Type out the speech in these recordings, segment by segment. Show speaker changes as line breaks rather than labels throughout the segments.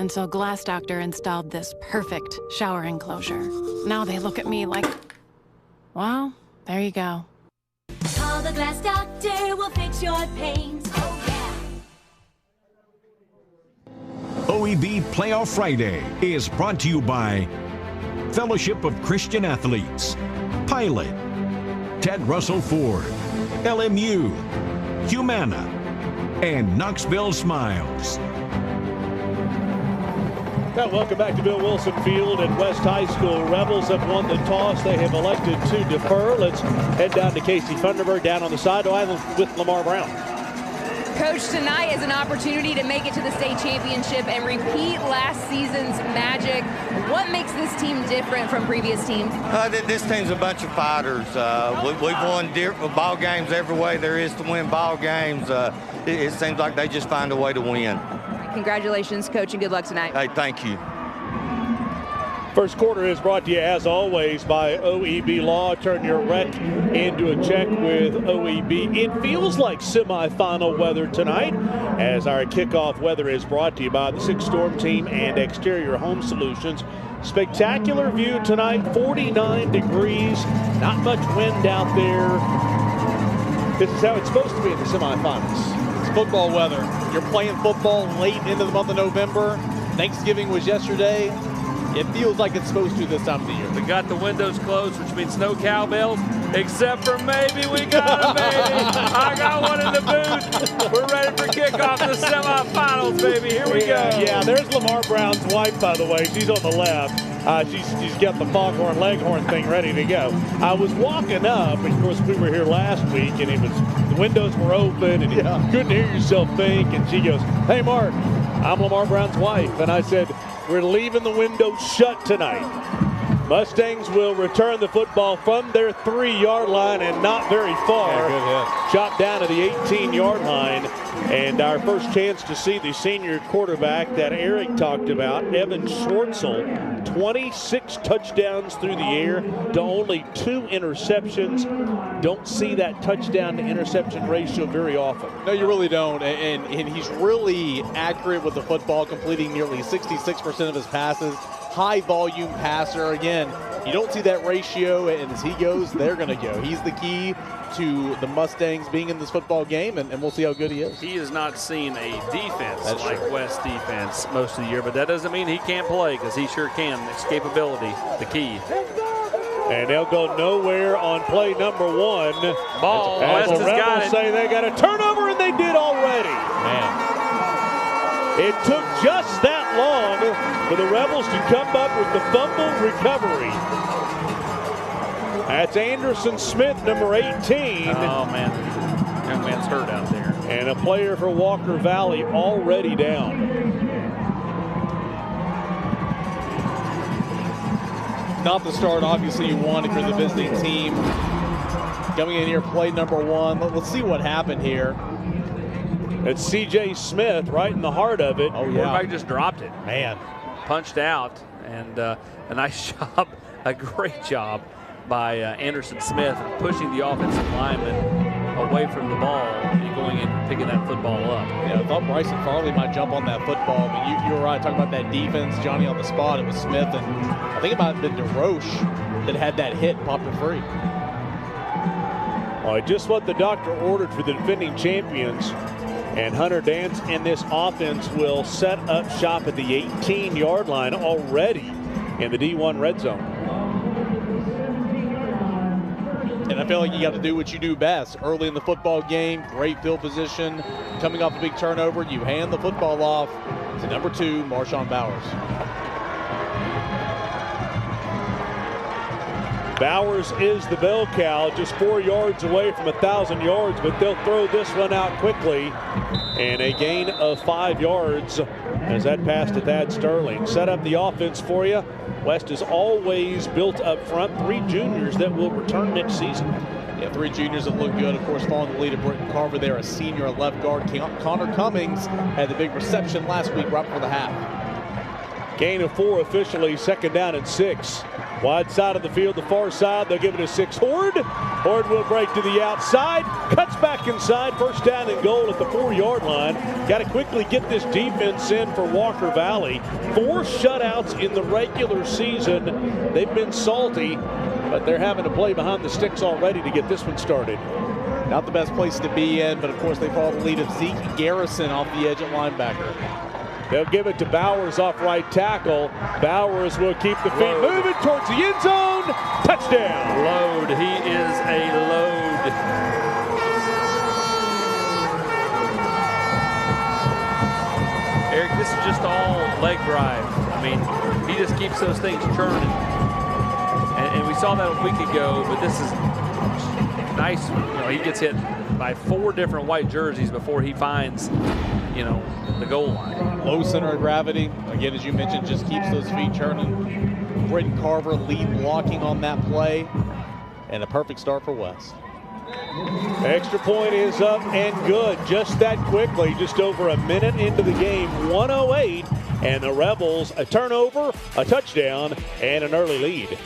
until Glass Doctor installed this perfect shower enclosure. Now they look at me like, well, there you go.
Call the Glass Doctor, we'll fix your paint. Oh, yeah.
OEB Playoff Friday is brought to you by Fellowship of Christian Athletes, Pilot, Ted Russell Ford, LMU, Humana, and Knoxville Smiles.
Well, welcome back to Bill Wilson Field at West High School. Rebels have won the toss. They have elected to defer. Let's head down to Casey Thunderberg down on the sideline with Lamar Brown.
Coach, tonight is an opportunity to make it to the state championship and repeat last season's magic. What makes this team different from previous teams?
This team's a bunch of fighters. We've won ball games every way there is to win ball games. It seems like they just find a way to win.
Congratulations, Coach, and good luck tonight.
Hey, thank you.
First quarter is brought to you, as always, by OEB Law. Turn your wreck into a check with OEB. It feels like semifinal weather tonight, as our kickoff weather is brought to you by the Sixth Storm Team and Exterior Home Solutions. Spectacular view tonight, 49 degrees, not much wind out there. This is how it's supposed to be in the semifinals.
It's football weather. You're playing football late into the month of November. Thanksgiving was yesterday. It feels like it's supposed to this time of the year.
We got the windows closed, which means no cowbells, except for maybe we got a baby. I got one in the booth. We're ready for kickoff the semifinals, baby. Here we go.
Yeah, there's Lamar Brown's wife, by the way. She's on the left. She's got the foghorn leghorn thing ready to go. I was walking up, and of course we were here last week, and the windows were open, and you couldn't hear yourself think. And she goes, "Hey, Mark, I'm Lamar Brown's wife," and I said, "We're leaving the window shut tonight." Mustangs will return the football from their 3-yard line and not very far.
Yeah, good hit.
Shot down to the 18-yard line. And our first chance to see the senior quarterback that Eric talked about, Evan Schwartzel, 26 touchdowns through the air to only 2 interceptions. Don't see that touchdown to interception ratio very often.
No, you really don't. And he's really accurate with the football, completing nearly 66% of his passes. High volume passer. Again, you don't see that ratio, and as he goes, they're going to go. He's the key to the Mustangs being in this football game, and we'll see how good he is.
He has not seen a defense
That's
like
true.
West defense most of the year, but that doesn't mean he can't play, because he sure can. Escapability, the key.
And they'll go nowhere on play number 1.
Ball,
As
West
the
has got
Rebels
it.
say they got a turnover, and they did already.
Man.
It took just that long for the Rebels to come up with the fumble recovery. That's Anderson Smith, number 18.
Oh, man. Young man's hurt out there.
And a player for Walker Valley already down.
Not the start, obviously, you want if you're the visiting team. Coming in here, play number 1. Let's see what happened here.
It's C.J. Smith right in the heart of it.
Oh, yeah.
Quarterback just dropped it.
Man.
Punched out, and a nice job, a great job by Anderson Smith pushing the offensive lineman away from the ball and going in and picking that football up.
Yeah, I thought Bryson Farley might jump on that football, but you were right talking about that defense. Johnny on the spot. It was Smith, and I think it might have been DeRoche that had that hit and popped it free.
All right, just what the doctor ordered for the defending champions. And Hunter Dance and this offense will set up shop at the 18-yard line already in the D1 red zone.
And I feel like you got to do what you do best. Early in the football game, great field position. Coming off a big turnover, you hand the football off to number 2, Marshawn Bowers.
Bowers is the bell cow, just 4 yards away from 1,000 yards, but they'll throw this one out quickly. And a gain of 5 yards as that pass to Thad Sterling. Set up the offense for you. West is always built up front. 3 juniors that will return next season.
Yeah, 3 juniors that look good. Of course, following the lead of Britton Carver there, a senior at left guard. Connor Cummings had the big reception last week right before the half.
Gain of 4 officially, 2nd down and 6. Wide side of the field, the far side, they'll give it to 6 Horde. Horde will break to the outside, cuts back inside, 1st down and goal at the 4-yard line. Got to quickly get this defense in for Walker Valley. 4 shutouts in the regular season. They've been salty, but they're having to play behind the sticks already to get this one started.
Not the best place to be in, but of course they follow the lead of Zeke Garrison off the edge at linebacker.
They'll give it to Bowers off right tackle. Bowers will keep the feet moving towards the end zone. Touchdown.
Load. He is a load. Eric, this is just all leg drive. I mean, he just keeps those things churning. And we saw that a week ago, but this is nice. You know, he gets hit by 4 different white jerseys before he finds, you know, the goal line.
Low center of gravity. Again, as you mentioned, just keeps those feet churning. Britton Carver lead blocking on that play. And a perfect start for West.
Extra point is up and good just that quickly. Just over a minute into the game, 108. And the Rebels, a turnover, a touchdown, and an early lead.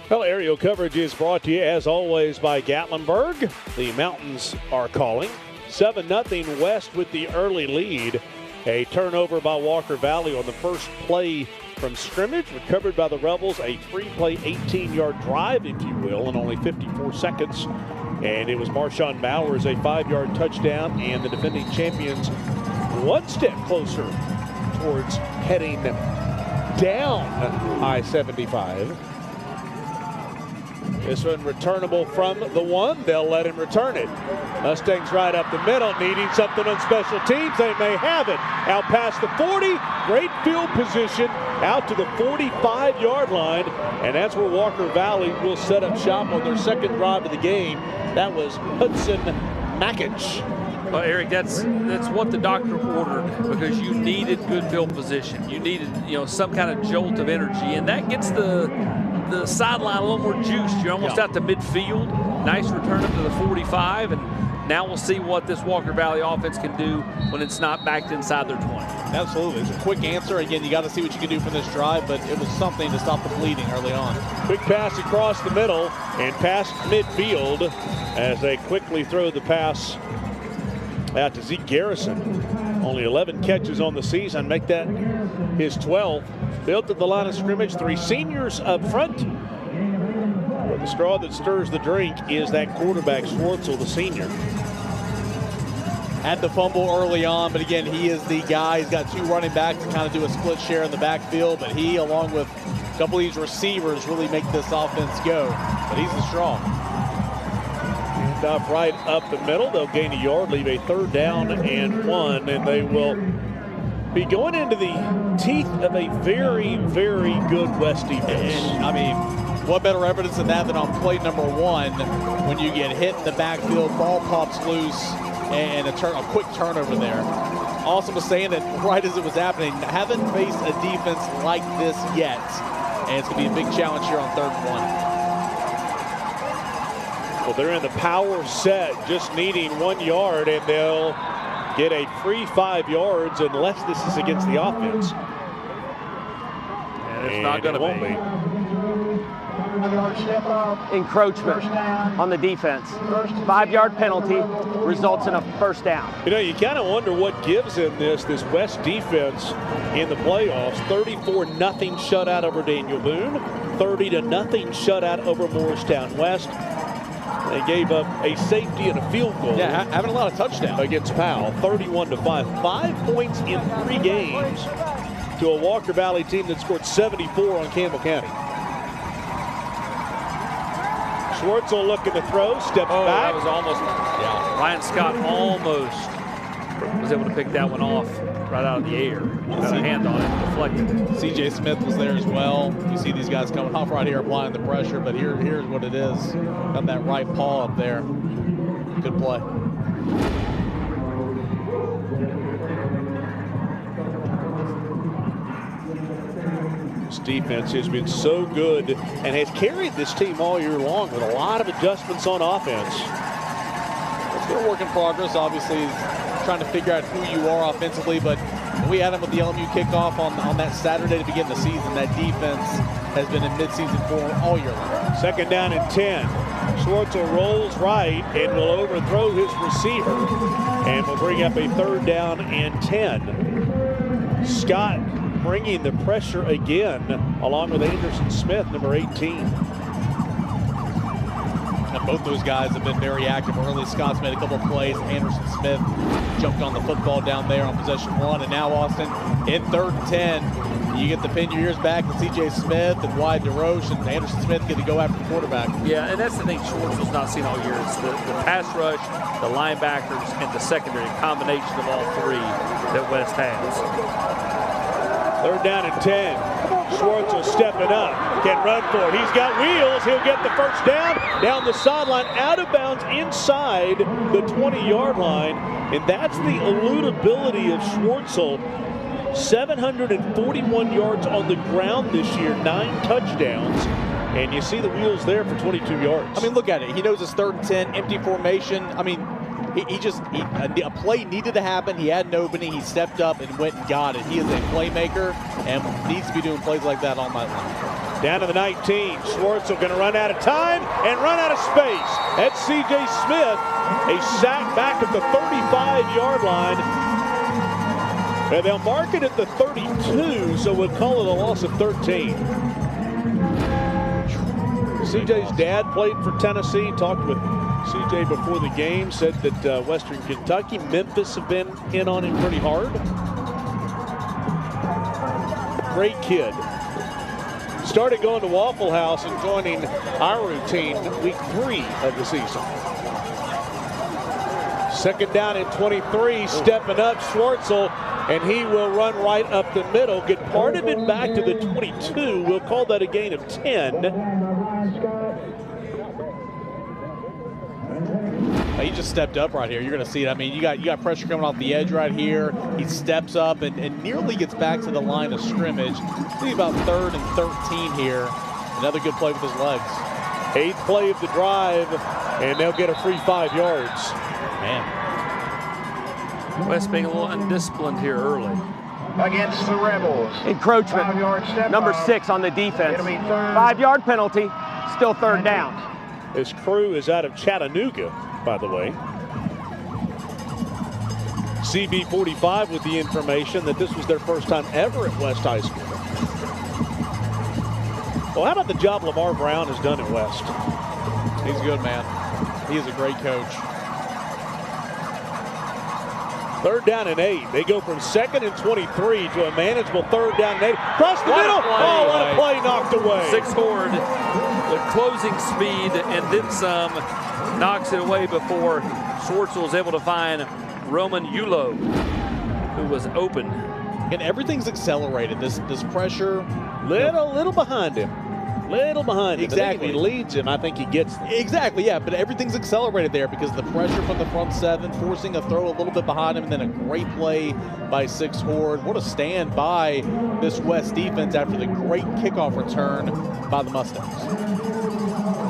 Well, aerial coverage is brought to you, as always, by Gatlinburg. The Mountains are calling. 7-0 West with the early lead. A turnover by Walker Valley on the first play from scrimmage, recovered by the Rebels. A 3-play, 18-yard drive, if you will, in only 54 seconds. And it was Marshawn Bowers, a 5-yard touchdown, and the defending champions one step closer towards heading down I-75. This one returnable from the 1. They'll let him return it. Mustangs right up the middle, needing something on special teams. They may have it. Out past the 40. Great field position out to the 45-yard line. And that's where Walker Valley will set up shop on their second drive of the game. That was Hudson Mackich.
Well, Eric, that's what the doctor ordered, because you needed good field position. You needed, you know, some kind of jolt of energy, and that gets the sideline a little more juiced. You're almost out to midfield. Nice return up to the 45, and now we'll see what this Walker Valley offense can do when it's not backed inside their 20.
Absolutely. It's a quick answer. Again, you got to see what you can do from this drive, but it was something to stop the bleeding early on.
Quick pass across the middle and past midfield as they quickly throw the pass out to Zeke Garrison. Only 11 catches on the season, make that his 12th. Built at the line of scrimmage, 3 seniors up front. The straw that stirs the drink is that quarterback, Schwartzel, the senior.
Had the fumble early on, but again, he is the guy. He's got 2 running backs to kind of do a split share in the backfield, but he, along with a couple of these receivers, really make this offense go. But he's the straw.
And up right up the middle, they'll gain a yard, leave a 3rd down and 1, and they will be going into the teeth of a very, very good West defense.
And, I mean, what better evidence than that than on play number 1 when you get hit in the backfield, ball pops loose, and a quick turnover there. Awesome was saying that right as it was happening, haven't faced a defense like this yet, and it's going to be a big challenge here on 3rd and 1.
Well, they're in the power set, just needing 1 yard, and they'll get a free 5 yards unless this is against the offense.
And it's not going to be.
Encroachment on the defense. 5-yard penalty results in a 1st down.
You know, you kind of wonder what gives them this West defense in the playoffs. 34-0 shutout over Daniel Boone. 30-0 shutout over Morristown West. They gave up a safety and a field goal.
Yeah, having a lot of touchdowns
against Powell. 31-5. 5 points in 3 games to a Walker Valley team that scored 74 on Campbell County. Schwartzel looking to throw, steps back.
That was almost, Ryan Scott almost was able to pick that one off right out of the air. Got a hand on it, deflected.
CJ Smith was there as well. You see these guys coming off right here, applying the pressure, but here's what it is. Got that right paw up there. Good play.
This defense has been so good and has carried this team all year long with a lot of adjustments on offense.
It's still a work in progress, obviously, trying to figure out who you are offensively, but we had them with the LMU kickoff on that Saturday to begin the season. That defense has been in midseason form all year long.
2nd down and 10. Schwartzel rolls right and will overthrow his receiver and will bring up a 3rd down and 10. Scott bringing the pressure again along with Anderson Smith, number 18.
And both those guys have been very active early. Scott's made a couple of plays. Anderson Smith jumped on the football down there on possession 1. And now Austin in 3rd and 10. You get to pin your ears back to C.J. Smith and Wyatt DeRoche, and Anderson Smith get to go after the quarterback.
Yeah, and that's the thing Schwartzel's not seen all year. It's the pass rush, the linebackers, and the secondary combination of all 3 that West has.
3rd down and 10. Schwartzel stepping up. Can run for it. He's got wheels. He'll get the 1st down. Down the sideline, out of bounds inside the 20-yard line. And that's the eludability of Schwartzel. 741 yards on the ground this year, 9 touchdowns. And you see the wheels there for 22 yards.
I mean, look at it. He knows it's 3rd and 10, empty formation. I mean, a play needed to happen. He had an opening. He stepped up and went and got it. He is a playmaker and needs to be doing plays like that all night long.
Down to the 19. Schwartzel going to run out of time and run out of space. That's C.J. Smith. A sack back at the 35-yard line. And they'll mark it at the 32, so we'll call it a loss of 13. C.J.'s dad played for Tennessee. Talked with C.J. before the game, said that Western Kentucky, Memphis have been in on him pretty hard. Great kid. Started going to Waffle House and joining our routine week 3 of the season. 2nd down and 23, stepping up Schwartzel, and he will run right up the middle, get part of it back to the 22. We'll call that a gain of 10.
He just stepped up right here. You're going to see it. I mean, you got pressure coming off the edge right here. He steps up and nearly gets back to the line of scrimmage. I think about 3rd and 13 here. Another good play with his legs.
8th play of the drive, and they'll get a free 5 yards.
Man.
West being a little undisciplined here early.
Against the Rebels. Encroachment. Number 6 on the defense. 5-yard penalty. Still 3rd down.
This crew is out of Chattanooga, by the way. CB45 with the information that this was their first time ever at West High School. Well, how about the job Lamar Brown has done at West?
He's a good man. He is a great coach.
3rd down and 8. They go from 2nd and 23 to a manageable 3rd down and 8. Across the middle. Oh, what a play knocked away.
Six Horde with closing speed and then some knocks it away before Schwartzel was able to find Roman Yulo, who was open.
And everything's accelerated. This pressure.
Little behind him. Little behind him.
Exactly.
If he leads him, I think he gets them.
Exactly, yeah, but everything's accelerated there because of the pressure from the front 7, forcing a throw a little bit behind him, and then a great play by 6 Horde. What a stand by this West defense after the great kickoff return by the Mustangs.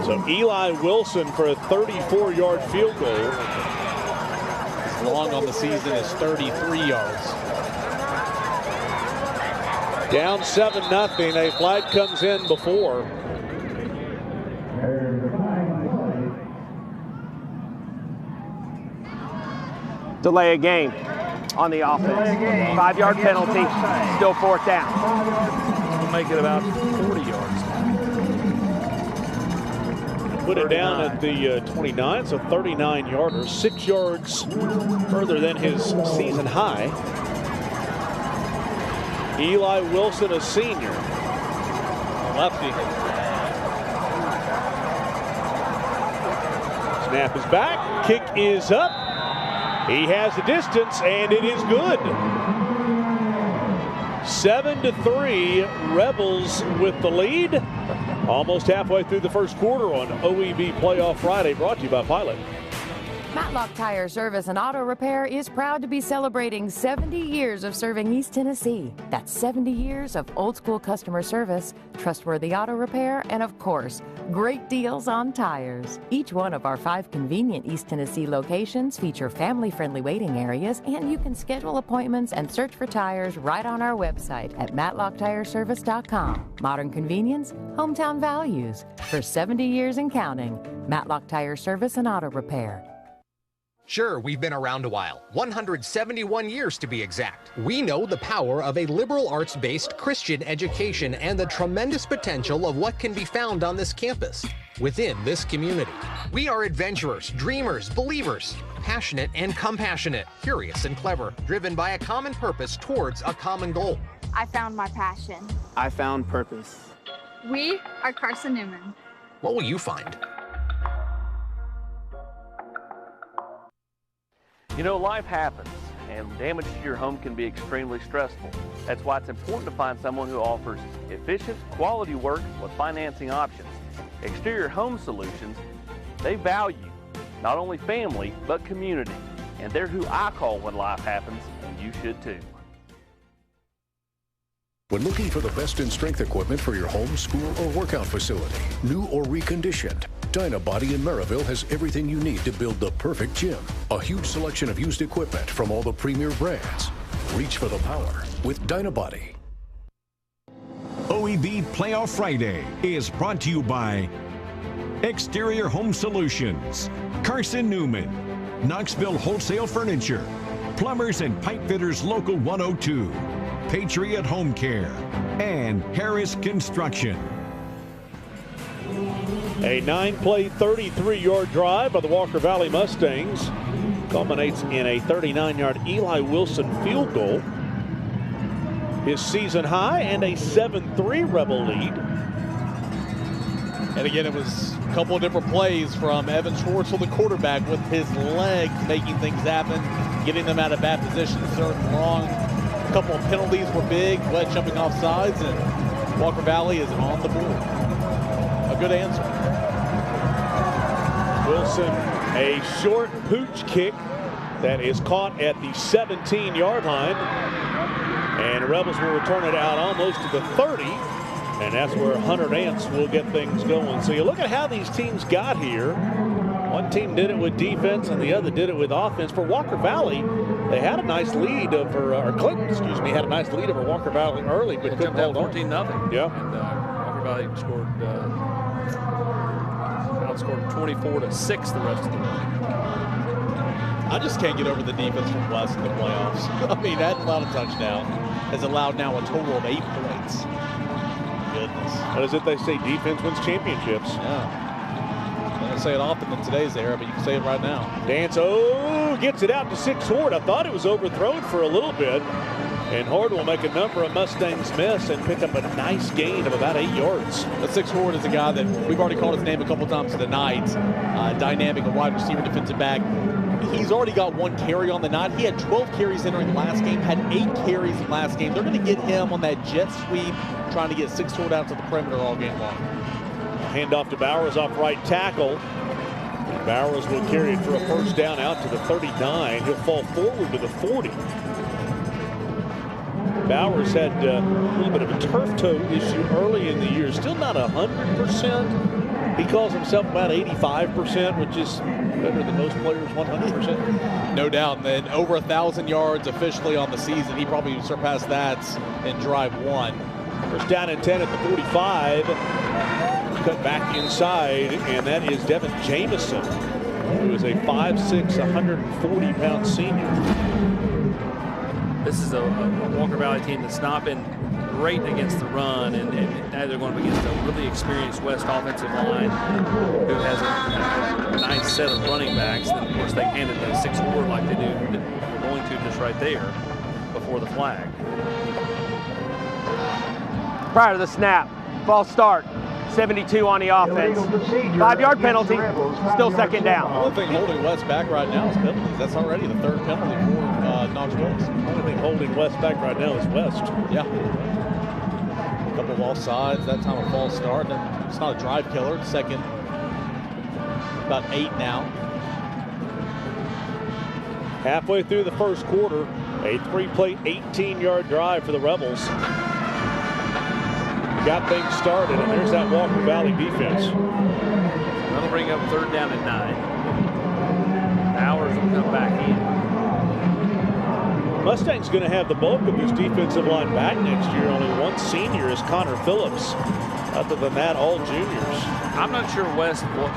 So Eli Wilson for a 34-yard field goal.
His long on the season is 33 yards.
Down 7-0. A flag comes in before.
Delay a game on the offense. 5-yard penalty, still 4th down.
We'll make it about 40 yards.
Put it down at the 29, so 39-yarder, 6 yards further than his season high. Eli Wilson, a senior.
Lefty.
Snap is back. Kick is up. He has the distance, and it is good. 7-3, Rebels with the lead. Almost halfway through the first quarter on OEB Playoff Friday, brought to you by Pilot.
Matlock Tire Service and Auto Repair is proud to be celebrating 70 years of serving East Tennessee. That's 70 years of old school customer service, trustworthy auto repair, and of course, great deals on tires. Each one of our 5 convenient East Tennessee locations feature family-friendly waiting areas, and you can schedule appointments and search for tires right on our website at MatlockTireService.com. Modern convenience, hometown values. For 70 years and counting, Matlock Tire Service and Auto Repair.
Sure, we've been around a while, 171 years to be exact. We know the power of a liberal arts-based Christian education and the tremendous potential of what can be found on this campus, within this community. We are adventurers, dreamers, believers, passionate and compassionate, curious and clever, driven by a common purpose towards a common goal.
I found my passion.
I found purpose.
We are Carson Newman.
What will you find?
You know, life happens, and damage to your home can be extremely stressful. That's why it's important to find someone who offers efficient, quality work with financing options. Exterior Home Solutions, they value not only family, but community. And they're who I call when life happens, and you should too.
When looking for the best in strength equipment for your home, school, or workout facility, new or reconditioned, Dynabody in Maryville has everything you need to build the perfect gym. A huge selection of used equipment from all the premier brands. Reach for the power with Dynabody.
OEB Playoff Friday is brought to you by Exterior Home Solutions, Carson Newman, Knoxville Wholesale Furniture, Plumbers and Pipe Fitters Local 102, Patriot Home Care, and Harris Construction.
A 9-play, 33-yard drive by the Walker Valley Mustangs culminates in a 39-yard Eli Wilson field goal. His season high and a 7-3 Rebel lead.
And again, it was a couple of different plays from Evan Schwartzel, the quarterback, with his legs making things happen, getting them out of bad positions, third and long. A couple of penalties were big, Wet jumping off sides, and Walker Valley is on the board. A good answer.
Wilson, a short pooch kick that is caught at the 17-yard line. And the Rebels will return it out almost to the 30. And that's where Hunter Nance will get things going. So you look at how these teams got here. One team did it with defense and the other did it with offense. For Walker Valley, they had a nice lead over, or Clinton, excuse me, had a nice lead over Walker Valley early, but couldn't hold on.
14-0.
Yeah.
And Walker Valley scored, outscored 24-6 the rest of the way.
I just can't get over the defense from West in the playoffs. I mean, that allowed a touchdown has allowed now a total of 8 points. Goodness. this.
As if they say defense wins championships.
Yeah. I don't say it often in today's era, but you can say it right now.
Dance, gets it out to 6 Horde. I thought it was overthrown for a little bit. And Horde will make a number of Mustangs miss and pick up a nice gain of about 8 yards.
The 6 Horde is a guy that we've already called his name a couple times tonight. Dynamic, a wide receiver, defensive back. He's already got 1 carry on the night. He had 12 carries entering the last game, had 8 carries in the last game. They're going to get him on that jet sweep, trying to get 6 Horde out to the perimeter all game long.
Handoff to Bowers off right tackle. And Bowers will carry it for a first down out to the 39. He'll fall forward to the 40. Bowers had a little bit of a turf toe issue early in the year. Still not 100%. He calls himself about 85%, which is better than most players, 100%.
No doubt. And then over 1,000 yards officially on the season. He probably surpassed that in drive 1.
First down and 10 at the 45. Cut back inside, and that is Devin Jamison, who is a 5'6", 140-pound senior.
This is a Walker Valley team that's not been great against the run, and now they're going up against a really experienced West offensive line who has a nice set of running backs. And of course, they handed the 6 Horde like they do. We're going to just right there before the flag.
Prior to the snap, false start. 72 on the offense. 5-yard penalty, still second down.
The only thing holding West back right now is penalties. That's already the 3rd penalty for Knoxville.
The only thing holding West back right now is West.
Yeah. A couple of offsides, that time a false start. And it's not a drive killer. It's second, about 8 now.
Halfway through the first quarter, a 3-play, 18-yard drive for the Rebels. Got things started, and there's that Walker Valley defense.
That'll bring up 3rd down and 9. Bowers will come back in.
Mustang's going to have the bulk of his defensive line back next year. Only 1 senior is Connor Phillips. Other than that, all juniors.
I'm not sure West will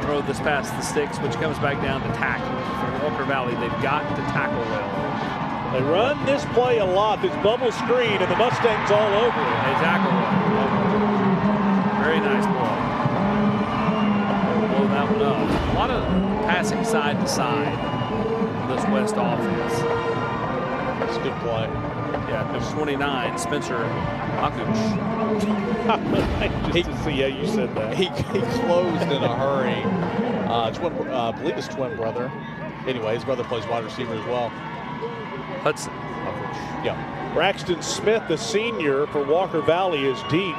throw this past the sticks, which comes back down to tackle. For Walker Valley, they've got to tackle well.
They run this play a lot, this bubble screen, and the Mustangs all over it.
They tackle well. Very nice play. Blow that one up. A lot of passing side to side for this West offense.
That's a good play.
Yeah, number 29, Spencer Akuch.
Just to see how you said that.
He closed in a hurry. I believe his twin brother. Anyway, his brother plays wide receiver as well.
Hudson.
Yeah. Braxton Smith, the senior for Walker Valley, is deep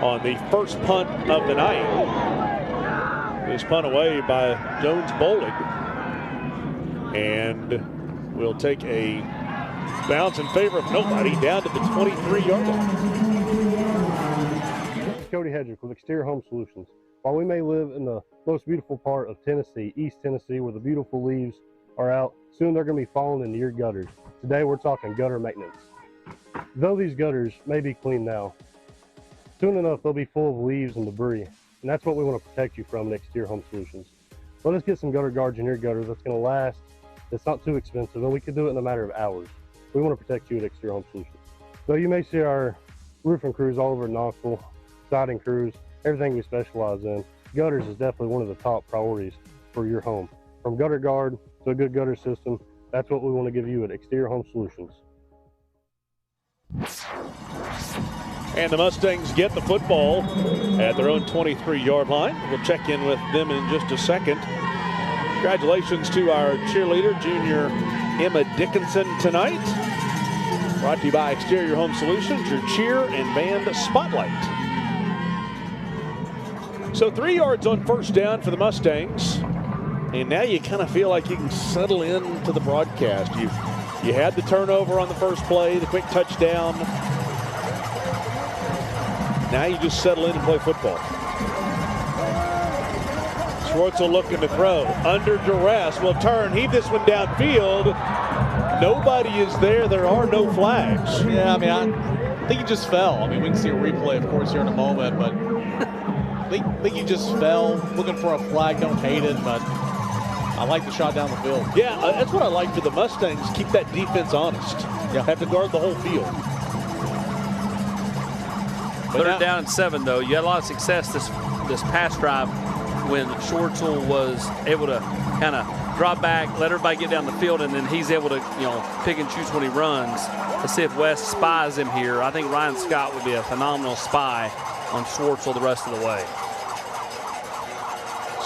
on the first punt of the night. This punt away by Jones Bowling. And we'll take a bounce in favor of nobody down to the 23-yard line.
This is Cody Hedrick with Exterior Home Solutions. While we may live in the most beautiful part of Tennessee, East Tennessee, where the beautiful leaves are out, soon they're going to be falling into your gutters. Today we're talking gutter maintenance. Though these gutters may be clean now, soon enough they'll be full of leaves and debris, and that's what we want to protect you from at Exterior Home Solutions. Let us get some gutter guards in your gutter that's going to last, that's not too expensive, and we can do it in a matter of hours. We want to protect you at Exterior Home Solutions. Though you may see our roofing crews all over Knoxville, siding crews, everything we specialize in, gutters is definitely one of the top priorities for your home. From gutter guard to a good gutter system, that's what we want to give you at Exterior Home Solutions.
And the Mustangs get the football at their own 23-yard line. We'll check in with them in just a second. Congratulations to our cheerleader, junior Emma Dickinson, tonight. Brought to you by Exterior Home Solutions, your cheer and band spotlight. So 3 yards on first down for the Mustangs. And now you kind of feel like you can settle into the broadcast. You had the turnover on the first play, the quick touchdown. Now you just settle in and play football. Schwartzel looking to throw. Under duress, will turn, heave this one downfield. Nobody is there. There are no flags.
Yeah, I mean, I think he just fell. I mean, we can see a replay, of course, here in a moment, but I think he just fell. Looking for a flag, don't hate it, but I like the shot down the field.
Yeah, that's what I like for the Mustangs. Keep that defense honest. Yeah. Have to guard the whole field.
Third down and 7, though. You had a lot of success this pass drive when Schwartzel was able to kind of drop back, let everybody get down the field, and then he's able to, pick and choose when he runs. Let's see if West spies him here. I think Ryan Scott would be a phenomenal spy on Schwartzel the rest of the way.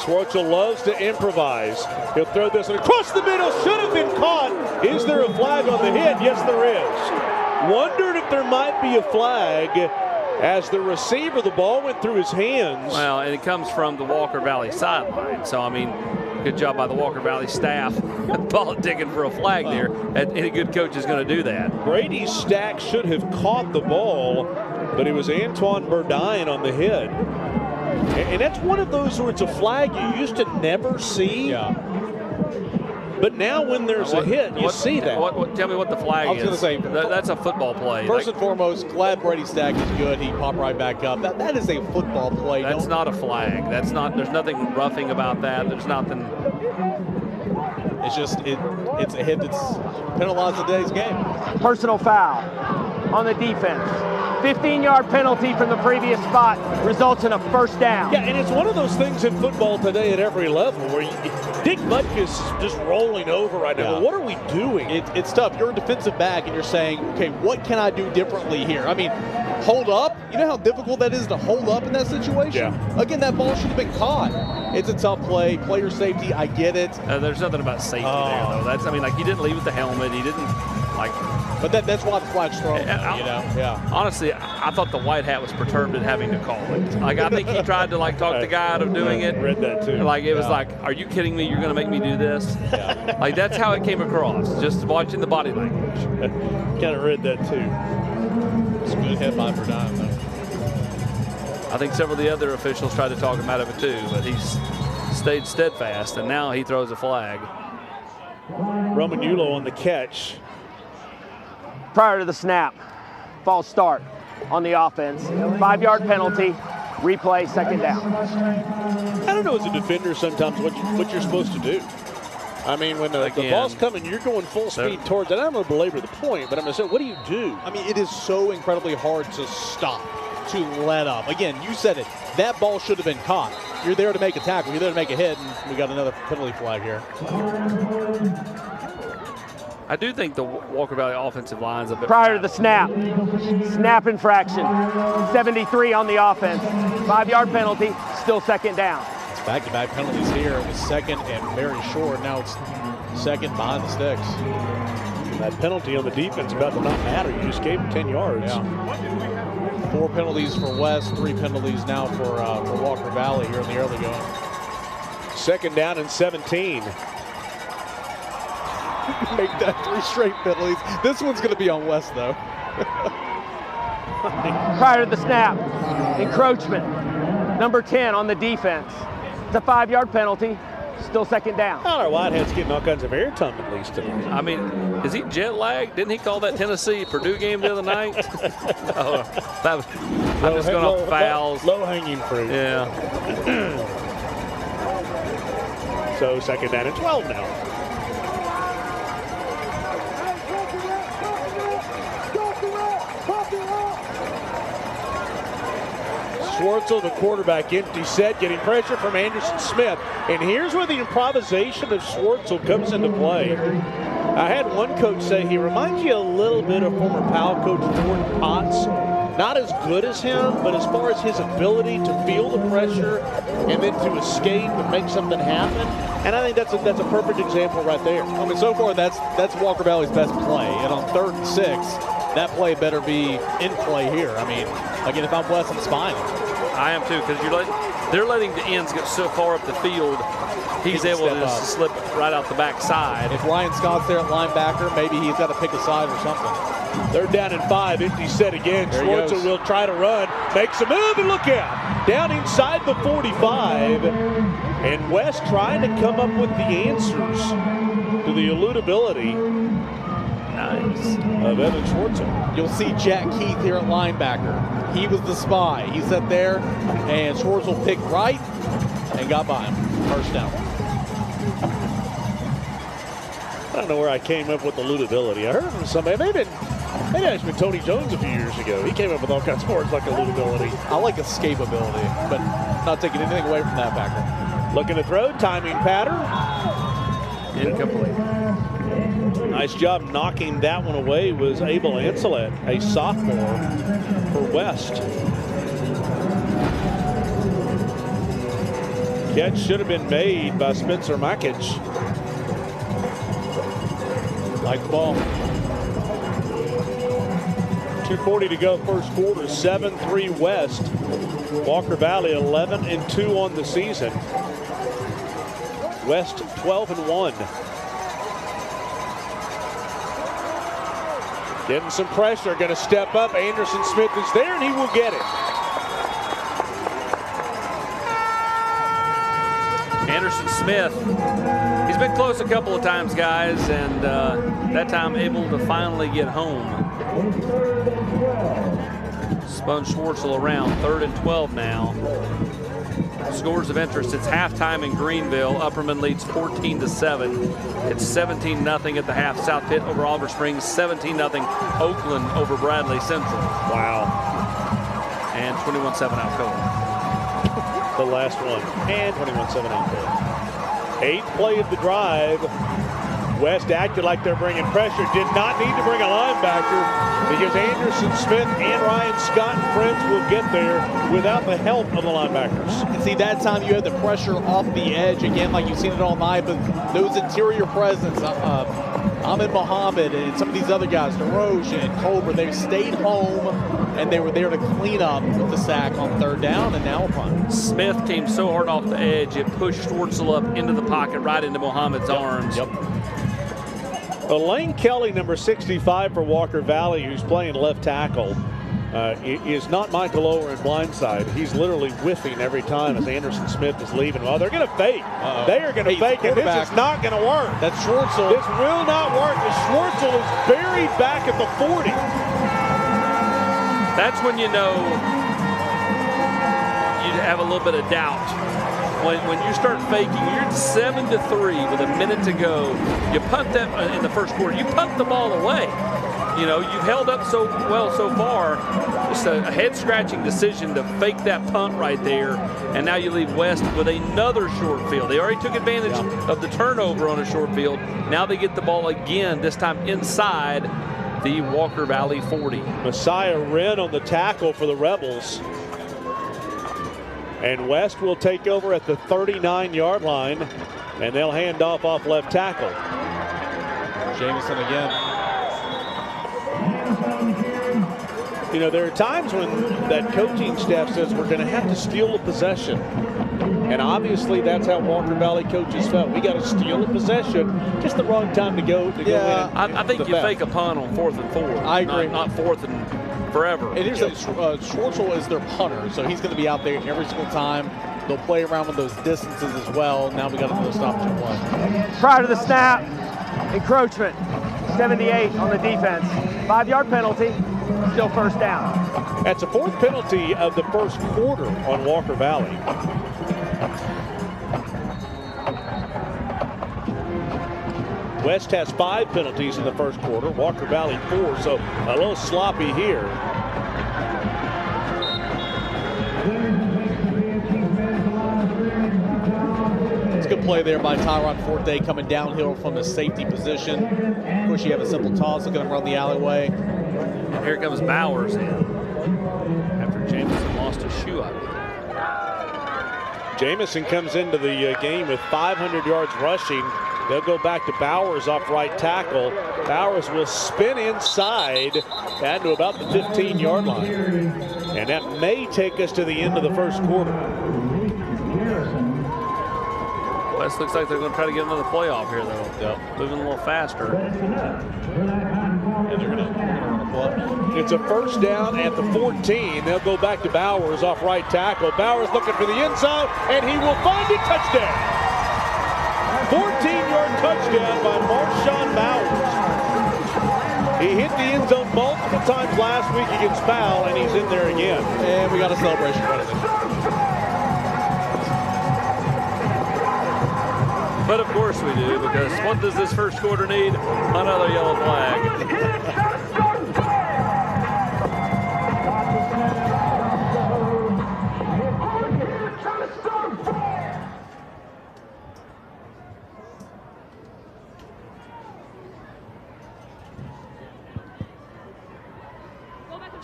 Schwartzel loves to improvise. He'll throw this one across the middle. Should have been caught. Is there a flag on the hit? Yes, there is. Wondered if there might be a flag as the receiver, the ball went through his hands.
Well, and it comes from the Walker Valley sideline. So, I mean, good job by the Walker Valley staff politicking for a flag there. Any good coach is going to do that.
Brady Stack should have caught the ball, but it was Antoine Burdine on the hit. And that's one of those where it's a flag you used to never see.
Yeah.
But now when there's a hit, you see that.
Tell me what the flag is.
I was going to say.
That's a football play.
First and foremost, glad Brady Stack is good. He popped right back up. That is a football play.
That's not a flag. There's nothing roughing about that. There's nothing.
It's just, it's a hit that's penalized today's game.
Personal foul on the defense. 15-yard penalty from the previous spot results in a first down.
Yeah, and it's one of those things in football today at every level where Dick Butkus is just rolling over right now.
Yeah.
Well, what are we doing?
It's tough. You're a defensive back, and you're saying, okay, what can I do differently here? I mean, hold up. You know how difficult that is to hold up in that situation?
Yeah.
Again, that ball should have been caught. It's a tough play. Player safety, I get it.
There's nothing about safety there, though. He didn't leave with the helmet. He didn't,
But that's why the flag's thrown, Yeah.
Honestly, I thought the white hat was perturbed at having to call it. I think he tried to, talk the guy out of doing it.
I read that, too.
It was are you kidding me? You're going to make me do this?
Yeah.
That's how it came across, just watching the body language.
Kind of read that, too.
It's a good hit by Verdine, though.
I think several of the other officials tried to talk him out of it, too, but he's stayed steadfast, and now he throws a flag.
Romanulo on the catch.
Prior to the snap, false start on the offense. 5-yard penalty, replay, second down.
I don't know as a defender sometimes what you're supposed to do. I mean, when the ball's coming, you're going full speed towards it. I don't want to belabor the point, but I'm going to say, what do you do?
I mean, it is so incredibly hard to stop, to let up. Again, you said it. That ball should have been caught. You're there to make a tackle. You're there to make a hit, and we got another penalty flag here.
I do think the Walker Valley offensive line's a bit.
Prior to the snap infraction, 73 on the offense. 5-yard penalty, still second down.
It's back-to-back penalties here. It was second and very short. Now it's second behind the sticks.
That penalty on the defense about to not matter. You just gave him 10 yards.
Yeah. 4 penalties for West, 3 penalties now for Walker Valley here in the early going.
Second down and 17.
Make that 3 straight penalties. This one's going to be on West, though.
Prior to the snap, encroachment, number 10 on the defense. It's a 5-yard penalty, still second down.
Well, our Whitehead's getting all kinds of airtime at least tonight.
I mean, is he jet lagged? Didn't he call that Tennessee-Purdue game the other night? I'm just going off fouls.
Low-hanging fruit.
Yeah.
So second down and 12 now. Schwartzel, the quarterback, empty set, getting pressure from Anderson Smith. And here's where the improvisation of Schwartzel comes into play. I had one coach say he reminds you a little bit of former Powell coach Jordan Potts. Not as good as him, but as far as his ability to feel the pressure and then to escape and make something happen. And I think that's a perfect example right there.
I mean, so far that's Walker Valley's best play. And on 3rd and 6, that play better be in play here. I mean, again, if I'm West, I'm spying.
I am too, because they're letting the ends get so far up the field, he's able to just slip right out the backside.
If Ryan Scott's there at linebacker, maybe he's got to pick a side or something.
3rd down and 5, empty set again. Schwartzel will try to run, makes a move, and look out. Down inside the 45, and West trying to come up with the answers to the eludability.
Nice.
Of Evan Schwartzel.
You'll see Jack Keith here at linebacker. He was the spy. He sat there, and Schwartzel picked right and got by him. First down.
I don't know where I came up with eludability. I heard it from somebody. Maybe Hey, that's been Tony Jones a few years ago. He came up with all kinds of words like eludability.
I like escapability, but not taking anything away from that Packer.
Looking to throw, timing pattern.
Incomplete.
Nice job knocking that one away was Abel Ancelet, a sophomore for West. Catch should have been made by Spencer Makic.
Like the ball.
2:40 to go, first quarter, 7-3 West. Walker Valley 11-2 on the season. West 12-1. Getting some pressure, going to step up. Anderson Smith is there, and he will get it.
Anderson Smith, he's been close a couple of times, guys, and that time able to finally get home. Spun Schwartzel around, 3rd and 12 now. Scores of interest, it's halftime in Greenville. Upperman leads 14-7. It's 17-0 at the half. South Pitt over Oliver Springs, 17-0. Oakland over Bradley Central.
Wow.
And 21-7 Alcoa.
The last one. And 21-7 Alcoa. 8th play of the drive. West acted like they're bringing pressure. Did not need to bring a linebacker because Anderson Smith and Ryan Scott and friends will get there without the help of the linebackers.
And see, that time you had the pressure off the edge again, like you've seen it all night. But those interior presence, Ahmed Muhammad and some of these other guys, DeRoche and Cobra, they stayed home and they were there to clean up with the sack on 3rd down and now a punt.
Smith came so hard off the edge, it pushed Schwartzel up into the pocket, right into Muhammad's arms.
Yep.
Lane Kelly, number 65 for Walker Valley, who's playing left tackle, is not Michael Ower in blindside. He's literally whiffing every time as Anderson Smith is leaving. Well, they're going to fake. They are going to fake, and this is not going to work.
That's Schwartzel.
This will not work. The Schwartzel is buried back at the 40.
That's when you know you have a little bit of doubt. When you start faking, you're 7-3 with a minute to go. You punt that in the first quarter. You punt the ball away. You know, you've held up so well so far. Just a head-scratching decision to fake that punt right there. And now you leave West with another short field. They already took advantage of the turnover on a short field. Now they get the ball again, this time inside the Walker Valley 40.
Messiah Wren on the tackle for the Rebels. And West will take over at the 39-yard line, and they'll hand off left tackle.
Jamison again.
You know, there are times when that coaching staff says we're going to have to steal a possession. And obviously that's how Walker Valley coaches felt. We got to steal a possession. Just the wrong time to go in.
I think you fake a punt on 4th and 4.
I agree.
Not 4th and forever.
And here's Schwartzel is their punter, so he's going to be out there every single time. They'll play around with those distances as well. Now we got to stop to one.
Prior to the snap, encroachment, 78 on the defense. 5-yard penalty, still 1st down.
That's a 4th penalty of the first quarter on Walker Valley. West has 5 penalties in the first quarter. Walker Valley 4, so a little sloppy here.
It's a good play there by Tyron Forte coming downhill from the safety position. Of course, you have a simple toss, looking to run the alleyway.
And here comes Bowers in after Jamison lost his shoe, I believe.
Jamison comes into the game with 500 yards rushing. They'll go back to Bowers off right tackle. Bowers will spin inside down to about the 15-yard line. And that may take us to the end of the first quarter.
West looks like they're going to try to get another playoff here, though. Moving a little faster.
And they're going to run a play. It's a 1st down at the 14. They'll go back to Bowers off right tackle. Bowers looking for the end zone, and he will find it. Touchdown. 14-yard touchdown by Marshawn Bowers. He hit the end zone multiple times last week against Powell, and he's in there again.
And we got a celebration running.
But of course we do, because what does this first quarter need? Another yellow flag.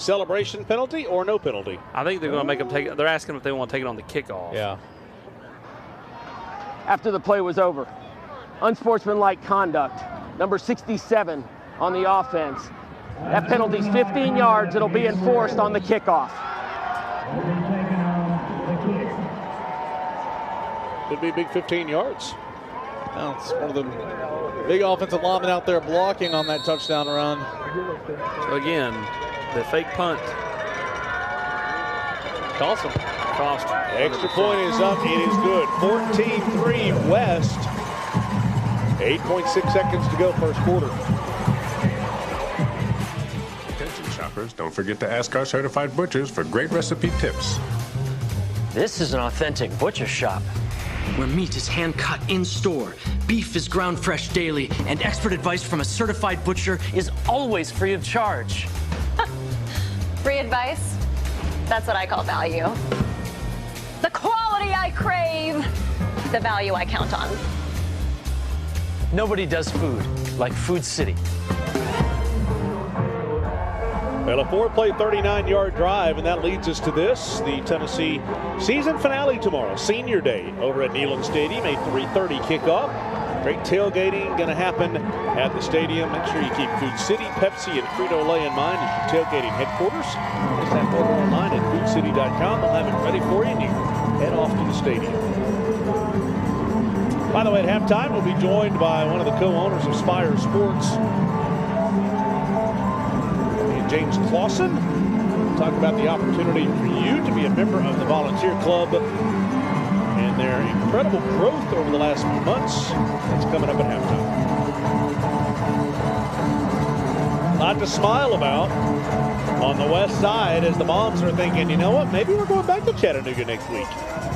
celebration penalty or no penalty?
I think they're going to make them take it. They're asking if they want to take it on the kickoff.
Yeah.
After the play was over, unsportsmanlike conduct, number 67 on the offense. That penalty's 15 yards. It'll be enforced on the kickoff.
Could be a big 15 yards.
Well, it's one of the big offensive linemen out there blocking on that touchdown run.
So again, the fake punt
cost them.
Extra point is up. It is good. 14-3 West. 8.6 seconds to go, first quarter.
Attention shoppers, don't forget to ask our certified butchers for great recipe tips.
This is an authentic butcher shop, where meat is hand-cut in-store, beef is ground fresh daily, and expert advice from a certified butcher is always free of charge.
Free advice? That's what I call value. The quality I crave, the value I count on.
Nobody does food like Food City.
Well, a 4-play, 39-yard drive, and that leads us to this. The Tennessee season finale tomorrow, Senior Day, over at Neyland Stadium, a 3:30 kickoff. Great tailgating going to happen at the stadium. Make sure you keep Food City, Pepsi, and Frito-Lay in mind as your tailgating headquarters. Just have to order online at foodcity.com. They'll have it ready for you, and you head off to the stadium. By the way, at halftime, we'll be joined by one of the co-owners of Spire Sports, James Clausen. Talk about the opportunity for you to be a member of the volunteer club and their incredible growth over the last few months. That's coming up at halftime. A lot to smile about on the west side as the Moms are thinking, you know what, maybe we're going back to Chattanooga next week.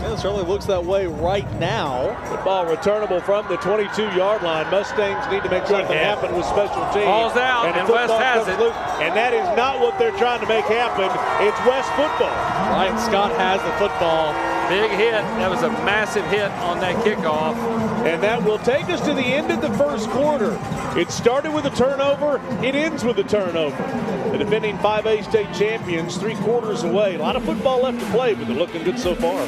Yeah, it certainly looks that way right now.
Football returnable from the 22-yard line. Mustangs need to make something happen with special teams.
Ball's out, and West has it.
Loose, and that is not what they're trying to make happen. It's West football.
Ryan Scott has the football.
Big hit. That was a massive hit on that kickoff.
And that will take us to the end of the first quarter. It started with a turnover. It ends with a turnover. The defending 5A state champions 3 quarters away. A lot of football left to play, but they're looking good so far.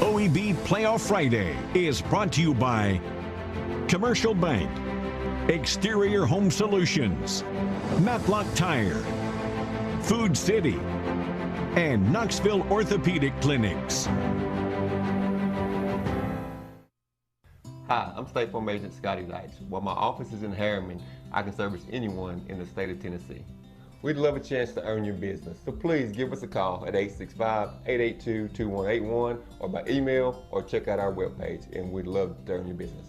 OEB Playoff Friday is brought to you by Commercial Bank, Exterior Home Solutions, Matlock Tire, Food City, and Knoxville Orthopedic Clinics.
Hi, I'm State Farm Agent Scotty Deitch. While my office is in Harriman, I can service anyone in the state of Tennessee. We'd love a chance to earn your business, so please give us a call at 865-882-2181 or by email or check out our webpage, and we'd love to earn your business.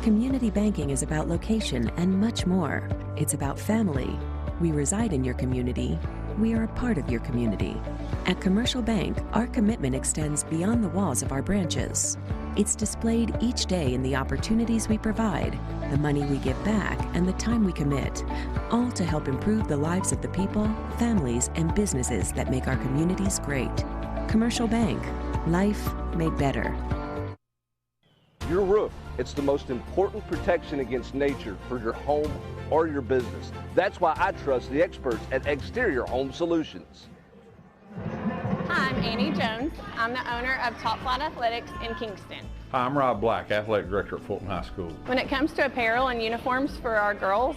Community banking is about location and much more. It's about family. We reside in your community. We are a part of your community. At Commercial Bank, our commitment extends beyond the walls of our branches. It's displayed each day in the opportunities we provide, the money we give back, and the time we commit, all to help improve the lives of the people, families, and businesses that make our communities great. Commercial Bank, life made better.
Your roof, it's the most important protection against nature for your home or your business. That's why I trust the experts at Exterior Home Solutions.
Hi, I'm Annie Jones. I'm the owner of Top Flight Athletics in Kingston.
Hi, I'm Rob Black, Athletic Director at Fulton High School.
When it comes to apparel and uniforms for our girls,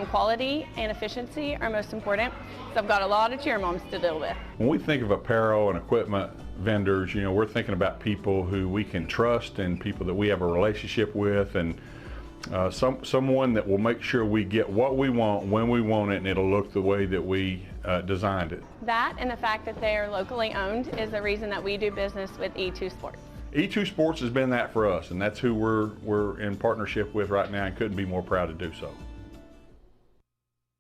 quality and efficiency are most important. So I've got a lot of cheer moms to deal with.
When we think of apparel and equipment vendors, you know, we're thinking about people who we can trust and people that we have a relationship with, and someone that will make sure we get what we want when we want it, and it'll look the way that we designed it.
That and the fact that they are locally owned is the reason that we do business with E2 Sports.
E2 Sports has been that for us, and that's who we're in partnership with right now, and couldn't be more proud to do so.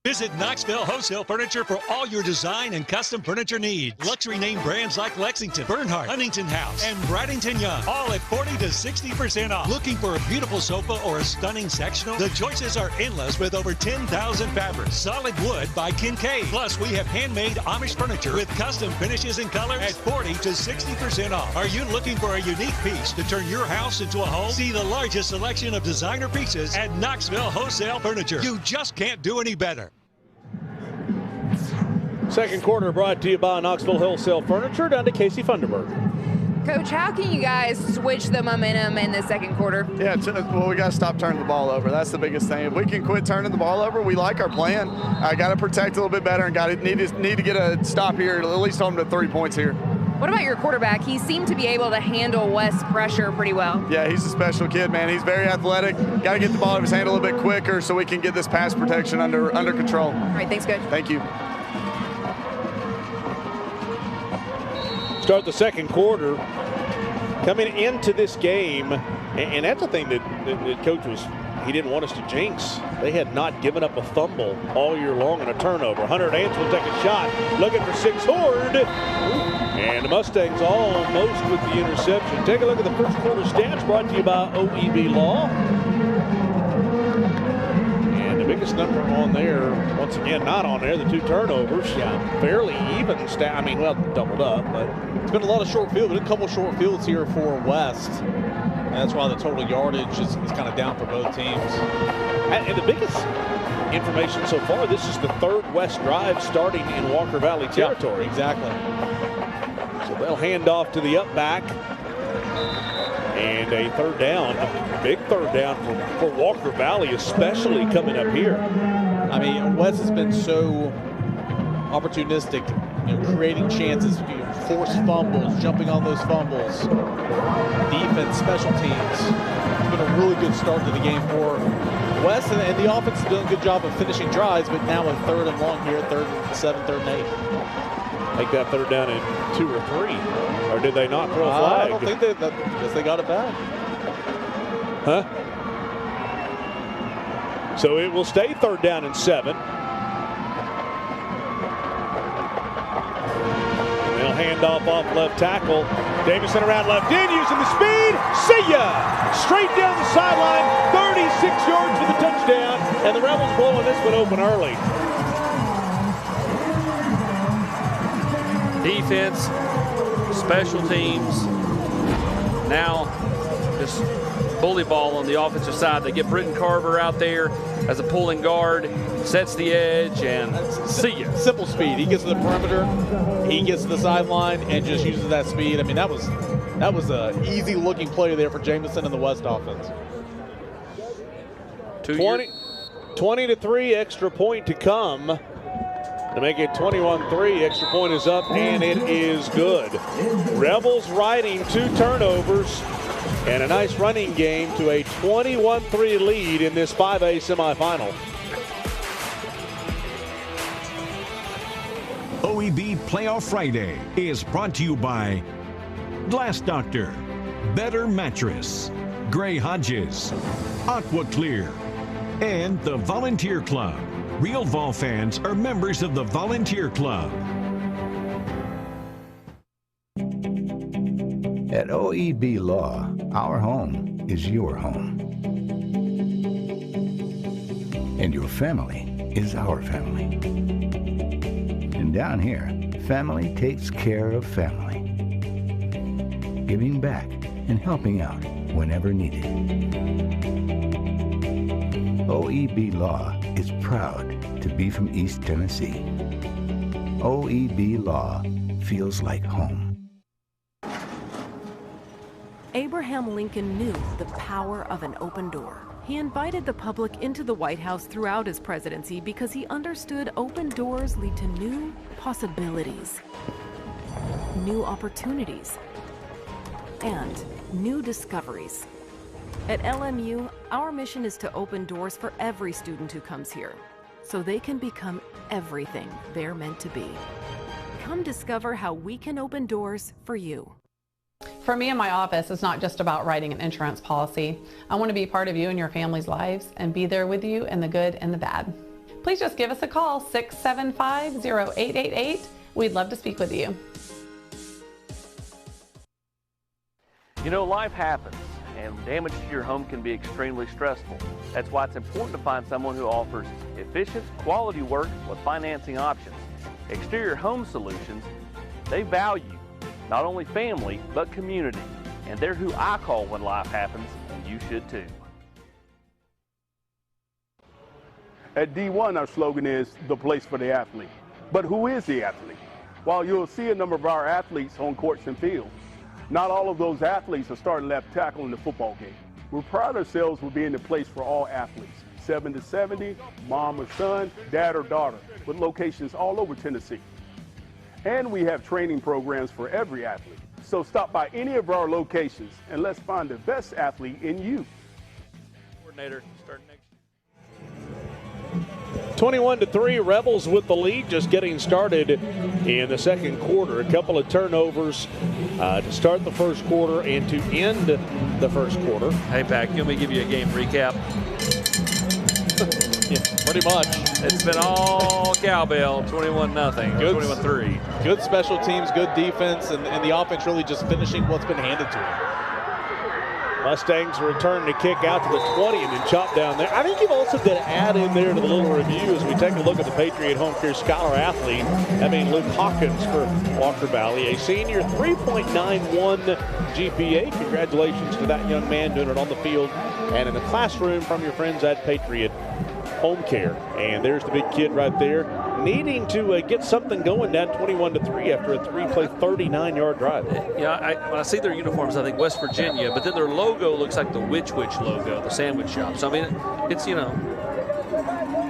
Visit Knoxville Wholesale Furniture for all your design and custom furniture needs. Luxury name brands like Lexington, Bernhardt, Huntington House, and Bradington Young, all at 40 to 60% off. Looking for a beautiful sofa or a stunning sectional? The choices are endless with over 10,000 fabrics. Solid wood by Kincaid. Plus, we have handmade Amish furniture with custom finishes and colors at 40 to 60% off. Are you looking for a unique piece to turn your house into a home? See the largest selection of designer pieces at Knoxville Wholesale Furniture. You just can't do any better.
Second quarter brought to you by Knoxville Wholesale Furniture. Down to Casey Funderburg.
Coach, how can you guys switch the momentum in the second quarter?
Yeah, well, we got to stop turning the ball over. That's the biggest thing. If we can quit turning the ball over, we like our plan. I got to protect a little bit better and need to get a stop here, at least home to 3 points here.
What about your quarterback? He seemed to be able to handle West's pressure pretty well.
Yeah, he's a special kid, man. He's very athletic. Got to get the ball out of his hand a little bit quicker so we can get this pass protection under control.
All right, thanks, Coach.
Thank you.
Start the second quarter. Coming into this game, and that's the thing that Coach he didn't want us to jinx. They had not given up a fumble all year long on a turnover. Hunter Nance will take a shot, looking for Six Horde. And the Mustangs almost with the interception. Take a look at the first quarter stats brought to you by OEB Law. And the biggest number on there, once again, not on there, the 2 turnovers. Yeah, fairly even stat. I mean, well, doubled up, but
it's been a lot of short field, but a couple short fields here for West. And that's why the total yardage is kind of down for both teams.
And the biggest information so far, this is the 3rd West drive starting in Walker Valley territory.
Yeah, exactly.
So they'll hand off to the up back. And a 3rd down, a big 3rd down for Walker Valley, especially coming up here.
I mean, West has been so opportunistic, creating chances, forced fumbles, jumping on those fumbles. Defense, special teams. It's been a really good start to the game for West, and the offense is doing a good job of finishing drives, but now with 3rd and long here, 3rd and 7, 3rd and 8.
Make that 3rd down in 2 or 3. Or did they not throw a flag?
I don't think I guess they got it back.
Huh? So it will stay 3rd down and 7. They'll hand off left tackle. Davison around left in, using the speed. See ya! Straight down the sideline, 36 yards for the touchdown, and the Rebels blowing this one open early.
Defense, special teams, now just bully ball on the offensive side. They get Britton Carver out there as a pulling guard, sets the edge, and see ya.
Simple speed. He gets to the perimeter, he gets to the sideline, and just uses that speed. I mean, that was an easy-looking play there for Jamison and the West offense.
20-3, extra point to come. To make it 21-3, extra point is up, and it is good. Rebels riding 2 turnovers and a nice running game to a 21-3 lead in this 5A semifinal.
OEB Playoff Friday is brought to you by Glass Doctor, Better Mattress, Gray Hodges, Aqua Clear, and the Volunteer Club. Real Vol fans are members of the Volunteer Club.
At OEB Law, our home is your home. And your family is our family. And down here, family takes care of family. Giving back and helping out whenever needed. OEB Law is proud to be from East Tennessee. OEB Law feels like home.
Abraham Lincoln knew the power of an open door. He invited the public into the White House throughout his presidency because he understood open doors lead to new possibilities, new opportunities, and new discoveries. At LMU, our mission is to open doors for every student who comes here, so they can become everything they're meant to be. Come discover how we can open doors for you.
For me in my office, it's not just about writing an insurance policy. I want to be part of you and your family's lives and be there with you in the good and the bad. please just give us a call, 675-0888. We'd love to speak with you.
You know, life happens, and damage to your home can be extremely stressful. That's why it's important to find someone who offers efficient, quality work with financing options. Exterior Home Solutions, they value not only family, but community. And they're who I call when life happens, and you should too.
At D1, our slogan is the place for the athlete. But who is the athlete? While you'll see a number of our athletes on courts and fields, not all of those athletes are starting left tackle in the football game. We pride ourselves with being the place for all athletes, 7 to 70, mom or son, dad or daughter, with locations all over Tennessee. And we have training programs for every athlete. So stop by any of our locations and let's find the best athlete in you.
Coordinator starting next.
21-3, Rebels with the lead, just getting started in the second quarter. A couple of turnovers to start the first quarter and to end the first quarter.
Hey, Pac, let me give you a game recap.
Yeah, pretty much.
It's been all cowbell, 21-0, 21-3.
Good special teams, good defense, and the offense really just finishing what's been handed to them.
Mustangs return to kick out to the 20 and then chop down there. I think you've also got to add in there to the little review as we take a look at the Patriot Home Care Scholar athlete. I mean, Luke Hawkins for Walker Valley, a senior, 3.91 GPA. Congratulations to that young man doing it on the field and in the classroom from your friends at Patriot Home Care. And there's the big kid right there, needing to get something going down 21-3 after a 3-play 39-yard drive.
Yeah, when I see their uniforms, I think West Virginia, but then their logo looks like the Witch logo, the sandwich shop. So, I mean, it's, you know,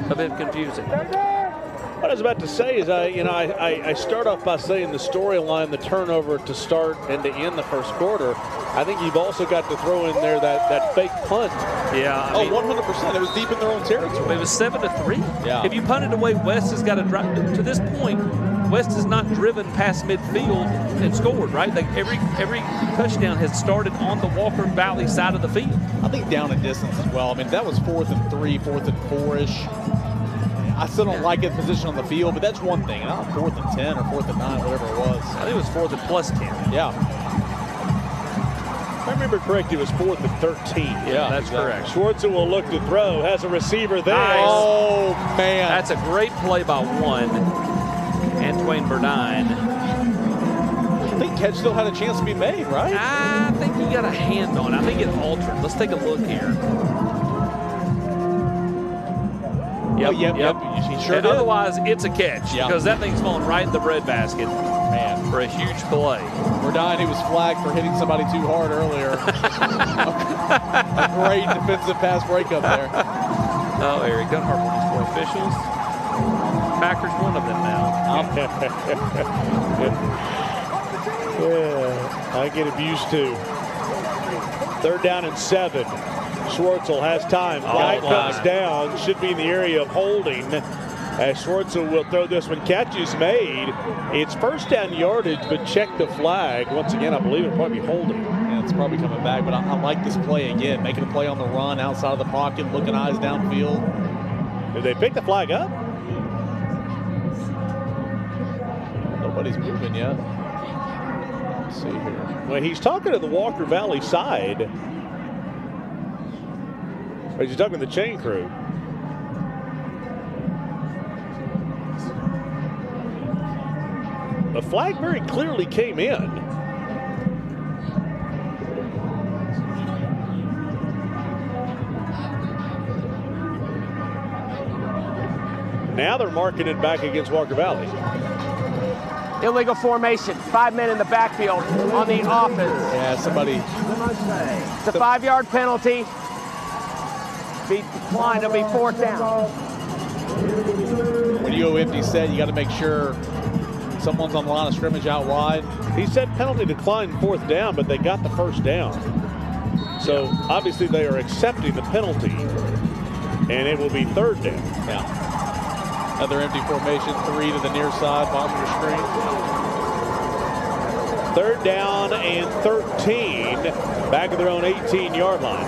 a bit confusing.
What I was about to say is, I start off by saying the storyline, the turnover to start and to end the first quarter. I think you've also got to throw in there that fake punt.
Yeah.
I mean, 100%. It was deep in their own territory.
It was 7-3.
Yeah.
If you punted away, West has got to drive. To this point, West has not driven past midfield and scored, right? Like every touchdown has started on the Walker Valley side of the field.
I think down in distance as well. I mean, that was 4th and 3, 4th and 4-ish. I still don't like it position on the field, but that's one thing. 4th and 10 or 4th and 9, whatever it was.
I think it was 4th and plus 10.
Yeah.
If I remember correctly, it was 4th and 13.
Yeah, that's correct.
Schwartzel will look to throw, has a receiver there.
Nice.
Oh, man.
That's a great play by one. Antoine Burdine.
I think catch still had a chance to be made, right?
I think he got a hand on it. I think it altered. Let's take a look here. Yep.
He sure did.
Otherwise, it's a catch because that thing's falling right in the breadbasket. Man, for a huge play.
Burdine, he was flagged for hitting somebody too hard earlier. A great defensive pass breakup there.
Oh, Eric Dunhart, one of these four officials. Packers, one of them now.
Yeah, I get abused too. 3rd down and 7. Schwartzel has time. Guy comes down, should be in the area of holding. As Schwartzel will throw this one. Catch is made. It's 1st down yardage, but check the flag. Once again, I believe it'll probably be holding.
Yeah, it's probably coming back, but I like this play again. Making a play on the run, outside of the pocket, looking eyes downfield.
Did they pick the flag up?
Nobody's moving yet. Let's see here.
Well, he's talking to the Walker Valley side. Or he's talking to the chain crew. The flag very clearly came in. Now they're marking it back against Walker Valley.
Illegal formation, 5 men in the backfield on the offense.
Yeah, somebody.
It's a 5-yard penalty. Be declined, it'll be 4th down.
When you go empty set, you got to make sure someone's on the line of scrimmage out wide.
He said penalty declined 4th down, but they got the 1st down. So obviously they are accepting the penalty, and it will be 3rd down.
Yeah. Another empty formation, 3 to the near side, bottom of your screen.
3rd down and 13, back of their own 18-yard line.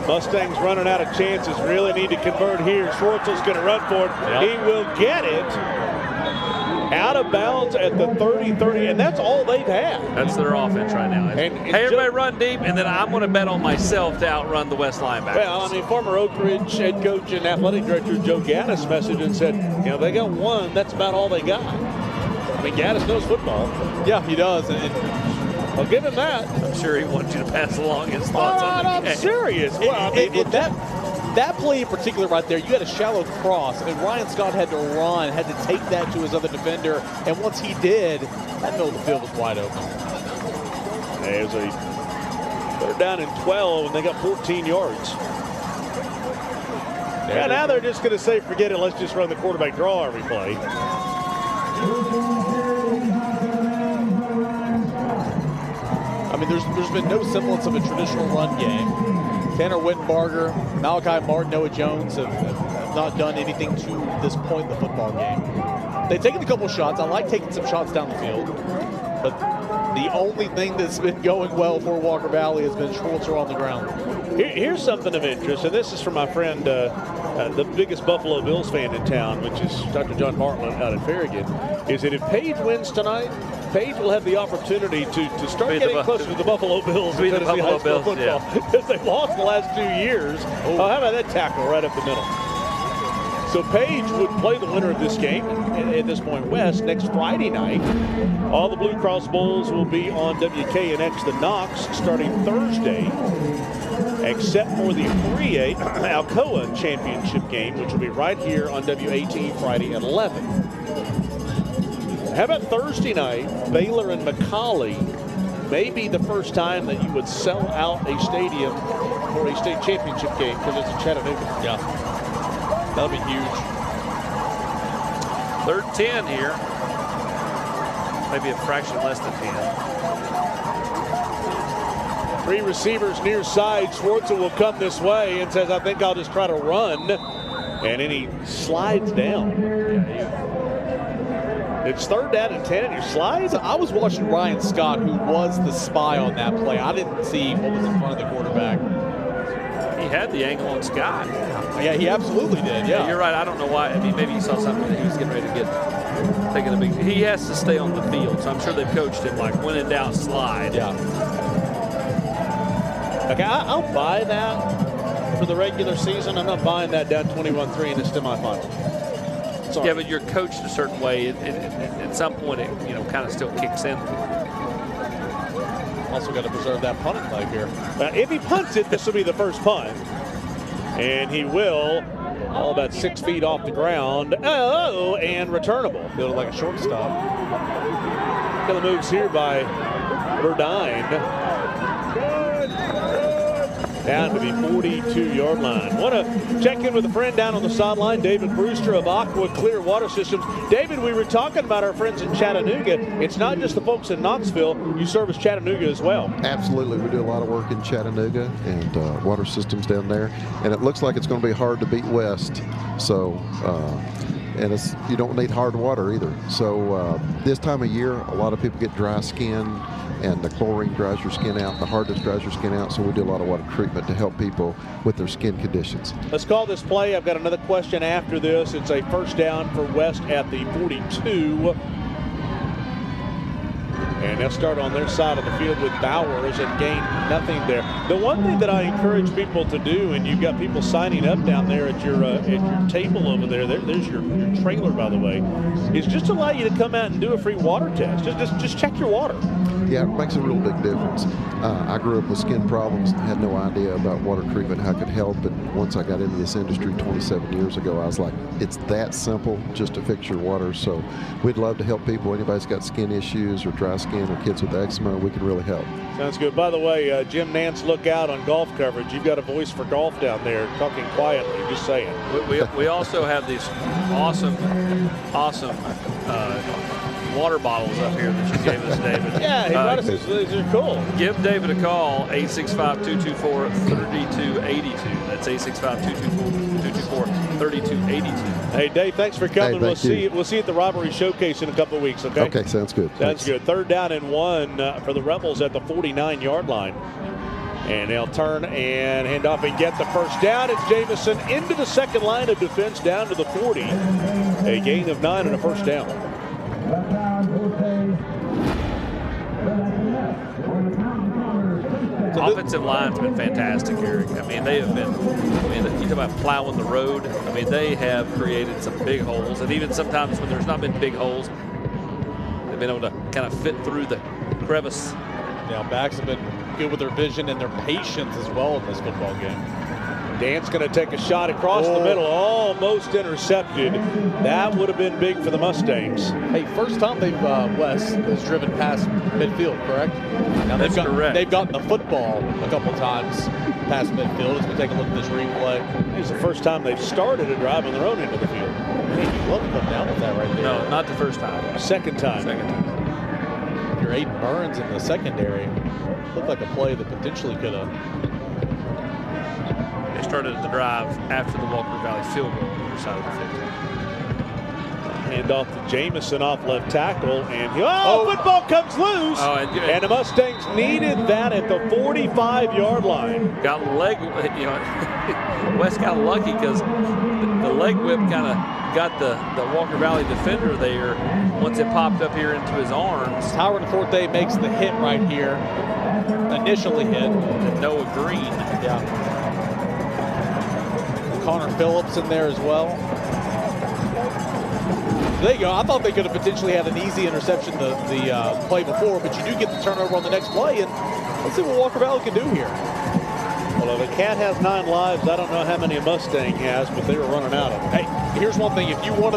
Mustangs running out of chances. Really need to convert here. Schwartzel's going to run for it.
Yep.
He will get it. Out of bounds at the 30, and that's all they've had.
That's their offense right now.
And
hey, everybody run deep, and then I'm going to bet on myself to outrun the West linebackers.
Well, I mean, former Oak Ridge head coach and athletic director Joe Gaddis messaged and said, you know, they got one. That's about all they got. I mean, Gaddis knows football.
Yeah, he does. And
I'll give him that.
I'm sure he wants you to pass along his thoughts on the game.
I'm serious. Well, I mean,
that play in particular right there, you had a shallow cross, and Ryan Scott had to run, had to take that to his other defender, and once he did, that middle of the field was wide open.
There's a third down and 12, and they got 14 yards. Yeah, now they're just going to say, forget it, let's just run the quarterback draw every play.
I mean, there's been no semblance of a traditional run game. Tanner Wittenbarger, Malachi Martin, Noah Jones have not done anything to this point in the football game. They've taken a couple shots. I like taking some shots down the field. But the only thing that's been going well for Walker Valley has been Schwartzer on the ground.
Here's something of interest, and this is from my friend, the biggest Buffalo Bills fan in town, which is Dr. John Bartlett out at Farragut, is that if Page wins tonight, Page will have the opportunity to start getting closer to the Buffalo Bills in Tennessee high school football, because they've lost the last 2 years. Oh, how about that tackle right up the middle? So Page would play the winner of this game at this point West next Friday night. All the Blue Cross Bowls will be on WKNX The Knox starting Thursday, except for the 3A Alcoa Championship game, which will be right here on WAT Friday at 11. How about Thursday night, Baylor and McCallie? Maybe the first time that you would sell out a stadium for a state championship game because it's in Chattanooga.
Yeah, that'll be huge.
3rd 10 here. Maybe a fraction less than 10.
3 receivers near side. Schwartzel will come this way and says, I think I'll just try to run. And then he slides down. It's 3rd down and 10 and your slides?
I was watching Ryan Scott, who was the spy on that play. I didn't see what was in front of the quarterback.
He had the angle on Scott.
Yeah, he absolutely did. Yeah,
you're right. I don't know why. I mean, maybe he saw something that he was getting ready to taking a big. He has to stay on the field, so I'm sure they've coached him like when in doubt, slide.
Yeah.
Okay, I'll buy that for the regular season. I'm not buying that down 21-3 in the semifinal. Sorry.
Yeah, but you're coached a certain way. At some point, it kind of still kicks in.
Also got to preserve that punting leg here.
If he punts it, this will be the first punt. And he will, all about 6 feet off the ground. Oh, and returnable.
Feeling like a shortstop.
Couple of moves here by Burdine. Down to the 42-yard line. Want to check in with a friend down on the sideline, David Brewster of Aqua Clear Water Systems. David, we were talking about our friends in Chattanooga. It's not just the folks in Knoxville. You service Chattanooga as well.
Absolutely. We do a lot of work in Chattanooga and water systems down there. And it looks like it's going to be hard to beat West. So, and you don't need hard water either. So this time of year, a lot of people get dry skin, and the chlorine dries your skin out, the hardness dries your skin out, so we do a lot of water treatment to help people with their skin conditions.
Let's call this play. I've got another question after this. It's a first down for West at the 42. And they'll start on their side of the field with Bowers and gain nothing there. The one thing that I encourage people to do, and you've got people signing up down there at your table over there, there's your trailer, by the way, is just allow you to come out and do a free water test. Just check your water.
Yeah, it makes a real big difference. I grew up with skin problems, had no idea about water treatment, how it could help. And once I got into this industry 27 years ago, I was like, it's that simple just to fix your water. So we'd love to help people. Anybody's got skin issues or dry skin or kids with eczema, we can really help.
Sounds good. By the way, Jim Nance, look out on golf coverage. You've got a voice for golf down there, talking quietly, just saying.
We also have these awesome water bottles up here that you gave us, David.
Yeah, he brought us these. These are cool.
Give David a call, 865-224-3282. That's 865-224-3282.
Hey, Dave, thanks for coming.
Hey,
We'll see you at the Robbery Showcase in a couple of weeks, okay?
Okay, sounds good.
Sounds good. 3rd down and 1 for the Rebels at the 49-yard line. And they'll turn and hand off and get the first down. It's Jamison into the second line of defense down to the 40. A gain of 9 and a first down.
The offensive line's been fantastic, Eric. I mean, they have been, you talk about plowing the road. I mean, they have created some big holes. And even sometimes when there's not been big holes, they've been able to kind of fit through the crevice.
Yeah, backs have been good with their vision and their patience as well in this football game.
Dan's going to take a shot across the middle, almost intercepted. That would have been big for the Mustangs.
Hey, first time West has driven past midfield, correct? Now they've gotten the football a couple times past midfield as we take a look at this replay.
It's the first time they've started a drive on their own end of the field.
Man, you love to come down with that right there.
No, not the first time.
Second time.
Your Aiden Burns in the secondary looked like a play that potentially could have.
They started the drive after the Walker Valley field goal on the other side of the 50.
Hand off to Jamison off left tackle, and football comes loose. And the Mustangs needed that at the 45-yard line.
Got leg, West got lucky because the leg whip kind of got the Walker Valley defender there once it popped up here into his arms.
Tyron Forte makes the hit right here. Initially hit.
And Noah Green.
Yeah. Connor Phillips in there as well. There you go. I thought they could have potentially had an easy interception the play before, but you do get the turnover on the next play, and let's see what Walker Valley can do here.
Well, if a cat has 9 lives, I don't know how many a Mustang has, but they were running out of them.
Hey, here's one thing: if you want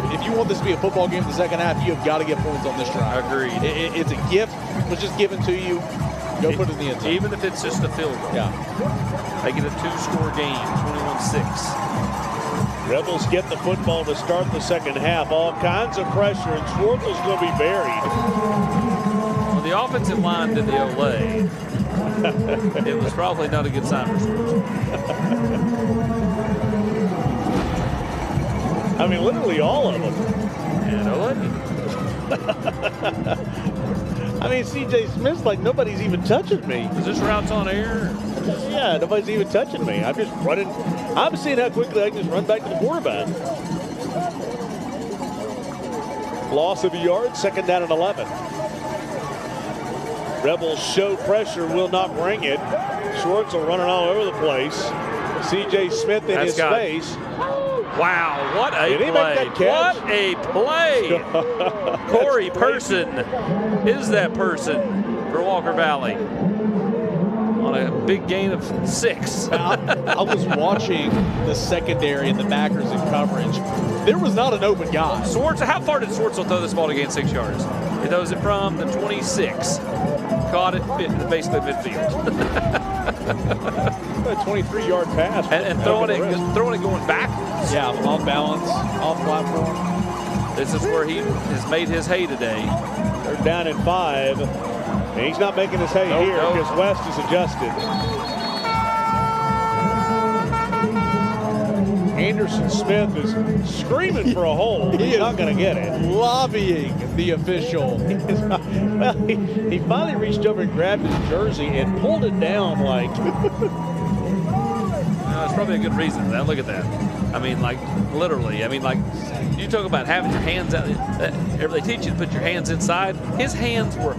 this to be a football game in the second half, you have got to get points on this drive.
Agreed.
It's a gift. It was just given to you. Go put it in the end zone.
Even if it's just a field goal.
Yeah.
Make it a 2-score game, 21-6.
Rebels get the football to start the second half. All kinds of pressure, and Schwartzel's going to be buried.
When the offensive line did the Olay, it was probably not a good sign for Schwartzel.
I mean, literally all of them.
And Olay.
I mean, C.J. Smith's like, nobody's even touching me.
Is this routes on air?
Yeah, nobody's even touching me. I'm just running. I'm seeing how quickly I can just run back to the quarterback. Loss of a yard, second down and 11. Rebels show pressure, will not bring it. Schwartzel running all over the place. C.J. Smith in his face.
Wow, what a
Did he
play.
make that catch?
What a play. Corey Person is that person for Walker Valley on a big gain of 6.
I was watching the secondary and the backers in coverage. There was not an open guy.
Schwartzel, how far did Schwartzel throw this ball to gain 6 yards? He throws it from the 26. Caught it basically midfield.
A 23-yard pass.
And throwing it going backwards.
Yeah, off balance, off platform.
This is where he has made his hay today.
They're down at 5. And he's not making his hay here because West is adjusted. Anderson Smith is screaming for a hold. He's not going to get it.
Lobbying the official.
He finally reached over and grabbed his jersey and pulled it down like.
It's probably a good reason for that. Look at that. I mean, like, literally. I mean, like, you talk about having your hands out. They teach you to put your hands inside. His hands were.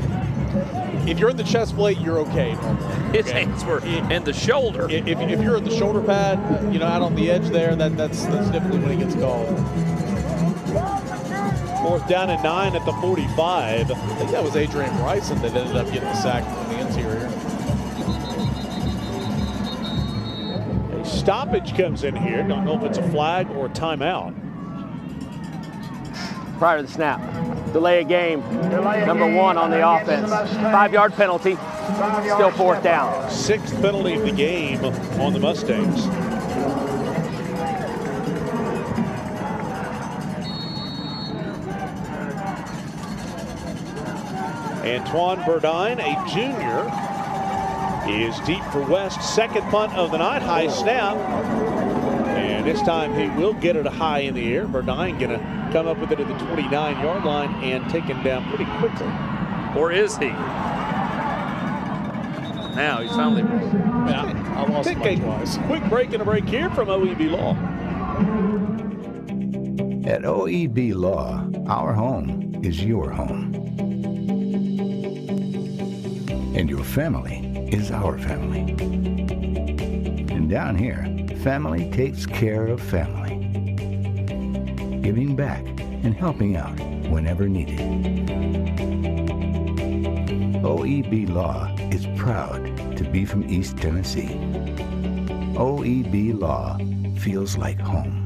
If you're in the chest plate, you're okay normally.
His hands were in the shoulder.
If you're in the shoulder pad, out on the edge there, that's typically when it gets called.
4th down and 9 at the 45.
I think that was Adrian Bryson that ended up getting the sack from the interior.
A stoppage comes in here. Don't know if it's a flag or a timeout.
Prior to the snap. Delay a game. Number 1 on the offense. 5-yard penalty. Still 4th down.
6th penalty of the game on the Mustangs. Antoine Burdine, a junior, is deep for West. 2nd punt of the night. High snap. And this time he will get it high in the air. Burdine going to come up with it at the 29-yard line and take him down pretty quickly.
Or is he? Now he's finally.
I lost
Take a quick break and a break here from OEB Law.
At OEB Law, our home is your home. And your family is our family. And down here, family takes care of family. Giving back and helping out whenever needed. OEB Law is proud to be from East Tennessee. OEB Law feels like home.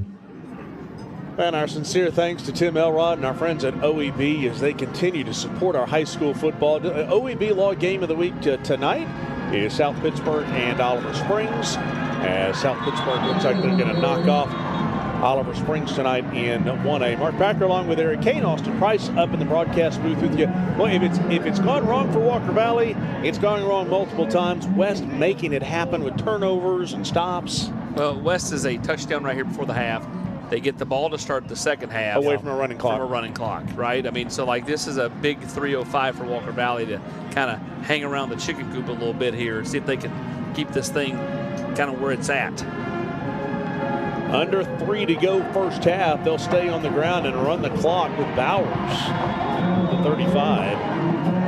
And our sincere thanks to Tim Elrod and our friends at OEB as they continue to support our high school football. OEB Law game of the week tonight is South Pittsburgh and Oliver Springs. As South Pittsburgh looks like they're going to knock off Oliver Springs tonight in 1A. Mark Packer along with Eric Kane, Austin Price up in the broadcast booth with you. Well, if it's gone wrong for Walker Valley, it's gone wrong multiple times. West making it happen with turnovers and stops.
Well, West is a touchdown right here before the half. They get the ball to start the second half.
Away from a running clock.
From a running clock, right? I mean, so like this is a big 3:05 for Walker Valley to kind of hang around the chicken coop a little bit here and see if they can keep this thing kind of where it's at.
Under 3 to go first half. They'll stay on the ground and run the clock with Bowers, the 35.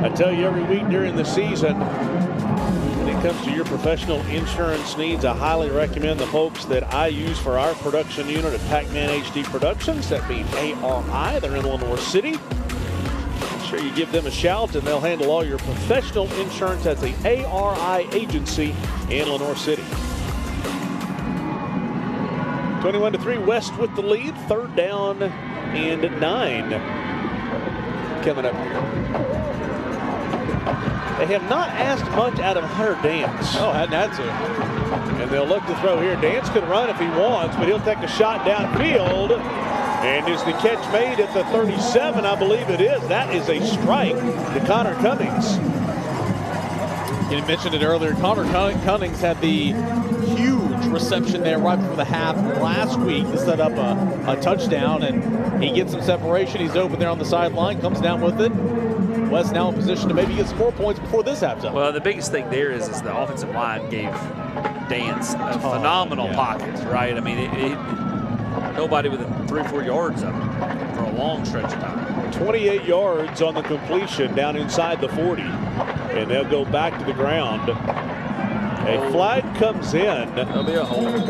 I tell you, every week during the season, when it comes to your professional insurance needs, I highly recommend the folks that I use for our production unit at Pac-Man HD Productions, that being ARI. They're in Lenore City. Make sure you give them a shout, and they'll handle all your professional insurance at the ARI agency in Lenore City. 21-3, West with the lead. 3rd down and 9 coming up here. They have not asked much out of Hunter Dance.
Oh, hadn't had to.
And they'll look to throw here. Dance can run if he wants, but he'll take a shot downfield. And is the catch made at the 37? I believe it is. That is a strike to Connor Cummings.
You mentioned it earlier. Connor Cummings had the huge reception there right before the half last week to set up a touchdown, and he gets some separation. He's open there on the sideline, comes down with it. West now in position to maybe get some more points before this halftime.
Well, the biggest thing there is the offensive line gave Dance a phenomenal pocket, right? I mean, nobody within 3 or 4 yards of him for a long stretch of time.
28 yards on the completion down inside the 40. And they'll go back to the ground. A flag comes in.
There'll be a hold.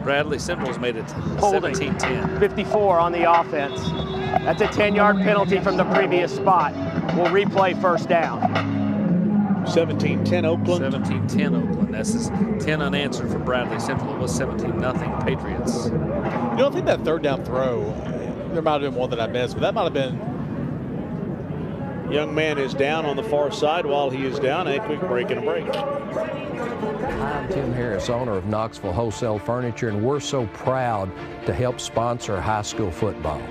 Bradley Central's made it 17-10.
54 on the offense. That's a 10-yard penalty from the previous spot. We'll replay first down.
17-10 Oakland.
17-10 Oakland. That's 10 unanswered for Bradley Central. It was 17-0 Patriots.
You know, I think that 3rd down throw, there might have been one that I missed, but that might have been.
Young man is down on the far side. While he is down, a quick break and a break.
I'm Tim Harris, owner of Knoxville Wholesale Furniture, and we're so proud to help sponsor high school football.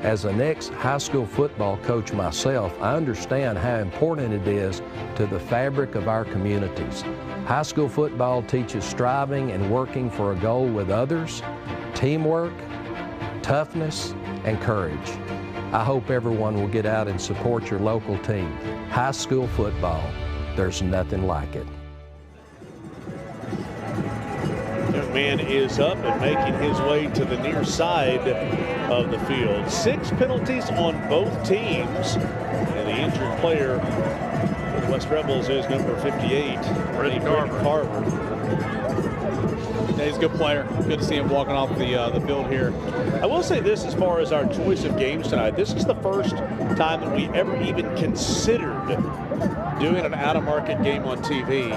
As an ex-high school football coach myself, I understand how important it is to the fabric of our communities. High school football teaches striving and working for a goal with others, teamwork, toughness, and courage. I hope everyone will get out and support your local team. High school football, there's nothing like it.
Young man is up and making his way to the near side of the field. 6 penalties on both teams. And the injured player for the West Rebels is number 58, Brady Carver.
Yeah, he's a good player. Good to see him walking off the field here.
I will say this as far as our choice of games tonight. This is the first time that we ever even considered doing an out-of-market game on TV,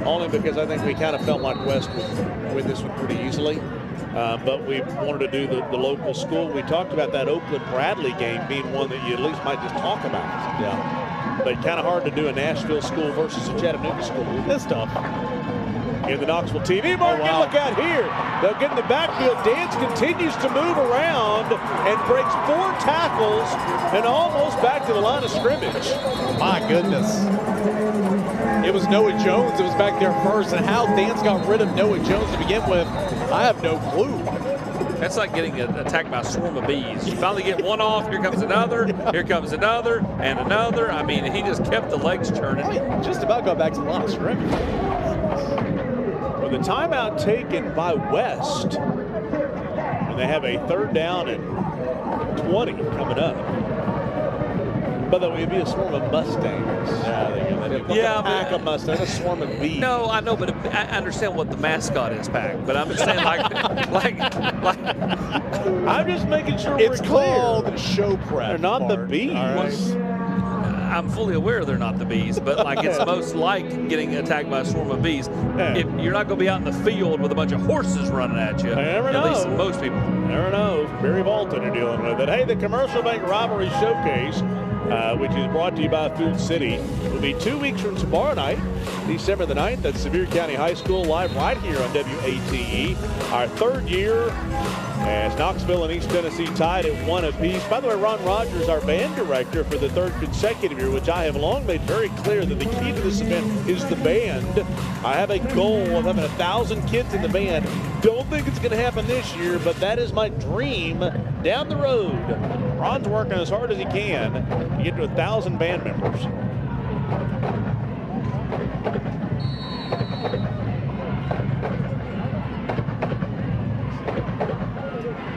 only because I think we kind of felt like West would win this one pretty easily. But we wanted to do the local school. We talked about that Oakland-Bradley game being one that you at least might just talk about.
Yeah.
But kind of hard to do a Nashville school versus a Chattanooga school.
It's tough.
In the Knoxville TV market, look out here. They'll get in the backfield. Dance continues to move around and breaks 4 tackles and almost back to the line of scrimmage.
My goodness. It was Noah Jones that was back there first, and how Dance got rid of Noah Jones to begin with, I have no clue.
That's like getting attacked by a swarm of bees. You finally get one off, here comes another, here comes another, and another. I mean, he just kept the legs turning.
Just about got back to the line of scrimmage.
With a timeout taken by West, and they have a 3rd down and 20 coming up. By the way, it'd be a swarm of Mustangs.
Yeah,
pack of Mustangs, a swarm of bees.
No, I know, but I understand what the mascot is, Pack. But I'm just saying, like.
I'm just making sure
it's
we're clear.
called show prep.
They're not the bees.
I'm fully aware they're not the bees, but like it's most like getting attacked by a swarm of bees. If you're not going to be out in the field with a bunch of horses running at you.
Never know.
At least most people.
Never know. Barry Bolton are dealing with it. Hey, the Commercial Bank Rivalry Showcase, which is brought to you by Food City, will be 2 weeks from tomorrow night, December the 9th, at Sevier County High School, live right here on WATE. Our 3rd year as Knoxville and East Tennessee tied at 1 apiece. By the way, Ron Rogers, our band director for the 3rd consecutive year, which I have long made very clear that the key to this event is the band. I have a goal of having 1,000 kids in the band. Don't think it's going to happen this year, but that is my dream down the road. Ron's working as hard as he can to get to 1,000 band members.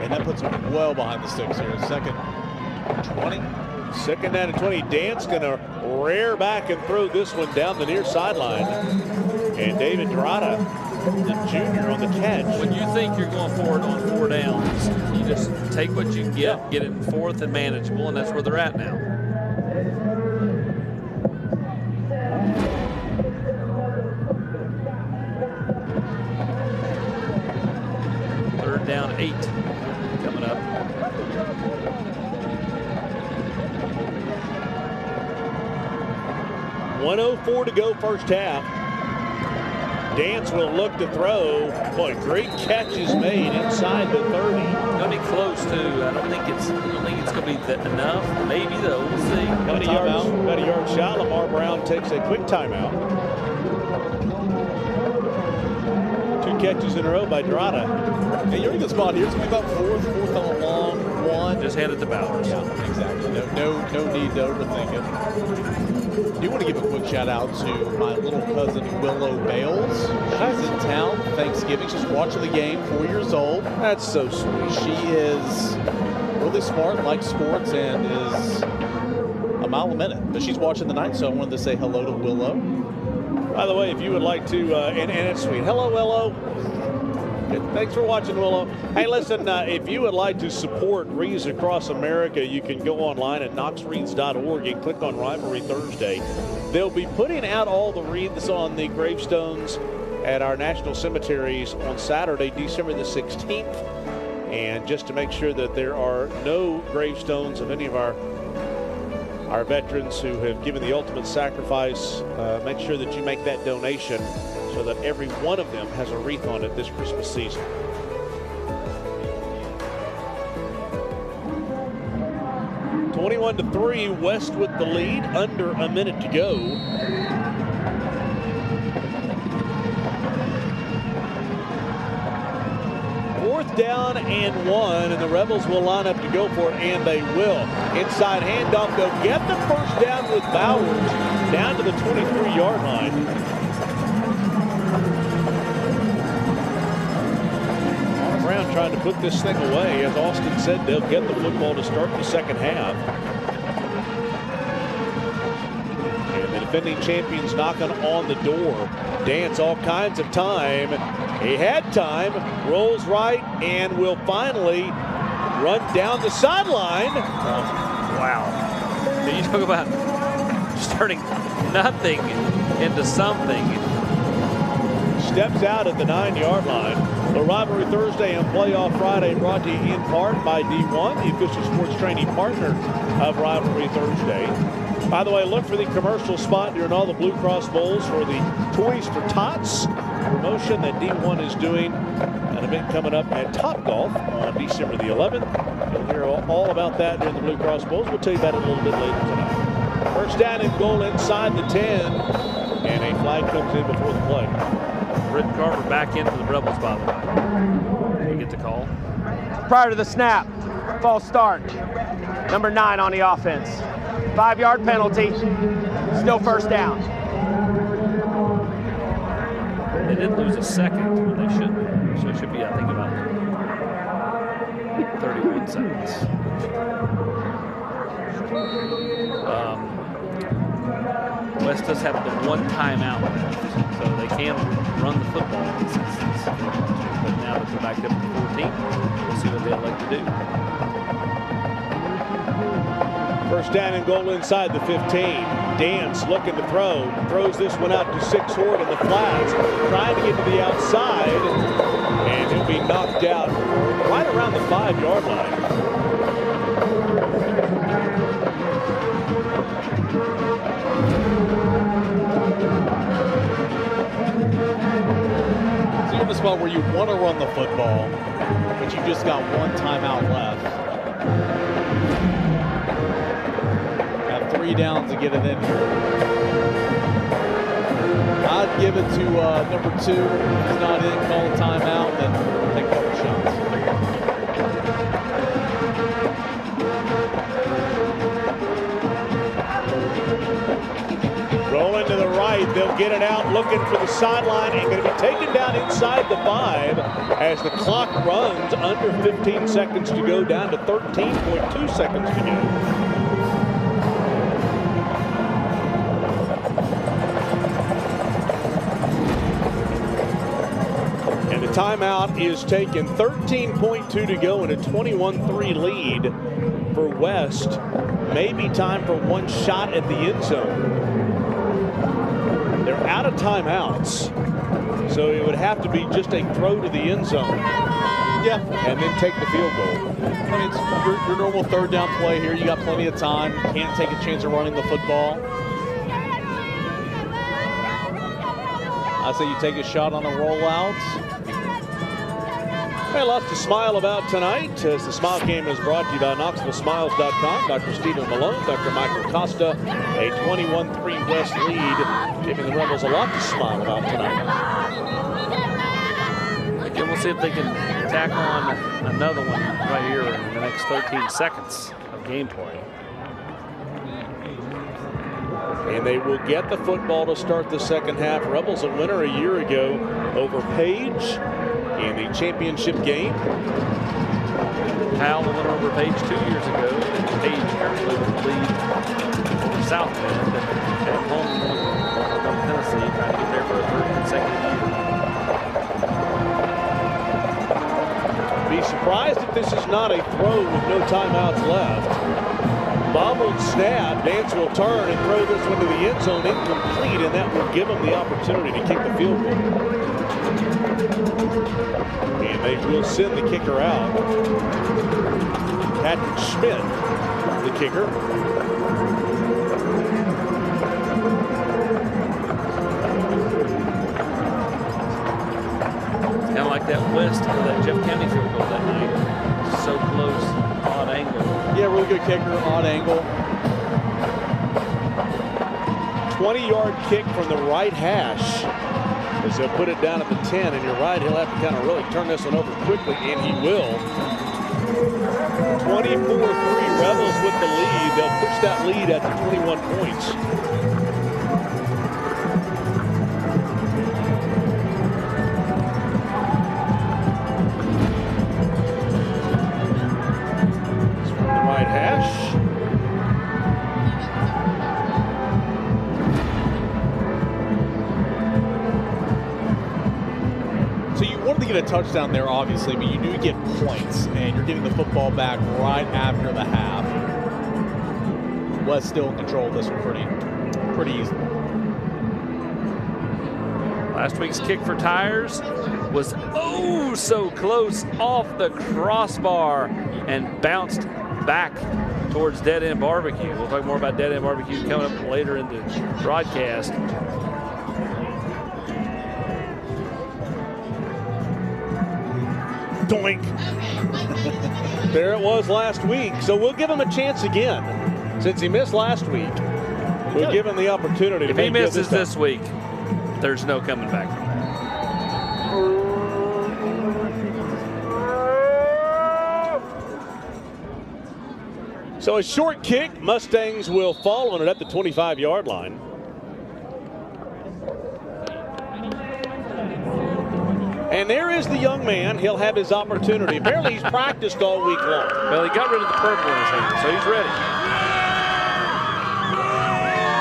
And that puts him well behind the sticks here. 2nd 20.
2nd down and 20. Dance going to rear back and throw this one down the near sideline. And David Dorada, the junior, on the catch.
When you think you're going forward on 4 downs, you just take what you get it in 4th and manageable, and that's where they're at now. Third down 8 coming up.
.104 to go first half. Dance will look to throw. Boy, great catches made inside the 30.
Going to be close too. I don't think it's going to be enough. Maybe though. We'll see.
About a yard shot. Lamar Brown takes a quick timeout. 2 catches in a row by Dorada.
Hey, you're in a good spot here. It's going to be about fourth on a long one.
Just hand it to Bowers.
Yeah, exactly. No need to overthink it. I do want to give a quick shout out to my little cousin Willow Bales. She's in town Thanksgiving. She's watching the game, 4 years old.
That's so sweet.
She is really smart, likes sports, and is a mile a minute. But she's watching the night, so I wanted to say hello to Willow.
By the way, if you would like to, and it's sweet. Hello, Willow. Thanks for watching, Willow. Hey, listen, if you would like to support Wreaths Across America, you can go online at knoxwreaths.org and click on Rivalry Thursday. They'll be putting out all the wreaths on the gravestones at our national cemeteries on Saturday, December the 16th. And just to make sure that there are no gravestones of any of our veterans who have given the ultimate sacrifice, make sure that you make that donation so that every one of them has a wreath on it this Christmas season. (21-3), West with the lead, under a minute to go. Fourth down and 1, and the Rebels will line up to go for it, and they will. Inside handoff, they'll get the first down with Bowers down to the 23-yard line. Brown trying to put this thing away. As Austin said, they'll get the football to start the second half. And the defending champions knocking on the door. Dance all kinds of time. He had time, rolls right, and will finally run down the sideline.
Wow. You talk about turning nothing into something.
Steps out at the 9-yard line. The Rivalry Thursday and Playoff Friday brought to you in part by D1, the official sports training partner of Rivalry Thursday. By the way, look for the commercial spot during all the Blue Cross Bowls for the Toys for Tots promotion that D1 is doing. An event coming up at Topgolf on December the 11th. You'll hear all about that during the Blue Cross Bowls. We'll tell you about it a little bit later tonight. First down and goal inside the 10, and a flag comes in before the play.
Rick Carver back into the Rebels, by the way. Did he get the call?
prior to the snap. False start. Number 9 on the offense. 5-yard penalty. Still first down.
They did lose a second when they shouldn't. So it should be, I think, about 31 seconds. West does have the one timeout left, so they can run the football in this instance. But now that they're back up to 14, we'll see what they elect to do.
First down and goal inside the 15. Dance looking to throw. Throws this one out to Sixhorn in the flats. Trying to get to the outside. And he'll be knocked out right around the 5-yard line.
So you're in a spot where you want to run the football, but you just got one timeout left. Have 3 downs to get it in here. I'd give it to number 2. If he's not in, call a timeout, then take a couple shots.
Rolling to the right, they'll get it out, looking for the sideline, and going to be taken down inside the 5 as the clock runs under 15 seconds to go, down to 13.2 seconds to go. And the timeout is taken, 13.2 to go, and a 21-3 lead for West. Maybe time for one shot at the end zone. They're out of timeouts, so it would have to be just a throw to the end zone.
Yeah.
And then take the field goal.
I mean, it's your normal 3rd down play here. You got plenty of time. Can't take a chance of running the football. I say you take a shot on a rollout.
Hey, lots to smile about tonight as the Smile Game is brought to you by KnoxvilleSmiles.com. Dr. Stephen Malone, Dr. Michael Costa, a 21-3 West lead, giving the Rebels a lot to smile about tonight.
Again, we'll see if they can tack on another one right here in the next 13 seconds of gameplay.
And they will get the football to start the second half. Rebels a winner a year ago over Page in the championship game.
Powell went over Page 2 years ago. Page currently with the lead over South Bend at home from Tennessee, trying to get there for a 3rd consecutive year.
Be surprised if this is not a throw with no timeouts left. Bobbled snap. Dance will turn and throw this one to the end zone, incomplete, and that will give them the opportunity to kick the field goal. And they will send the kicker out. Patrick Schmidt, the kicker.
Kind of like that West or that Jeff County field goal that night. So close, odd angle.
Yeah, really good kicker, odd angle.
20-yard kick from the right hash. As they'll put it down at the 10, and you're right, he'll have to kind of really turn this one over quickly, and he will. 24-3, Rebels with the lead. They'll push that lead at the 21 points. It's from the right hash.
So you wanted to get a touchdown there, obviously, but you do get points, and you're getting the football back right after the half. West still in control of this one pretty easily.
Last week's kick for Tires was oh so close off the crossbar and bounced back towards Dead End Barbecue. We'll talk more about Dead End Barbecue coming up later in the broadcast.
Doink. There it was last week. So we'll give him a chance again. Since he missed last week, we'll give him the opportunity to
if he misses this week, there's no coming back from that.
So a short kick. Mustangs will fall on it at the 25-yard line. And there is the young man. He'll have his opportunity. Apparently he's practiced all week long.
Well, he got rid of the purple in his hand, so he's ready.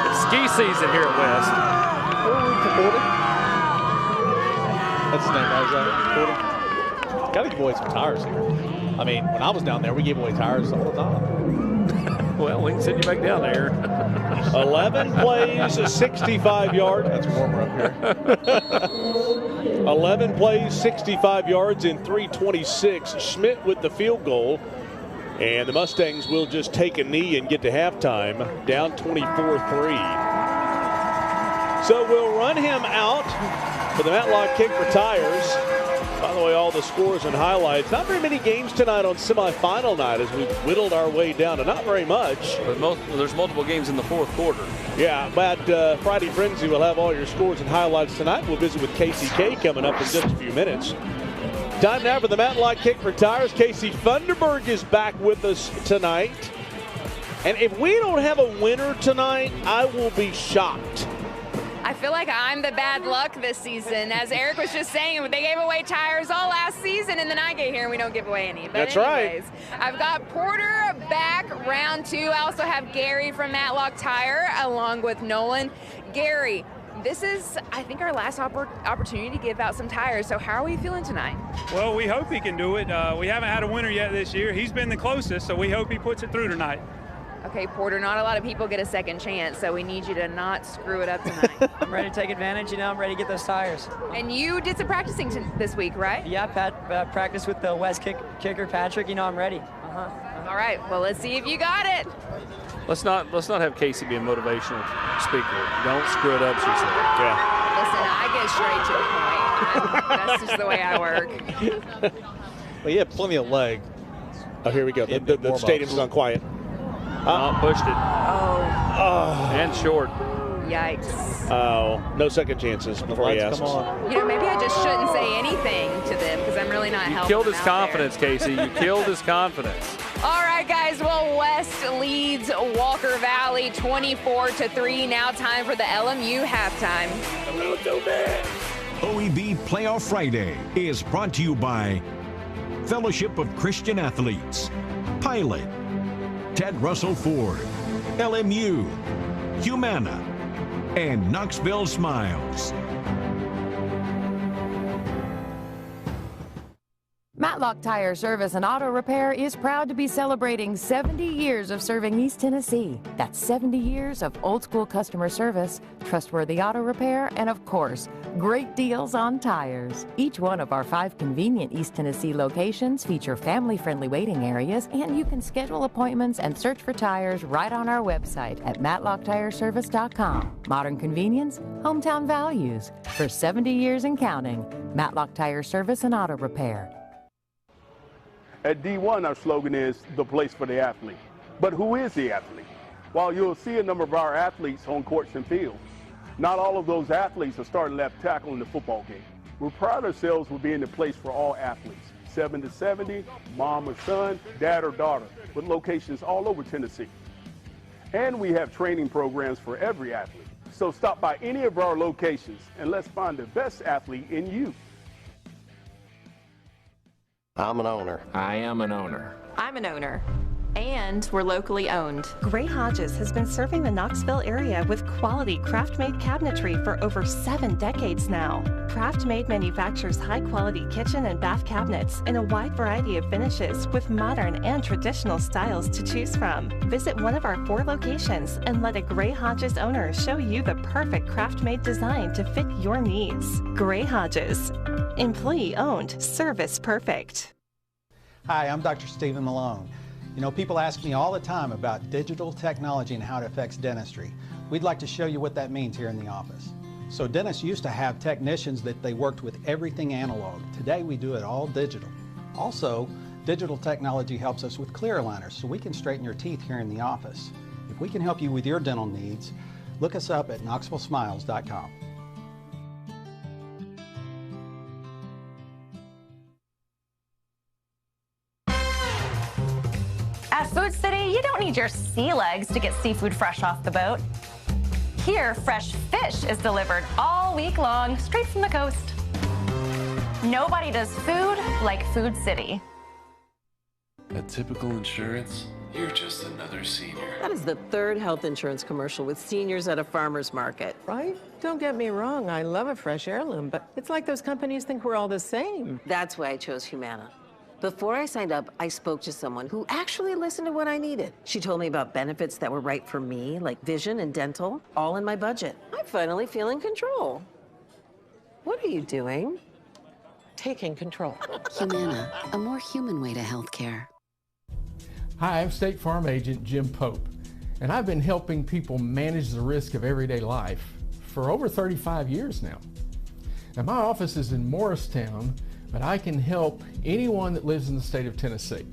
It's ski season here at West.
That's his name, right? Got to give away some tires here. I mean, when I was down there, we gave away tires all the time.
Well, we can send you back down there.
11 plays, 65 yards.
That's warmer up here.
11 plays, 65 yards in 3:26. Schmidt with the field goal. And the Mustangs will just take a knee and get to halftime, down 24-3. So we'll run him out for the Matlock kick retires. By the way, all the scores and highlights. Not very many games tonight on semifinal night as we've whittled our way down to not very much.
But there's multiple games in the fourth quarter.
Yeah, but Friday Frenzy will have all your scores and highlights tonight. We'll visit with KCK coming up in just a few minutes. Time now for the Matlock kick retires. Casey Funderburg is back with us tonight. And if we don't have a winner tonight, I will be shocked.
I feel like I'm the bad luck this season. As Eric was just saying, they gave away tires all last season, and then I get here and we don't give away any. But
That's
anyways,
right.
I've got Porter back round 2. I also have Gary from Matlock Tire along with Nolan. Gary, this is, I think, our last opportunity to give out some tires. So how are we feeling tonight?
Well, we hope he can do it. We haven't had a winner yet this year. He's been the closest, so we hope he puts it through tonight.
Okay, Porter, not a lot of people get a second chance, so we need you to not screw it up tonight.
I'm ready to take advantage. I'm ready to get those tires.
And you did some practicing this week, right?
Yeah, practice with the West kicker, Patrick. I'm ready.
All right, well, let's see if you got it.
Let's not have Casey be a motivational speaker. Don't screw it up, she said.
Yeah.
Listen, I get straight to the point. That's just the way I work.
Well, you have plenty of leg.
Oh, here we go. The stadium's gone quiet.
Pushed it.
Oh.
And short.
Yikes.
Oh, no second chances before he asks.
You know, maybe I just shouldn't say anything to them because I'm really not helping.
You killed his confidence, Casey. You killed his confidence.
All right, guys. Well, West leads Walker Valley 24-3. Now time for the LMU halftime.
OEB Playoff Friday is brought to you by Fellowship of Christian Athletes, Pilot, Ted Russell Ford, LMU, Humana, and Knoxville Smiles.
Matlock Tire Service and Auto Repair is proud to be celebrating 70 years of serving East Tennessee. That's 70 years of old school customer service, trustworthy auto repair, and of course, great deals on tires. Each one of our 5 convenient East Tennessee locations feature family-friendly waiting areas, and you can schedule appointments and search for tires right on our website at matlocktireservice.com. Modern convenience, hometown values. For 70 years and counting, Matlock Tire Service and Auto Repair.
At D1, our slogan is the place for the athlete. But who is the athlete? While you'll see a number of our athletes on courts and fields, not all of those athletes are starting left tackle in the football game. We pride ourselves with being the place for all athletes, 7 to 70, mom or son, dad or daughter, with locations all over Tennessee. And we have training programs for every athlete. So stop by any of our locations and let's find the best athlete in you.
I'm an owner.
I am an owner.
I'm an owner. And we're locally owned.
Gray Hodges has been serving the Knoxville area with quality craft-made cabinetry for over 7 decades now. Craft-Made manufactures high-quality kitchen and bath cabinets in a wide variety of finishes with modern and traditional styles to choose from. Visit one of our 4 locations and let a Gray Hodges owner show you the perfect craft-made design to fit your needs. Gray Hodges. Employee-owned, service perfect.
Hi, I'm Dr. Stephen Malone. You know, people ask me all the time about digital technology and how it affects dentistry. We'd like to show you what that means here in the office. So dentists used to have technicians that they worked with everything analog. Today we do it all digital. Also, digital technology helps us with clear aligners so we can straighten your teeth here in the office. If we can help you with your dental needs, look us up at knoxvillesmiles.com.
At Food City,
you don't need your sea legs to get seafood fresh off the boat. Here, fresh fish is delivered all week long, straight from the coast. Nobody does food like Food City.
At Typical Insurance, you're just another senior.
That is the third health insurance commercial with seniors at a farmer's market. Right? Don't get me wrong, I love a fresh heirloom, but it's like those companies think we're all the same. That's why I chose Humana. Before I signed up, I spoke to someone who actually listened to what I needed. She told me about benefits that were right for me, like vision and dental, all in my budget. I finally feel in control. What are you doing? Taking control.
Humana, a more human way to healthcare.
Hi, I'm State Farm Agent Jim Pope, and I've been helping people manage the risk of everyday life for over 35 years now. Now, my office is in Morristown, but I can help anyone that lives in the state of Tennessee.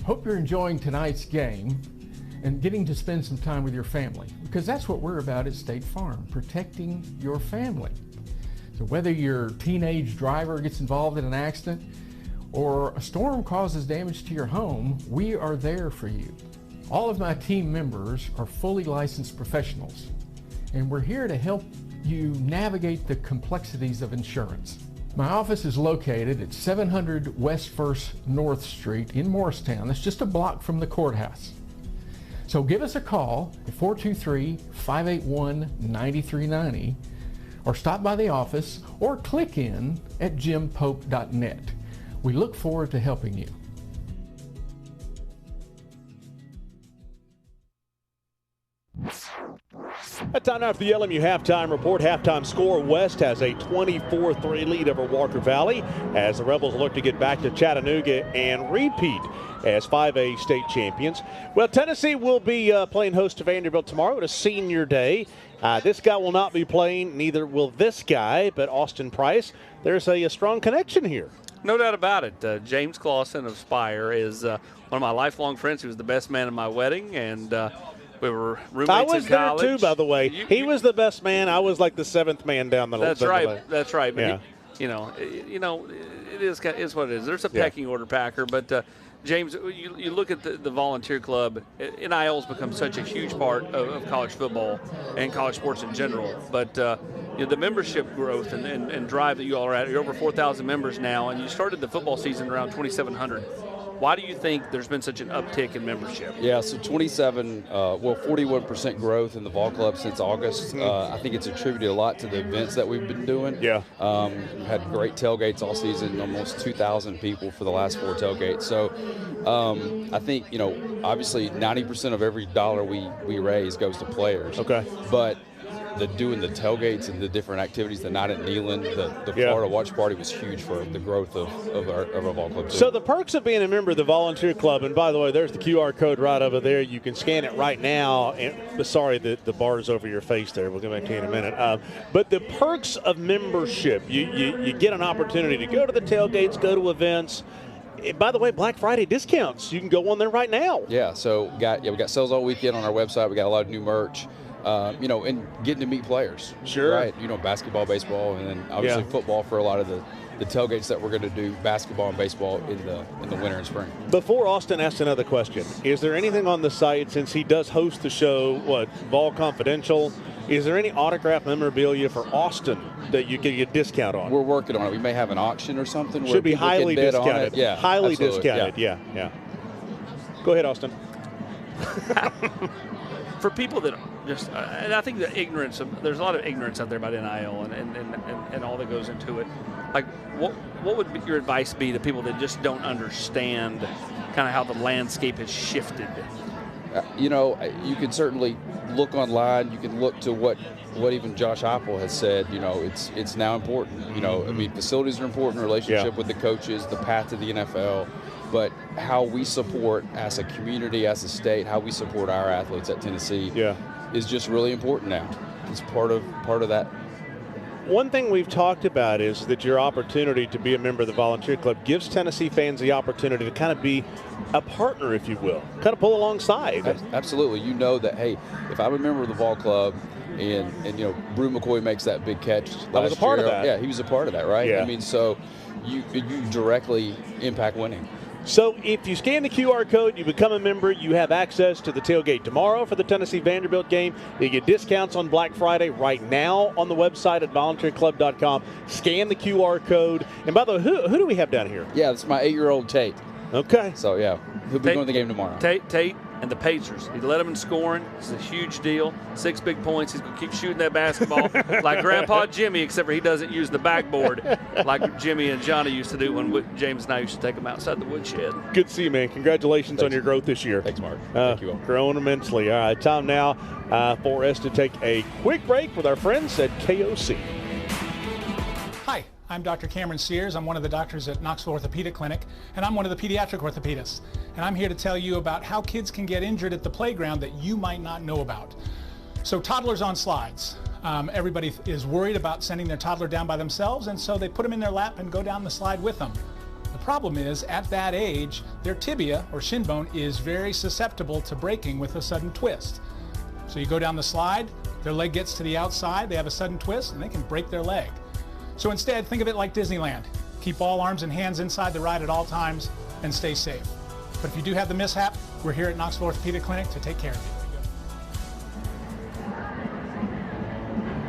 Hope you're enjoying tonight's game and getting to spend some time with your family, because that's what we're about at State Farm, protecting your family. So whether your teenage driver gets involved in an accident or a storm causes damage to your home, we are there for you. All of my team members are fully licensed professionals, and we're here to help you navigate the complexities of insurance. My office is located at 700 West 1st North Street in Morristown. That's just a block from the courthouse. So give us a call at 423-581-9390, or stop by the office, or click in at jimpope.net. We look forward to helping you.
At time now for the LMU halftime report. Halftime score, West has a 24-3 lead over Walker Valley as the Rebels look to get back to Chattanooga and repeat as 5A state champions. Well, Tennessee will be playing host to Vanderbilt tomorrow at a senior day. This guy will not be playing, neither will this guy, but Austin Price. There's a strong connection here.
No doubt about it. James Clausen of Spire is one of my lifelong friends. He was the best man at my wedding, and we were roommates
I was
in
there
college.
too, by the way. He was the best man. I was like the seventh man down the.
That's right. That's right. But
yeah.
It is what it is. There's a pecking order, Packer, but. James, you look at the volunteer club. NIL's become such a huge part of college football and college sports in general. But the membership growth and drive that you all are at, you're over 4,000 members now, and you started the football season around 2,700. Why do you think there's been such an uptick in membership?
Yeah, so 41% growth in the Vol Club since August. I think it's attributed a lot to the events that we've been doing.
Yeah.
We've had great tailgates all season, almost 2,000 people for the last 4 tailgates. So I think, obviously 90% of every dollar we raise goes to players.
Okay.
But doing the tailgates and the different activities, the night at Neyland, the Florida Watch Party was huge for the growth of our Vol Club too.
So the perks of being a member of the volunteer club, and by the way, there's the QR code right over there. You can scan it right now. And sorry, the bar's over your face there. We'll get back to you in a minute. But the perks of membership, you get an opportunity to go to the tailgates, go to events. By the way, Black Friday discounts. You can go on there right now.
Yeah, so we got sales all weekend on our website. We got a lot of new merch. And getting to meet players.
Sure.
Right. Basketball, baseball, and then obviously football for a lot of the tailgates that we're going to do, basketball and baseball in the winter and spring.
Before Austin asks another question, is there anything on the site, since he does host the show, Vol Confidential, is there any autographed memorabilia for Austin that you can get a discount on?
We're working on it. We may have an auction or something.
Should be highly discounted.
Yeah,
highly
absolutely.
discounted. Yeah. Go ahead, Austin.
For people that just, and I think there's a lot of ignorance out there about NIL and all that goes into it. Like, what would your advice be to people that just don't understand kind of how the landscape has shifted?
You can certainly look online. You can look to what even Josh Heupel has said. It's now important. Facilities are important, relationship with the coaches, the path to the NFL. But how we support as a community, as a state, how we support our athletes at Tennessee is just really important now. It's part of that.
One thing we've talked about is that your opportunity to be a member of the volunteer club gives Tennessee fans the opportunity to kind of be a partner, if you will, kind of pull alongside.
Absolutely. You know that, hey, if I'm a member of the Vol Club and Brew McCoy makes that big catch last year.
I was a part of that.
Yeah, he was a part of that, right?
Yeah.
So you directly impact winning.
So if you scan the QR code, you become a member, you have access to the tailgate tomorrow for the Tennessee Vanderbilt game. You get discounts on Black Friday right now on the website at volunteerclub.com. Scan the QR code. And by the way, who do we have down here?
Yeah, it's my 8-year-old Tate.
Okay.
So, yeah, he'll be going to the game tomorrow.
Tate and the Pacers. He led them in scoring. It's a huge deal. 6 big points. He's going to keep shooting that basketball like Grandpa Jimmy, except for he doesn't use the backboard like Jimmy and Johnny used to do when James and I used to take them outside the woodshed.
Good to see you, man. Congratulations on your growth this year.
Thanks, Mark. Thank you all.
Growing immensely. All right, time now for us to take a quick break with our friends at KOC.
Hi, I'm Dr. Cameron Sears. I'm one of the doctors at Knoxville Orthopedic Clinic, and I'm one of the pediatric orthopedists. And I'm here to tell you about how kids can get injured at the playground that you might not know about. So toddlers on slides. Everybody is worried about sending their toddler down by themselves, and so they put them in their lap and go down the slide with them. The problem is, at that age, their tibia or shin bone is very susceptible to breaking with a sudden twist. So you go down the slide, their leg gets to the outside, they have a sudden twist, and they can break their leg. So instead, think of it like Disneyland. Keep all arms and hands inside the ride at all times and stay safe. But if you do have the mishap, we're here at Knoxville Orthopedic Clinic to take care of you.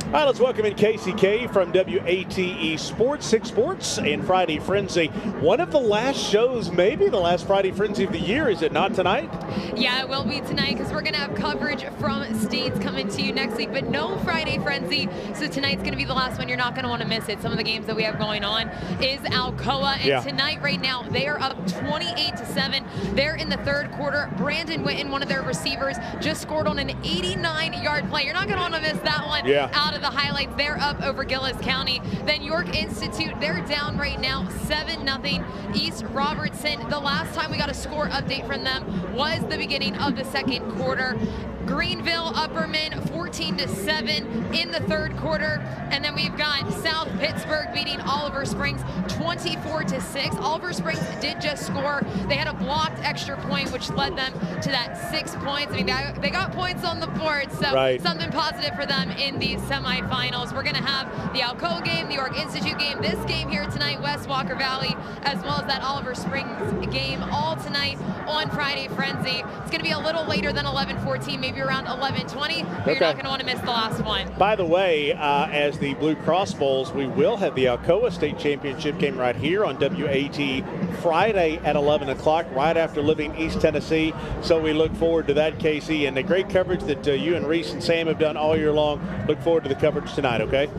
All right, let's welcome in KCK from WATE Sports, 6 Sports, and Friday Frenzy. One of the last shows, maybe the last Friday Frenzy of the year, is it not tonight?
Yeah, it will be tonight because we're going to have coverage from states coming to you next week, but no Friday Frenzy. So tonight's going to be the last one. You're not going to want to miss it. Some of the games that we have going on is Alcoa, and tonight, right now, they are up 28-7. They're in the third quarter. Brandon Witten, one of their receivers, just scored on an 89-yard play. You're not going to want to miss that one out of the highlights. They're up over Gillis County. Then York Institute, they're down right now 7-0. East Robertson, the last time we got a score update from them was the beginning of the second quarter. Greenville Upperman 14-7 in the third quarter. And then we've got South Pittsburgh beating Oliver Springs 24-6. Oliver Springs did just score. They had a blocked extra point, which led them to that 6 points. I mean, they got points on the board, so something positive for them in these semifinals. We're going to have the Alcoa game, the York Institute game, this game here tonight, West Walker Valley, as well as that Oliver Springs game, all tonight on Friday Frenzy. It's going to be a little later than 11:14, maybe around 11:20, but you're not going to want to miss the last one.
By the way, as the Blue Cross Bowls, we will have the Alcoa State Championship game right here on WAT Friday at 11 o'clock, right after Living East Tennessee. So we look forward to that, Casey, and the great coverage that you and Reese and Sam have done all year long. Look forward to the coverage tonight, okay?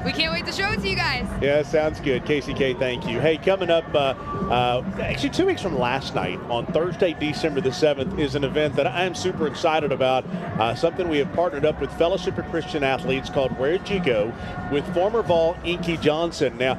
We can't wait to show it to you guys.
Yeah, sounds good. KCK, thank you. Hey, coming up, actually 2 weeks from last night, on Thursday, December the 7th, is an event that I am super excited about, something we have partnered up with Fellowship of Christian Athletes called Where'd You Go? With former Vol Inky Johnson. Now,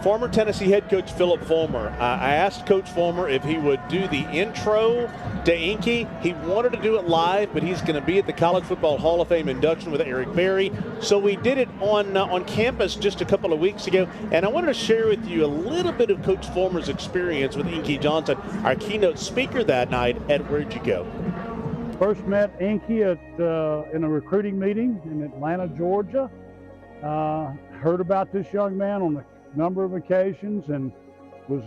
former Tennessee head coach Philip Fulmer, I asked Coach Fulmer if he would do the intro to Inky. He wanted to do it live, but he's going to be at the College Football Hall of Fame induction with Eric Berry. So we did it on campus just a couple of weeks ago, and I wanted to share with you a little bit of Coach Fulmer's experience with Inky Johnson, our keynote speaker that night at Where'd You Go?
First met Inky in a recruiting meeting in Atlanta, Georgia. Heard about this young man on a number of occasions and was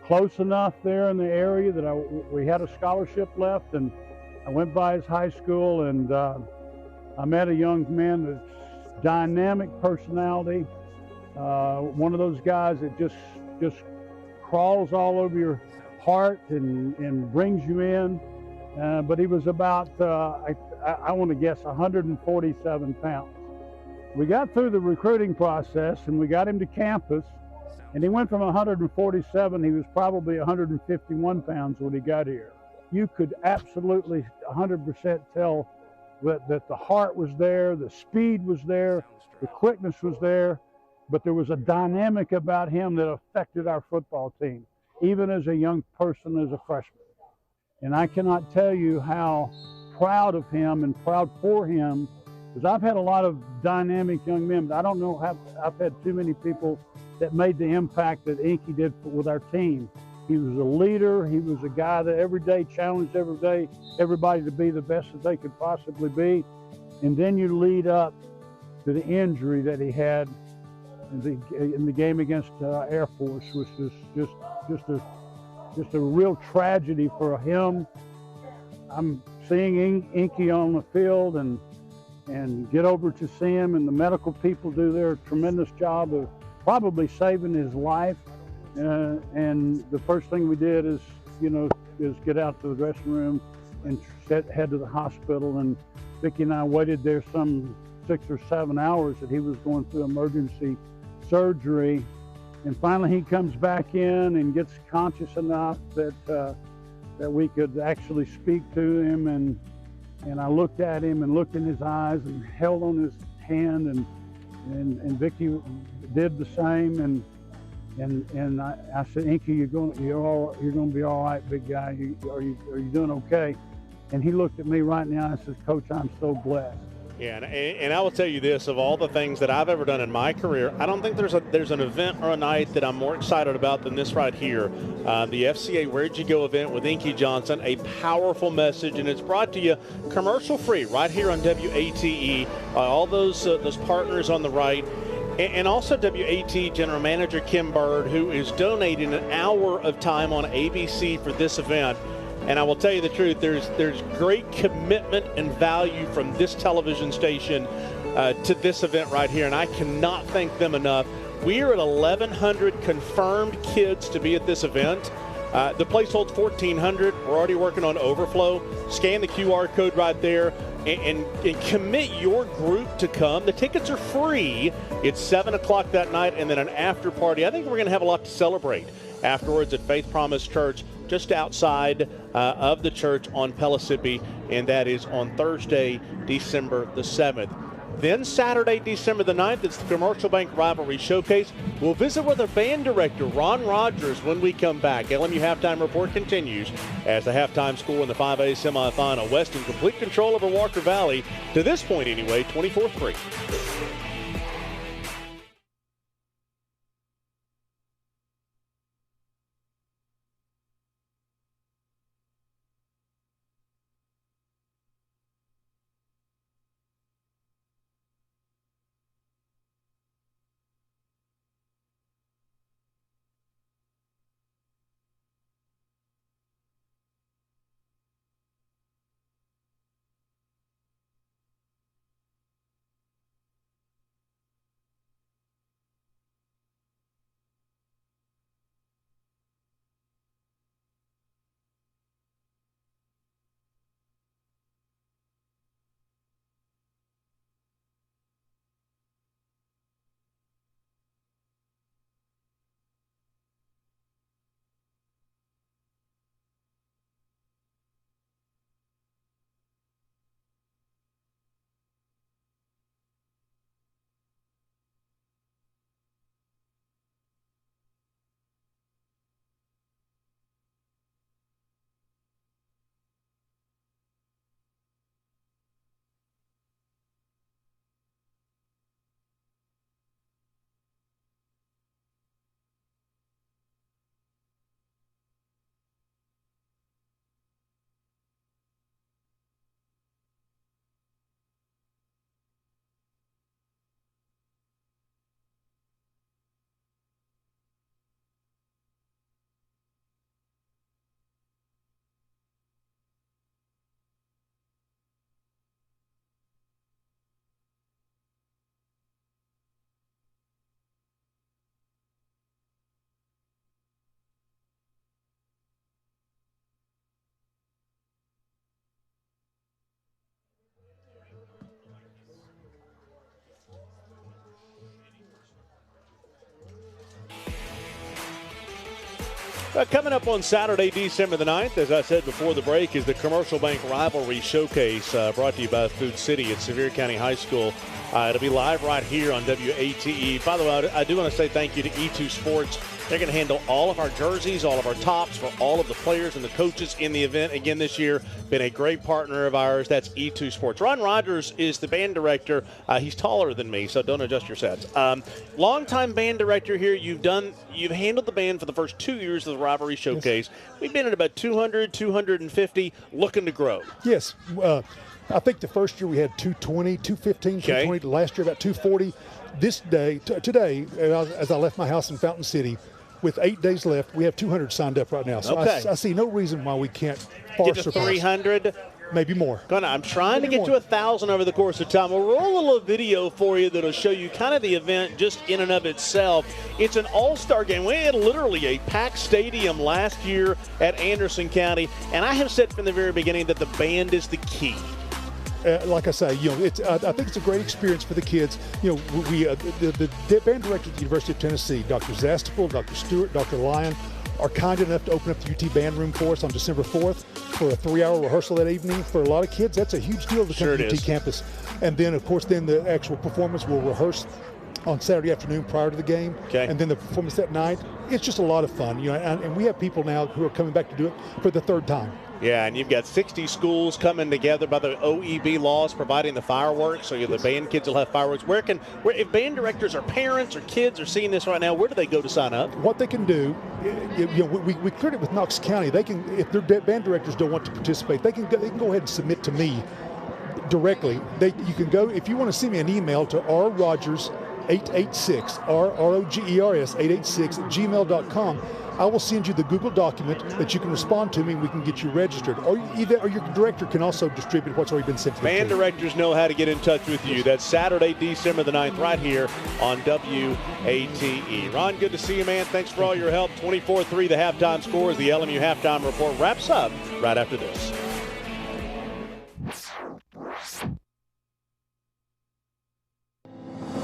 close enough there in the area that we had a scholarship left, and I went by his high school, and I met a young man that's dynamic personality, one of those guys that just crawls all over your heart and brings you in. But he was about, I want to guess, 147 pounds. We got through the recruiting process and we got him to campus, and he went from 147, he was probably 151 pounds when he got here. You could absolutely 100% tell that the heart was there, the speed was there, the quickness was there, but there was a dynamic about him that affected our football team, even as a young person, as a freshman. And I cannot tell you how proud of him and proud for him, because I've had a lot of dynamic young men, but I don't know how I've had too many people that made the impact that Inky did with our team. He was a leader. He was a guy that every day challenged everybody to be the best that they could possibly be. And then you lead up to the injury that he had in the game against Air Force, which was just a just a real tragedy for him. I'm seeing Inky on the field and get over to see him, and the medical people do their tremendous job of probably saving his life. And the first thing we did is get out to the dressing room and head to the hospital. And Vicki and I waited there some 6 or 7 hours that he was going through emergency surgery. And finally he comes back in and gets conscious enough that we could actually speak to him. And I looked at him and looked in his eyes and held on his hand, and Vicki did the same. And I said, Inky, you're going to be all right, big guy. Are you doing okay? And he looked at me right in the eye and says, Coach, I'm so blessed.
Yeah, and I will tell you this, of all the things that I've ever done in my career, I don't think there's an event or a night that I'm more excited about than this right here. The FCA Where'd You Go event with Inky Johnson, a powerful message, and it's brought to you commercial-free right here on WATE, all those partners on the right. And also WAT General Manager Kim Bird, who is donating an hour of time on ABC for this event. And I will tell you the truth, there's great commitment and value from this television station to this event right here, and I cannot thank them enough. We are at 1,100 confirmed kids to be at this event. The place holds 1,400. We're already working on overflow. Scan the QR code right there and commit your group to come. The tickets are free. It's 7 o'clock that night and then an after party. I think we're going to have a lot to celebrate afterwards at Faith Promise Church, just outside of the church on Pellissippi, and that is on Thursday, December the 7th. Then Saturday, December the 9th, it's the Commercial Bank Rivalry Showcase. We'll visit with our band director, Ron Rogers, when we come back. LMU Halftime Report continues as the halftime score in the 5A semifinal. West in complete control over Walker Valley. To this point anyway, 24-3. Coming up on Saturday, December the 9th, as I said before the break, is the Commercial Bank Rivalry Showcase brought to you by Food City at Sevier County High School. It'll be live right here on WATE. By the way, I do want to say thank you to E2 Sports. They're going to handle all of our jerseys, all of our tops for all of the players and the coaches in the event again this year. Been a great partner of ours. That's E2 Sports. Ron Rogers is the band director. He's taller than me, so don't adjust your sets. Longtime band director here. You've handled the band for the first 2 years of the Rivalry Showcase. Yes. We've been at about 200, 250, looking to grow.
Yes. I think the first year we had 220, 215, 220. Last year about 240. Today, as I left my house in Fountain City, with 8 days left, we have 200 signed up right now. So
Okay.
I see no reason why we can't far
Get to
surpass.
300.
Maybe more.
I'm trying to
Maybe
get
more.
to 1,000 over the course of time. We'll roll a little video for you that'll show you kind of the event just in and of itself. It's an all-star game. We had literally a packed stadium last year at Anderson County, and I have said from the very beginning that the band is the key.
Like I say, I think it's a great experience for the kids. The band director at the University of Tennessee, Dr. Zastapel, Dr. Stewart, Dr. Lyon, are kind enough to open up the UT band room for us on December 4th for a 3-hour rehearsal that evening. For a lot of kids, that's a huge deal to come to UT campus. And then, of course, the actual performance will rehearse on Saturday afternoon prior to the game.
Okay.
And then the performance that night. It's just a lot of fun, and we have people now who are coming back to do it for the third time.
Yeah, and you've got 60 schools coming together by the OEB laws providing the fireworks. So the band kids will have fireworks. If band directors or parents or kids are seeing this right now, where do they go to sign up?
What they can do, we cleared it with Knox County. They can, if their band directors don't want to participate, they can go ahead and submit to me directly. You can go, if you want to send me an email to rrogers886, RROGERS 886 @gmail.com. I will send you the Google document that you can respond to me, and we can get you registered. Or your director can also distribute what's already been sent to
Band directors know how to get in touch with you. That's Saturday, December the 9th, right here on WATE. Ron, good to see you, man. Thanks for all your help. 24-3 the halftime score as the LMU halftime report wraps up right after this.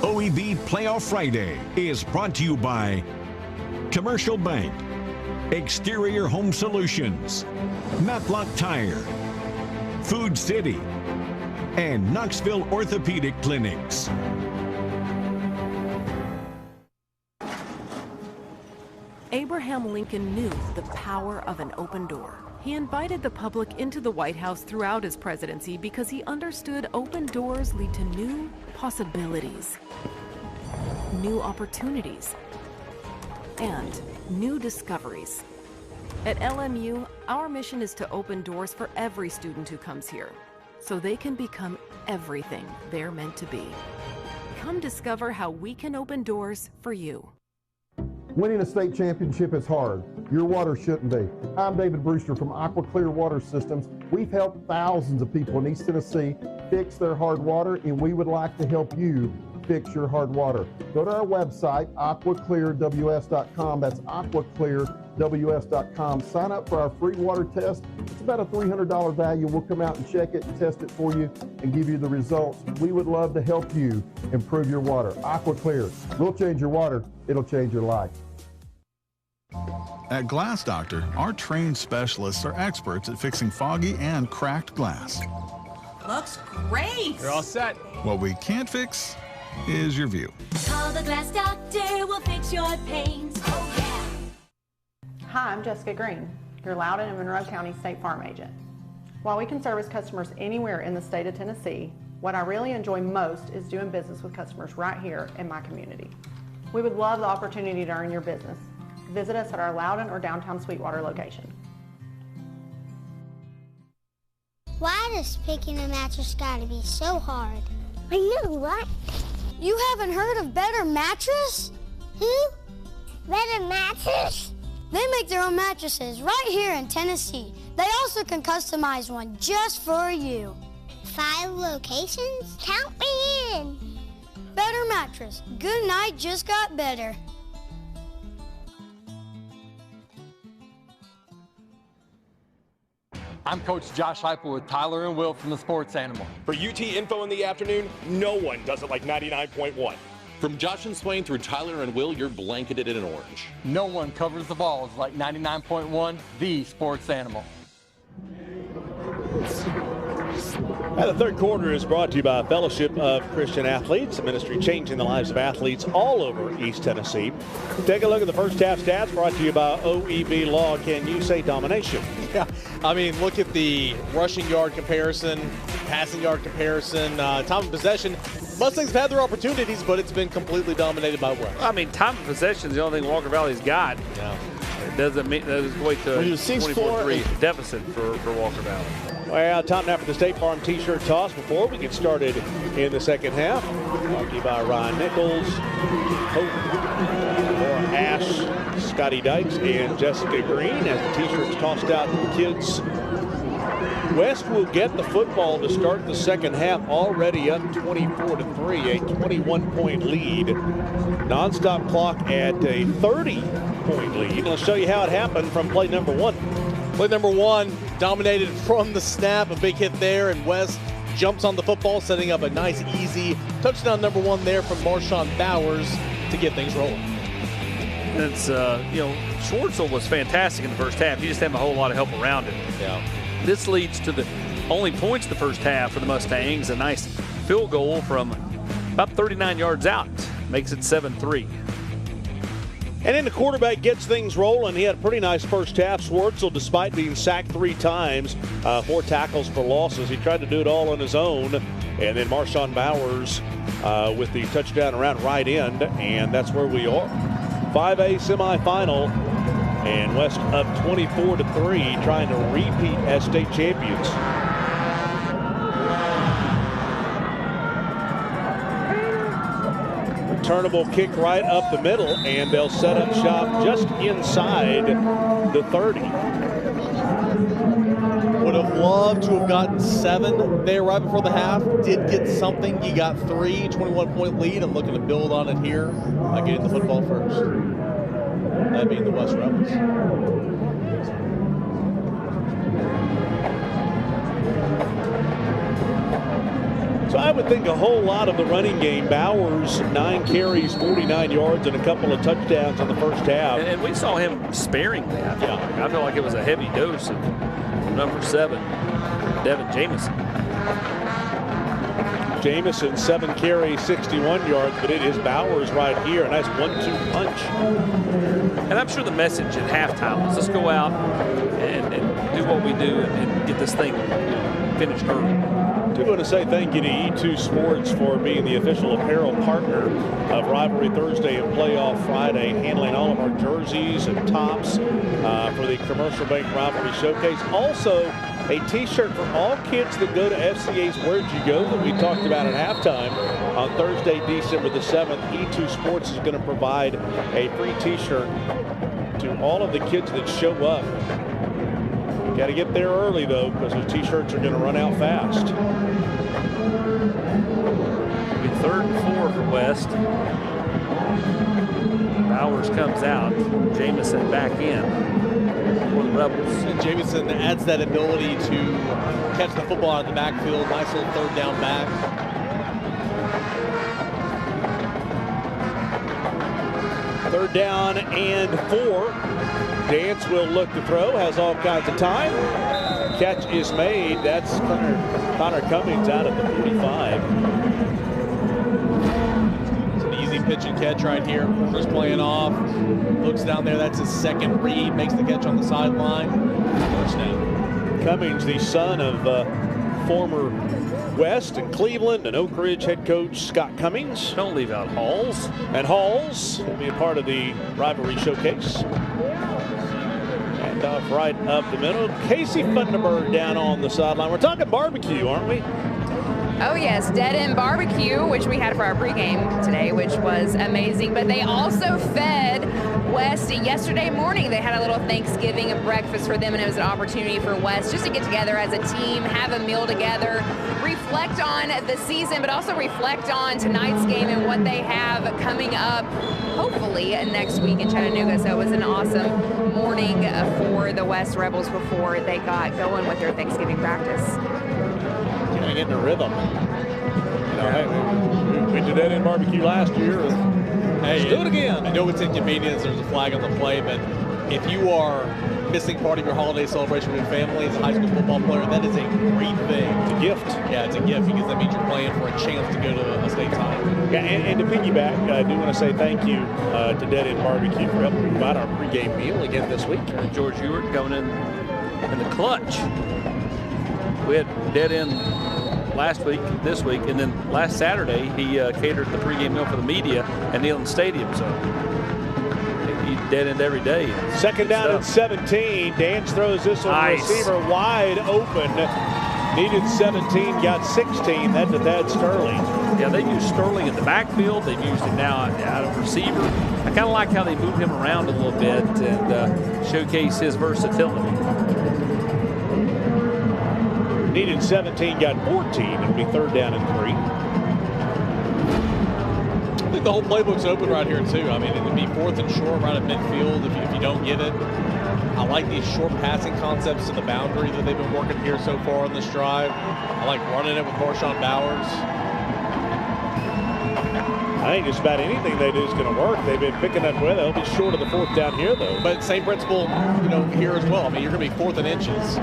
OEB Playoff Friday is brought to you by Commercial Bank, Exterior Home Solutions, Matlock Tire, Food City, and Knoxville Orthopedic Clinics.
Abraham Lincoln knew the power of an open door. He invited the public into the White House throughout his presidency because he understood open doors lead to new possibilities, new opportunities, and new discoveries. At LMU, our mission is to open doors for every student who comes here, so they can become everything they're meant to be. Come discover how we can open doors for you.
Winning a state championship is hard. Your water shouldn't be. I'm David Brewster from Aqua Clear Water Systems. We've helped thousands of people in East Tennessee fix their hard water, and we would like to help you fix your hard water. Go to our website, aquaclearws.com. That's aquaclearws.com. Sign up for our free water test. It's about a $300 value. We'll come out and check it and test it for you and give you the results. We would love to help you improve your water. Aqua Clear. We'll change your water. It'll change your life.
At Glass Doctor, our trained specialists are experts at fixing foggy and cracked glass.
Looks great.
You're all set. What we can't fix is your view.
Call the Glass Doctor, we'll fix your pains. Oh, yeah.
Hi, I'm Jessica Green, your Loudoun and Monroe County State Farm agent. While we can service customers anywhere in the state of Tennessee, what I really enjoy most is doing business with customers right here in my community. We would love the opportunity to earn your business. Visit us at our Loudoun or downtown Sweetwater location.
Why does picking a mattress gotta be so hard? I know, right? You haven't heard of Better Mattress? Who? Better Mattress? They make their own mattresses right here in Tennessee. They also can customize one just for you. 5 locations? Count me in. Better Mattress. Good night just got better.
I'm Coach Josh Heupel with Tyler and Will from the Sports Animal.
For UT info in the afternoon, no one does it like 99.1.
From Josh and Swain through Tyler and Will, you're blanketed in orange.
No one covers the balls like 99.1, the Sports Animal.
The third quarter is brought to you by Fellowship of Christian Athletes, a ministry changing the lives of athletes all over East Tennessee. Take a look at the first half stats brought to you by OEB Law. Can you say domination?
Yeah, I mean, look at the rushing yard comparison, passing yard comparison, time of possession. Mustangs have had their opportunities, but it's been completely dominated by West.
I mean, time of possession is the only thing Walker Valley's got.
Yeah.
It doesn't mean that is going to 24-3 deficit for Walker Valley.
Well, time now for the State Farm T-shirt toss before we get started in the second half. Brought to you by Ryan Nichols, Hope, Laura Ash, Scotty Dykes, and Jessica Green as the T-shirts tossed out to the kids. West will get the football to start the second half, already up 24-3, a 21-point lead. Non-stop clock at a 30-point lead. I'll show you how it happened from play number one.
Play number one, dominated from the snap, a big hit there, and West jumps on the football, setting up a nice, easy touchdown number one there from Marshawn Bowers to get things rolling.
And it's, Schwartzel was fantastic in the first half. He just didn't have a whole lot of help around him.
Yeah.
This leads to the only points the first half for the Mustangs. A nice field goal from about 39 yards out. Makes it 7-3.
And then the quarterback gets things rolling. He had a pretty nice first half. Schwartzel, despite being sacked 3 times, 4 tackles for losses. He tried to do it all on his own. And then Marshawn Bowers with the touchdown around right end. And that's where we are. 5A semifinal. And West up 24-3, trying to repeat as state champions. Returnable kick right up the middle, and they'll set up shop just inside the 30.
Would have loved to have gotten 7 there right before the half. Did get something. You got 3, 21-point lead, and looking to build on it here by getting the football first. That being the West Rebels.
So I would think a whole lot of the running game. Bowers, 9 carries, 49 yards, and a couple of touchdowns in the first half.
And we saw him sparingly. I feel like it was a heavy dose of number 7, Devin Jamison.
Jamison, 7 carries, 61 yards, but it is Bowers right here. A nice 1-2 punch.
And I'm sure the message at halftime was, let's go out and do what we do and get this thing finished early.
I do want to say thank you to E2 Sports for being the official apparel partner of Rivalry Thursday and Playoff Friday, handling all of our jerseys and tops for the Commercial Bank Rivalry Showcase. Also, a T-shirt for all kids that go to FCA's Where'd You Go that we talked about at halftime. On Thursday, December the 7th, E2 Sports is going to provide a free T-shirt to all of the kids that show up. Got to get there early, though, because the T-shirts are going to run out fast.
It'll be 3rd and 4 for West. Bowers comes out. Jamison back in for the Rebels.
And Jamison adds that ability to catch the football out of the backfield. Nice little 3rd down back.
Third down and 4. Dance will look to throw, has all kinds of time. Catch is made. That's Connor Cummings out at the 45.
It's an easy pitch and catch right here. Corner's playing off. Looks down there. That's his 2nd read. Makes the catch on the sideline. First down.
Cummings, the son of former West and Cleveland and Oak Ridge head coach Scott Cummings.
Don't leave out Halls.
And Halls will be a part of the Rivalry Showcase. Off right up the middle. Casey Funderburg down on the sideline. We're talking barbecue, aren't we?
Oh yes, Dead End Barbecue, which we had for our pregame today, which was amazing. But they also fed West yesterday morning. They had a little Thanksgiving breakfast for them, and it was an opportunity for West just to get together as a team, have a meal together, reflect on the season, but also reflect on tonight's game and what they have coming up, hopefully next week in Chattanooga. So it was an awesome morning for the West Rebels before they got going with their Thanksgiving practice.
Kind of getting a rhythm. We did that in barbecue last year.
Hey,
let's do it again.
I know it's inconvenience. There's a flag on the play, but if you are missing part of your holiday celebration with your family as a high school football player, that is a great thing.
It's a gift.
Yeah, it's a gift because that means you're playing for a chance to go to a state title.
Yeah, and to piggyback, I do want to say thank you to Dead End Barbecue for helping provide our pregame meal again this week.
And George Ewart coming in the clutch. We had Dead End last week, this week, and then last Saturday he catered the pregame meal for the media at Neyland Stadium. So he Dead End every day.
Second down and 17. Dance throws this one, receiver wide open. Needed 17, got 16. That's to Thad Sterling.
Yeah, they've used Sterling in the backfield. They've used him now out of receiver. I kind of like how they move him around a little bit and showcase his versatility.
Needed 17, got 14. It'll be 3rd down and 3.
I think the whole playbook's open right here, too. I mean, it'd be 4th and short right at midfield if you don't get it. I like these short passing concepts to the boundary that they've been working here so far on this drive. I like running it with Marshawn Bowers.
I think just about anything they do is going to work. They've been picking up well. They'll be short of the 4th down here, though.
But same principle, here as well. I mean, you're going to be 4th and inches.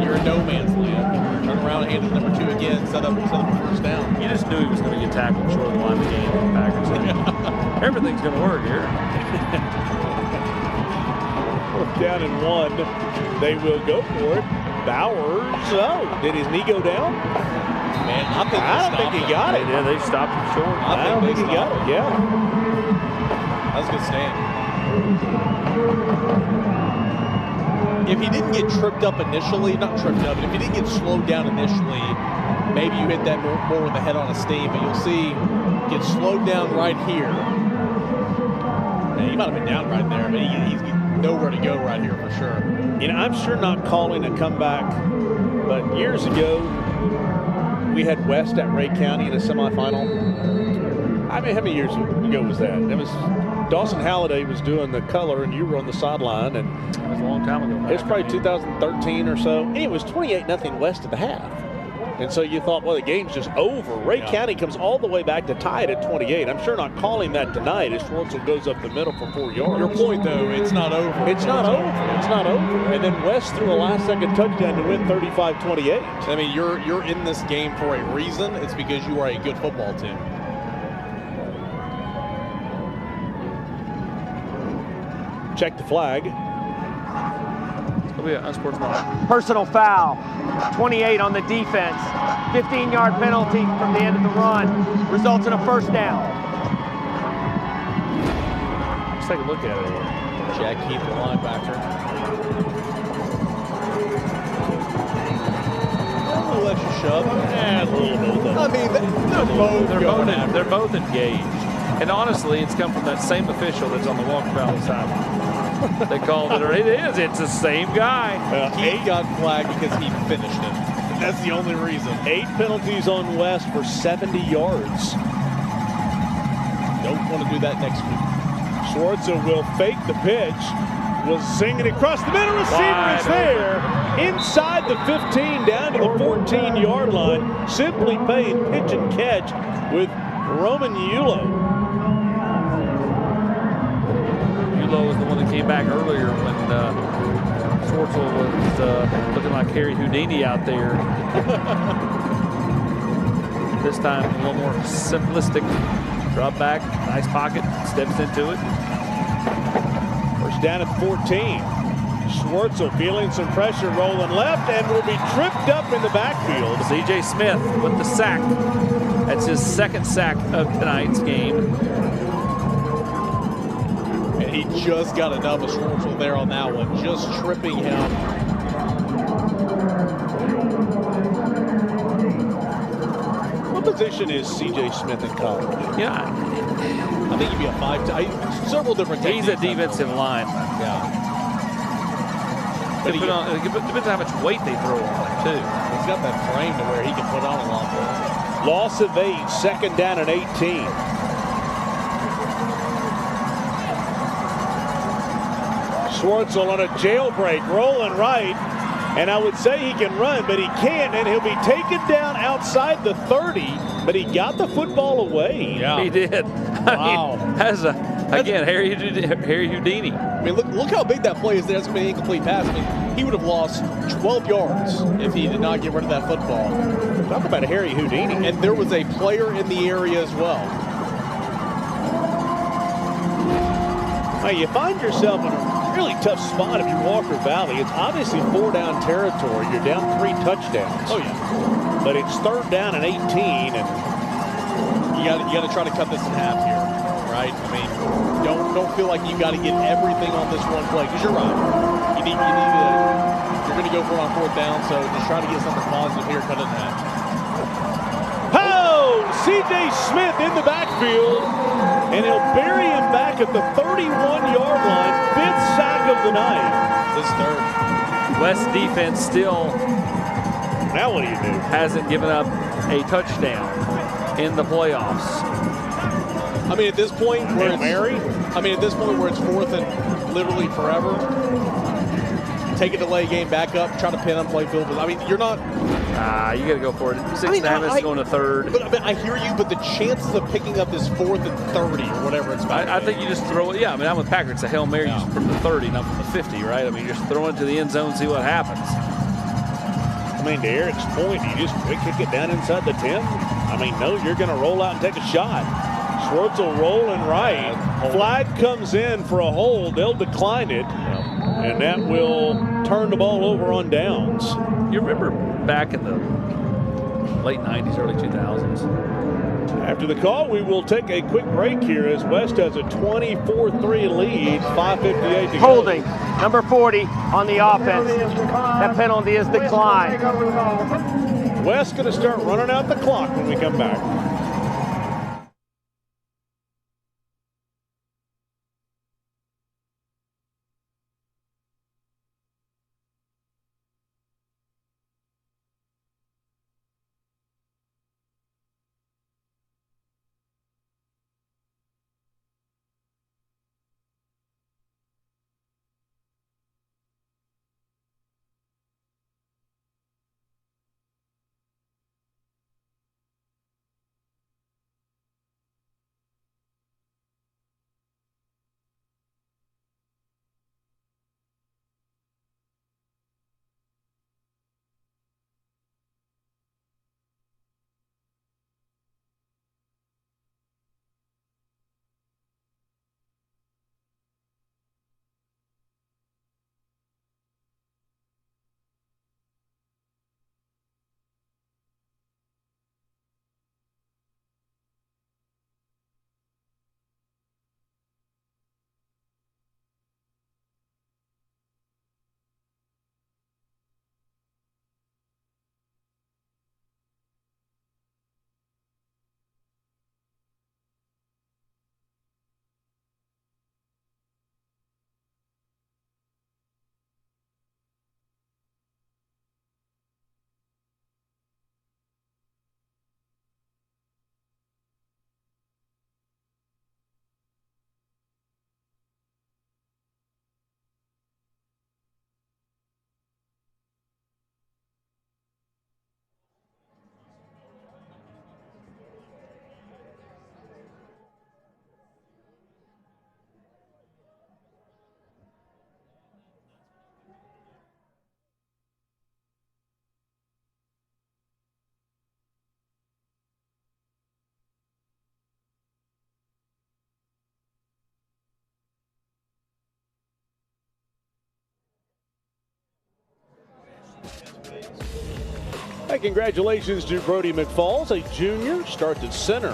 You're in no man's land. Turn around and hand it to number 2 again. Set up a 1st down.
You just knew he was going to get tackled short of the line of the game. Packers. Everything's going to work here.
4th down and 1. They will go for it. Bowers. Oh, did his knee go down?
Man, I don't think
he got it.
Yeah, they stopped him short.
I don't think he got it. Yeah.
That was a good stand. If he didn't get tripped up initially, not tripped up, but if he didn't get slowed down initially, maybe you hit that more with the head on a steam. But you'll see, get slowed down right here. Man, he might have been down right there, but he's nowhere to go right here for sure.
I'm sure not calling a comeback, but years ago, we had West at Ray County in a semifinal. I mean, how many years ago was that? It was Dawson Halliday was doing the color, and you were on the sideline. And
it was a long time ago.
It was probably 2013 or so. And it was 28-0 West at the half. And so you thought, well, the game's just over. Ray County comes all the way back to tie it at 28. I'm sure not calling that tonight as Schwartzel goes up the middle for 4 yards.
Your point, though, it's not over.
It's not over. It's not over. And then West threw a last-second touchdown to win 35-28.
I mean, you're in this game for a reason. It's because you are a good football team.
Check the flag.
It'll be an unsportsmanlike.
Personal foul. 28 on the defense. 15-yard penalty from the end of the run. Results in a 1st down.
Let's take a look at it.
Jack Keith, the linebacker. A little extra shove.
And a little bit.
I mean,
they're both engaged. And honestly, it's come from that same official that's on the Walker Valley side. They called it, or it is. It's the same guy.
He got flagged because he finished it. That's the only reason.
8 penalties on West for 70 yards.
Don't want to do that next week.
Schwartzel will fake the pitch. Was singing across the middle. Receiver is there. Inside the 15, down to the 14-yard line. Simply paying pitch and catch with Roman Yulo.
Was the one that came back earlier when Schwartzel was looking like Harry Houdini out there. This time a little more simplistic. Drop back, nice pocket, steps into it.
1st down at 14. Schwartzel feeling some pressure, rolling left, and will be tripped up in the backfield.
C.J. Smith with the sack. That's his 2nd sack of tonight's game.
He just got enough of Schwartzel there on that one, just tripping him.
What position is C.J. Smith in college?
Yeah,
I think he'd be a 5. Several different techniques.
He's a defensive line.
Yeah.
But it depends on how much weight they throw on him, too.
He's got that frame to where he can put on a lot more.
Loss of 8, 2nd down and 18. Schwartzel on a jailbreak, rolling right, and I would say he can run, but he can't, and he'll be taken down outside the 30, but he got the football away.
Yeah, he did.
Wow.
Again, Harry Houdini.
I mean, look how big that play is there. That's going to be an incomplete pass. I mean, he would have lost 12 yards if he did not get rid of that football.
Talk about a Harry Houdini.
And there was a player in the area as well.
Now, you find yourself in a really tough spot if you're Walker Valley. It's obviously 4-down territory. You're down 3 touchdowns.
Oh, yeah.
But it's 3rd down and 18, and
you got to try to cut this in half here, right? I mean, don't feel like you got to get everything on this one play, because you're right. You're going to go for it on 4th down, so just try to get something positive here, cut it in half.
Oh, C.J. Smith in the backfield, and he'll bury him back at the 31-yard line. 5th sack of the night.
His 3rd.
West defense still
now what do you do?
Hasn't given up a touchdown in the playoffs.
I mean, at this point where it's 4th and literally forever, take a delay game back up, try to pin them, play field. I mean, you're not.
You got to go for it. 6.5 minutes going to 3rd.
But I mean, I hear you, but the chances of picking up this 4th and 30 or whatever it's about.
I think you just throw it. Yeah, I mean, I'm with Packer. It's a Hail Mary from the 30, not from the 50, right? I mean, you just throw it to the end zone, see what happens.
I mean, to Eric's point, you just quick kick it down inside the 10. I mean, no, you're going to roll out and take a shot. Schwartzel rolling right. Flag comes in for a hold. They'll decline it. And that will turn the ball over on downs.
You remember back in the late 90s, early 2000s.
After the call, we will take a quick break here as West has a 24-3 lead, 5:58 to go.
Holding, number 40 on the offense. That penalty is declined.
West going to start running out the clock when we come back. Hey, congratulations to Brody McFalls, a junior, starts at center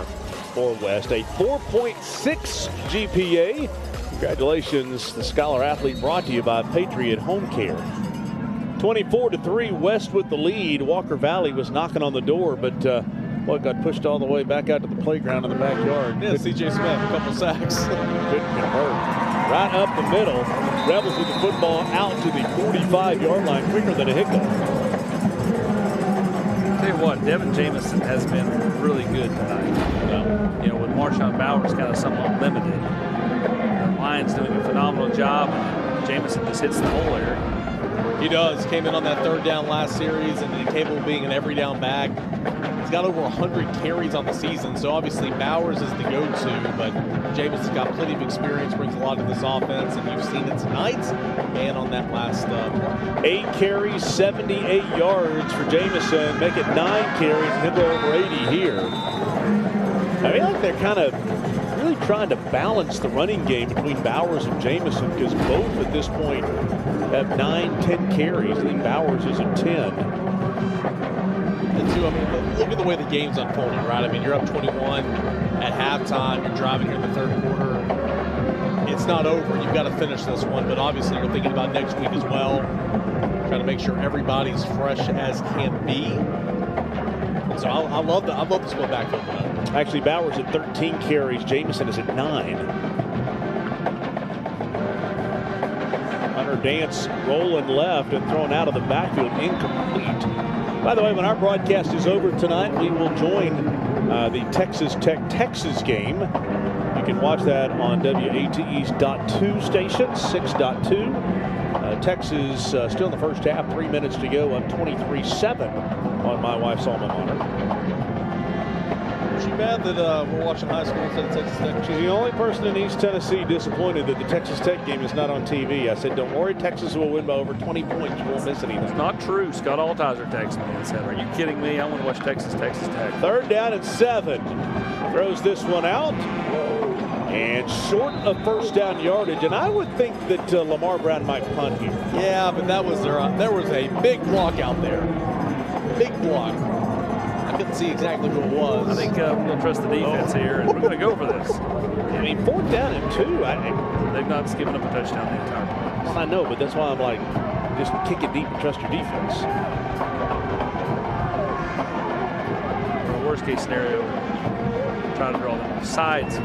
for West, a 4.6 GPA. Congratulations, the Scholar Athlete, brought to you by Patriot Home Care. 24-3, West with the lead. Walker Valley was knocking on the door, but got pushed all the way back out to the playground in the backyard.
Yeah, C.J. Smith, a couple sacks.
Couldn't convert. Right up the middle. Rebels with the football out to the 45-yard line quicker than a hiccup.
Tell you what, Devin Jamison has been really good tonight. You know, with Marshawn Bowers kind of somewhat limited, the Lions doing a phenomenal job, and Jamison just hits the hole there.
He does. Came in on that 3rd down last series, and then capable of being an every down back. He's got over 100 carries on the season, so obviously Bowers is the go-to, but Jamison's got plenty of experience, brings a lot to this offense, and you've seen it tonight and on that last play.
8 carries, 78 yards for Jamison. Make it 9 carries, and he'll go over 80 here. I feel like they're kind of really trying to balance the running game between Bowers and Jamison, because both at this point have 9-10 carries. I think Bowers is at 10.
I mean, look at the way the game's unfolding, right? I mean, you're up 21 at halftime. You're driving here in the 3rd quarter. It's not over. You've got to finish this one, but obviously you're thinking about next week as well. trying to make sure everybody's fresh as can be. And so I love the split backfield tonight.
Actually, Bowers at 13 carries. Jamison is at 9. Hunter Dance rolling left and thrown out of the backfield, incomplete. By the way, when our broadcast is over tonight, we will join the Texas Tech-Texas game. You can watch that on WATE's .2 station, 6.2. Texas still in the first half, 3 minutes to go, up 23-7 on my wife's alma mater.
Too bad that we're watching high school instead of Texas Tech.
She's the only person in East Tennessee disappointed that the Texas Tech game is not on TV. I said, don't worry, Texas will win by over 20 points. You won't miss anything.
It's not true. Scott Altizer texted me and said, are you kidding me? I want to watch Texas Tech.
3rd down and 7. Throws this one out. And short of first down yardage. And I would think that Lamar Brown might punt here.
Yeah, but that was there was a big block out there. Big block. I couldn't see exactly who it was.
I think we're going to trust the defense here, and we're going to go for this.
I mean, 4th down and 2.
They've not given up a touchdown the entire time.
I know, but that's why I'm like, just kick it deep and trust your defense.
In a worst case scenario, try to draw them sides.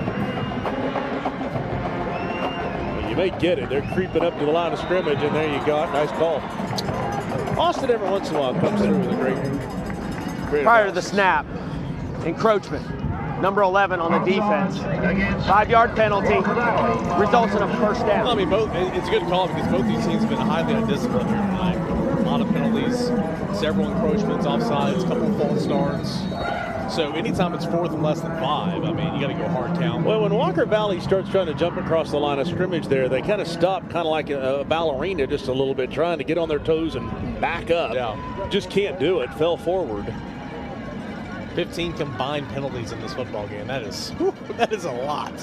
Well, you may get it. They're creeping up to the line of scrimmage, and there you go. Nice call. Austin every once in a while comes through with a great
Prior to the snap, encroachment. Number 11 on the defense. 5-yard penalty results in a first down.
Well, I mean, it's a good call because both these teams have been highly undisciplined here tonight. A lot of penalties, several encroachments, offsides, a couple of false starts. So anytime it's 4th and less than 5, I mean, you got to go hard count.
Well, when Walker Valley starts trying to jump across the line of scrimmage there, they kind of stop, kind of like a ballerina just a little bit, trying to get on their toes and back up.
Yeah.
Just can't do it. Fell forward.
15 combined penalties in this football game. That is a lot.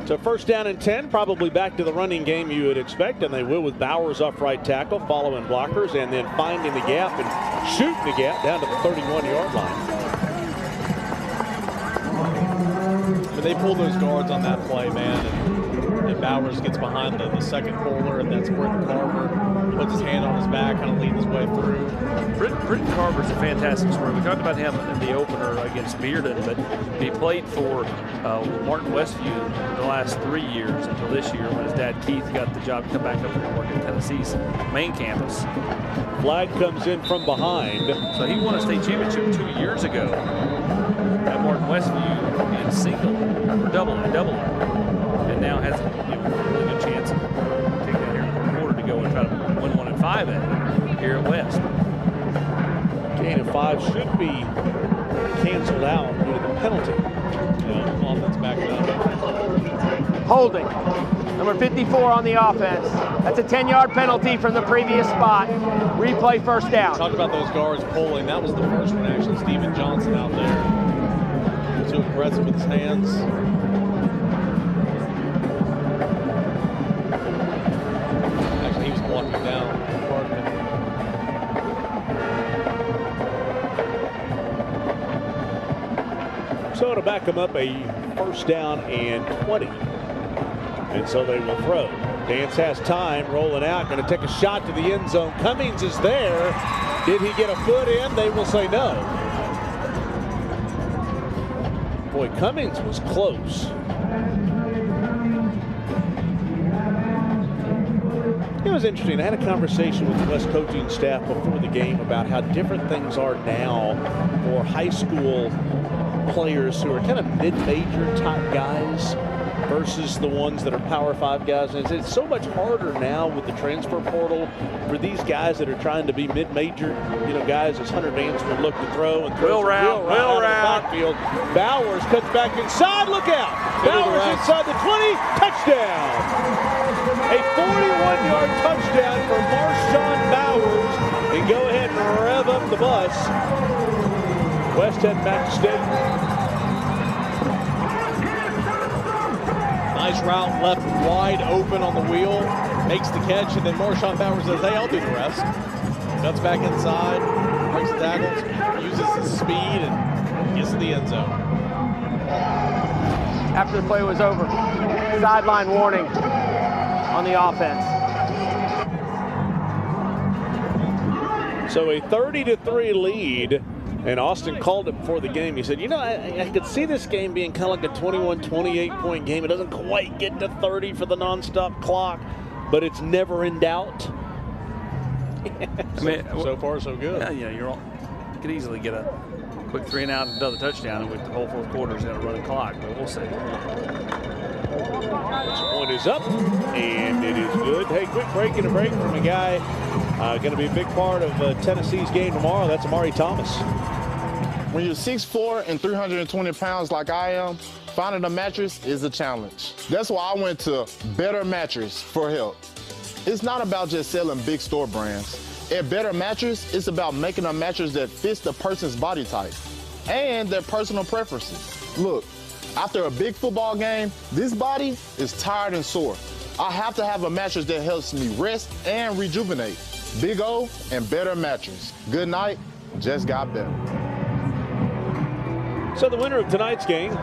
So 1st down and 10, probably back to the running game you would expect, and they will with Bowers off right tackle, following blockers, and then finding the gap and shooting the gap down to the 31-yard line.
But they pull those guards on that play, man, and Bowers gets behind the second puller, and that's Britton Carver puts his hand on his back, kind of leading his way through.
Britton Carver's a fantastic story. We talked about him in the opener against Bearden, but he played for Martin Westview the last 3 years until this year when his dad Keith got the job to come back up here and work at Tennessee's main campus.
Flag comes in from behind.
So he won a state championship 2 years ago at Martin Westview in single or double A, and now has a really good chance of taking that here in the quarter to go and try to win 1 and 5A here at West.
Gain of 5 should be canceled out due to the penalty.
Offense back up.
Holding. Number 54 on the offense. That's a 10-yard penalty from the previous spot. Replay 1st down.
Talked about those guards pulling. That was the first one, actually. Steven Johnson out there. Too aggressive with his hands. Actually, he was walking down.
So to back them up, a 1st down and 20. And so they will throw. Dance has time, rolling out, going to take a shot to the end zone. Cummings is there. Did he get a foot in? They will say no. Boy, Cummings was close. It was interesting. I had a conversation with the West coaching staff before the game about how different things are now for high school players who are kind of mid-major type guys versus the ones that are Power 5 guys. And it's so much harder now with the transfer portal for these guys that are trying to be mid-major, guys as Hunter Vance would look to throw and throw.
Will route.
Backfield. Bowers cuts back inside. Look out. Bowers inside the 20. Touchdown. A 41-yard touchdown for Marshawn Bowers. And go ahead and rev up the bus. West heading back to state.
Nice route, left wide open on the wheel. Makes the catch, and then Marshawn Bowers says, hey, I'll do the rest. Cuts back inside, breaks the tackles, uses his speed, and gets to the end zone.
After the play was over, sideline warning. on the offense.
So a 30-3 lead, and Austin called it before the game. He said, you know, I could see this game being kind of like a 21, 28-point game. It doesn't quite get to 30 for the nonstop clock, but it's never in doubt.
I mean,
so far, so good.
Yeah, you could easily get a quick 3 and out and another touchdown, and with the whole fourth quarter is going to run a clock, but we'll see.
Point is up, and it is good. Hey, quick break and a break from a guy going to be a big part of Tennessee's game tomorrow. That's Amari Thomas.
When you're 6'4" and 320 pounds like I am, finding a mattress is a challenge. That's why I went to Better Mattress for help. It's not about just selling big store brands. At Better Mattress, it's about making a mattress that fits the person's body type and their personal preferences. Look, after a big football game, this body is tired and sore. I have to have a mattress that helps me rest and rejuvenate. Big O and Better Mattress. Good night, just got better.
So the winner of tonight's game,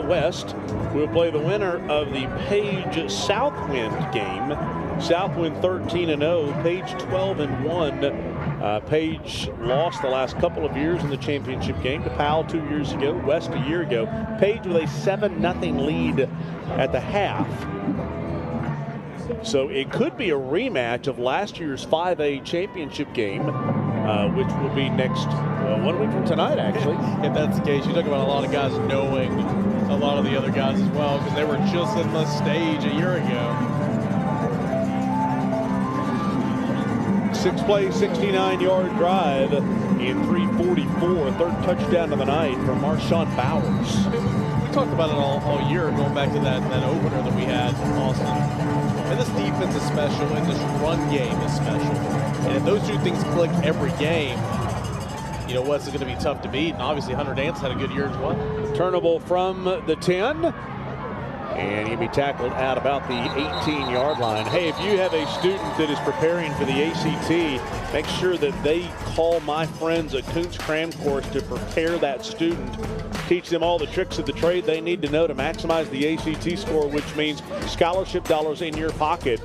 West, will play the winner of the Page Southwind game. Southwind 13-0, Page 12-1. Page lost the last couple of years in the championship game to Powell 2 years ago, West a year ago. Page with a 7-0 lead at the half. So it could be a rematch of last year's 5A championship game, which will be next 1 week from tonight, actually.
If that's the case, you talk about a lot of guys knowing a lot of the other guys as well, because they were just in the stage a year ago.
6-play, 69-yard drive in 3:44. Third touchdown of the night from Marshawn Bowers.
We talked about it all year, going back to that opener that we had in Austin. And this defense is special, and this run game is special. And if those two things click every game, you know, West is going to be tough to beat. And obviously, Hunter Dance had a good year as well.
Turnable from the 10. And he'll be tackled at about the 18-yard line. Hey, if you have a student that is preparing for the ACT, make sure that they call my friends at Koontz Cram Course to prepare that student. Teach them all the tricks of the trade they need to know to maximize the ACT score, which means scholarship dollars in your pocket.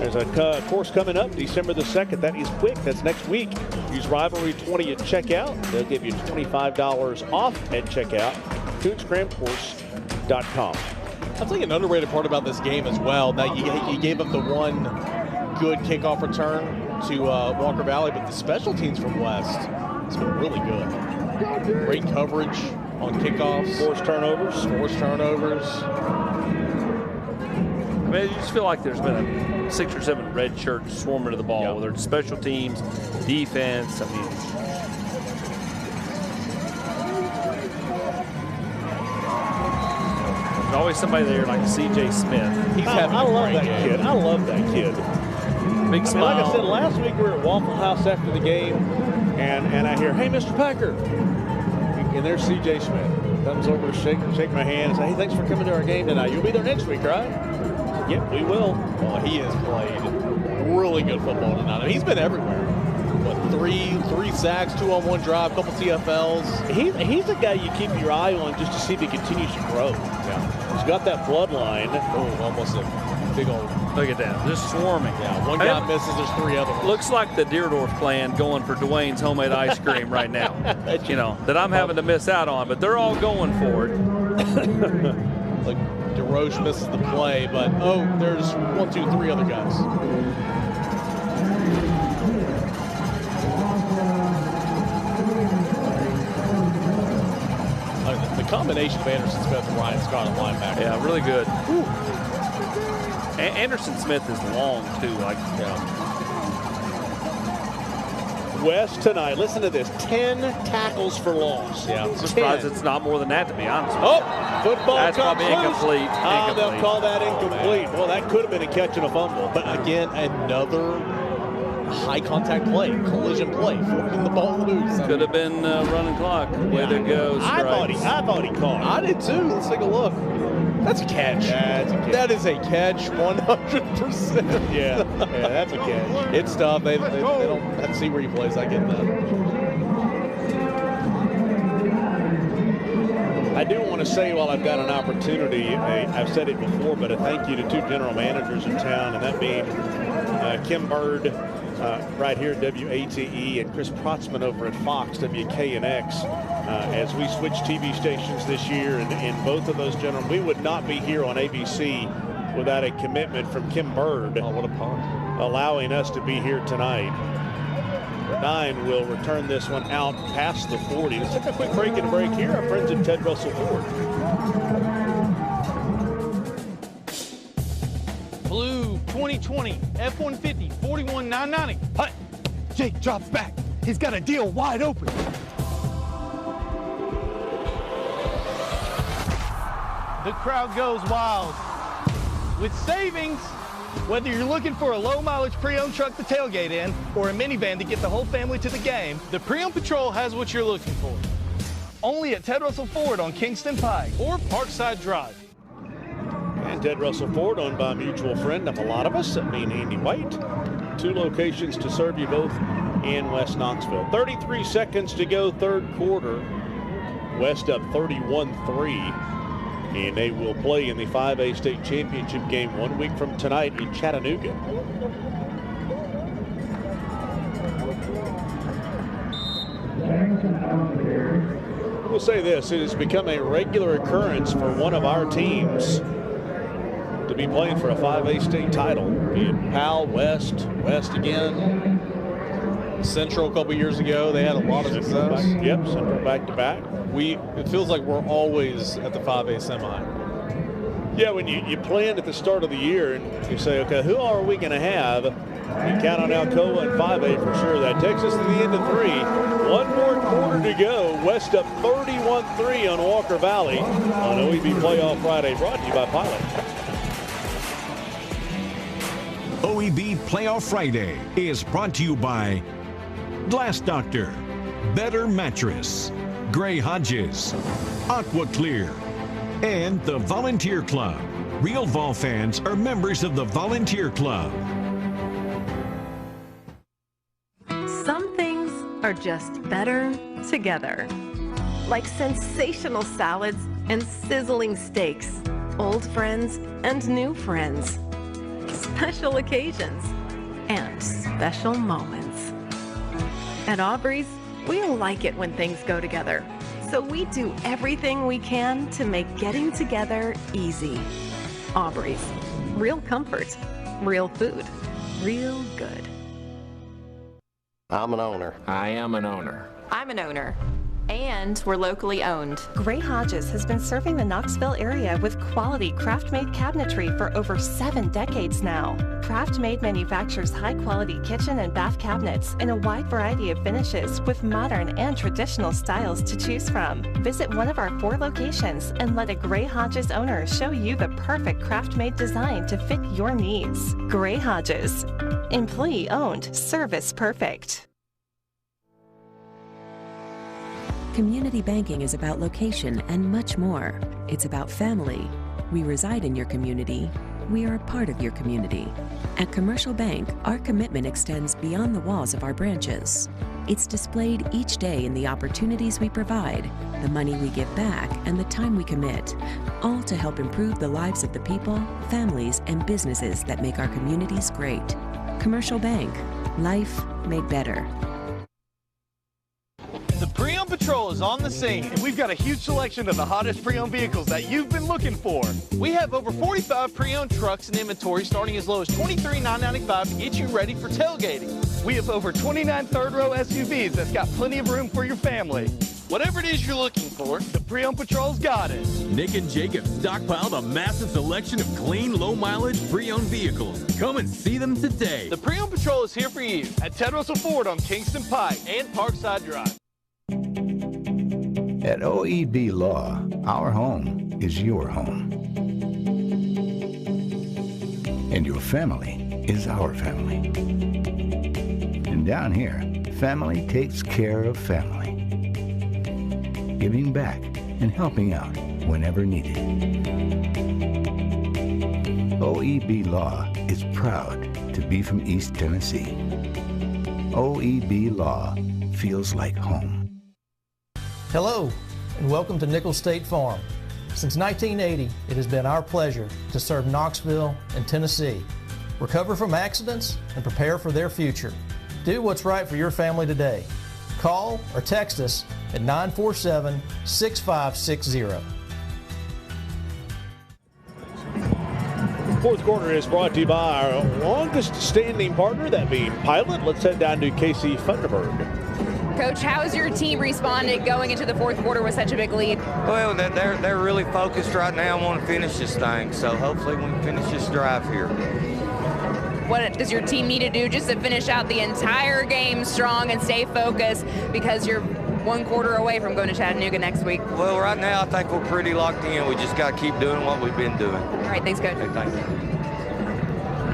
There's a course coming up December the 2nd. That is quick. That's next week. Use Rivalry 20 at checkout. They'll give you $25 off at checkout. KoontzCramCourse.com.
I'll tell you an underrated part about this game as well, that you gave up the one good kickoff return to Walker Valley, but the special teams from West has been really good. Great coverage on kickoffs. Forced turnovers.
I mean, you just feel like there's been 6 or 7 red shirts swarming to the ball, whether it's special teams, defense. I mean, there's always somebody there like C.J. Smith.
He's having a great game.
Kid. I love that kid.
Big smile.
Like I said, last week we were at Waffle House after the game, and I hear, "Hey, Mr. Packer," and there's C.J. Smith. Comes over, shake my hand, and say, "Hey, thanks for coming to our game tonight. You'll be there next week, right?" Yep, we will.
Well, he has played really good football tonight. I mean, he's been everywhere. What, three sacks, 2-on-1 drive, couple TFLs.
He's a guy you keep your eye on just to see if he continues to grow.
Yeah.
He's got that bloodline.
Oh, almost a big old.
Look at that, just swarming.
Yeah, one guy misses, there's 3 other ones.
Looks like the Deerdorf clan going for Dwayne's homemade ice cream right now. You know, that I'm having to miss out on, but they're all going for it.
Like DeRoche misses the play, but there's 1, 2, 3 other guys. The combination of Anderson Smith and Ryan Scott at linebacker.
Yeah, really good. Anderson Smith is long too.
West tonight, listen to this, 10 tackles for loss.
Yeah, I'm surprised it's not more than that, to be honest with you.
Football
That's
comes
probably incomplete.
They'll call that incomplete. Well, that could have been a catch and a fumble.
But again, another high contact play, collision play, forking the ball loose.
Could have been running clock. Way to go,
I thought he caught it.
I did too. Let's take a look. That's a catch.
Yeah, that's a catch.
That is a catch, 100%.
Yeah, that's a catch.
It's tough. They don't have to see where he plays. I get that.
I do want to say, while I've got an opportunity, I've said it before, but a thank you to two general managers in town, and that being Kim Bird right here at WATE and Chris Protzman over at Fox, WKNX. As we switch TV stations this year, and both of those gentlemen, we would not be here on ABC without a commitment from Kim Bird.
Oh, what a pun.
Allowing us to be here tonight. 9 will return this one out past the 40. Let's take a quick break and a break here. Our friends at Ted Russell Ford.
Blue 2020 F-150 $41,990.
Hey, Jake drops back. He's got a deal wide open.
The crowd goes wild. With savings, whether you're looking for a low-mileage pre-owned truck to tailgate in or a minivan to get the whole family to the game, the Pre-Owned Patrol has what you're looking for. Only at Ted Russell Ford on Kingston Pike or Parkside Drive.
And Ted Russell Ford, owned by a mutual friend of a lot of us, me and Andy White. 2 locations to serve you both in West Knoxville. 33 seconds to go, third quarter. West up 31-3. And they will play in the 5A state championship game 1 week from tonight in Chattanooga. We'll say this, it has become a regular occurrence for one of our teams to be playing for a 5A state title. Be it Powell, West again.
Central a couple years ago, they had a lot of success.
Central back-to-back.
It feels like we're always at the 5A semi.
Yeah, when you plan at the start of the year and you say, okay, who are we going to have? You count on Alcoa and 5A for sure. That takes us to the end of 3. 1 more quarter to go. West up 31-3 on Walker Valley on OEB Playoff Friday, brought to you by Pilot.
OEB Playoff Friday is brought to you by Glass Doctor, Better Mattress, Gray Hodges, Aqua Clear, and the Volunteer Club. Real Vol fans are members of the Volunteer Club.
Some things are just better together. Like sensational salads and sizzling steaks, old friends and new friends, special occasions and special moments. At Aubrey's, we like it when things go together. So we do everything we can to make getting together easy. Aubrey's. Real comfort, real food, real good.
I'm an owner.
I am an owner.
I'm an owner. And we're locally owned.
Gray Hodges has been serving the Knoxville area with quality craft-made cabinetry for over 7 decades now. Craft-Made manufactures high-quality kitchen and bath cabinets in a wide variety of finishes with modern and traditional styles to choose from. Visit one of our 4 locations and let a Gray Hodges owner show you the perfect craft-made design to fit your needs. Gray Hodges. Employee-owned, service perfect.
Community banking is about location and much more. It's about family. We reside in your community. We are a part of your community. At Commercial Bank, our commitment extends beyond the walls of our branches. It's displayed each day in the opportunities we provide, the money we give back, and the time we commit, all to help improve the lives of the people, families, and businesses that make our communities great. Commercial Bank. Life made better.
The Pre-Owned Patrol is on the scene, and we've got a huge selection of the hottest pre-owned vehicles that you've been looking for. We have over 45 pre-owned trucks in inventory starting as low as $23,995 to get you ready for tailgating. We have over 29 third-row SUVs that's got plenty of room for your family. Whatever it is you're looking for, the Pre-Owned Patrol's got it.
Nick and Jake have stockpiled a massive selection of clean, low-mileage pre-owned vehicles. Come and see them today.
The Pre-Owned Patrol is here for you at Ted Russell Ford on Kingston Pike and Parkside Drive.
At OEB Law, our home is your home. And your family is our family. And down here, family takes care of family. Giving back and helping out whenever needed. OEB Law is proud to be from East Tennessee. OEB Law feels like home.
Hello,
and welcome to Nichols State Farm. Since 1980, it has been our pleasure to serve Knoxville and Tennessee. Recover from accidents and prepare for their future. Do what's right for your family today. Call or text us at 947-6560.
Fourth quarter is brought to you by our longest standing partner, that being Pilot. Let's head down to Casey Funderburg.
Coach, how has your team responded going into the fourth quarter with such a big lead?
Well, they're really focused right now and want to finish this thing, so hopefully we can finish this drive here.
What does your team need to do just to finish out the entire game strong and stay focused, because you're one quarter away from going to Chattanooga next week?
Well, right now I think we're pretty locked in. We just got to keep doing what we've been doing.
All right, thanks, Coach.
Okay, thank you.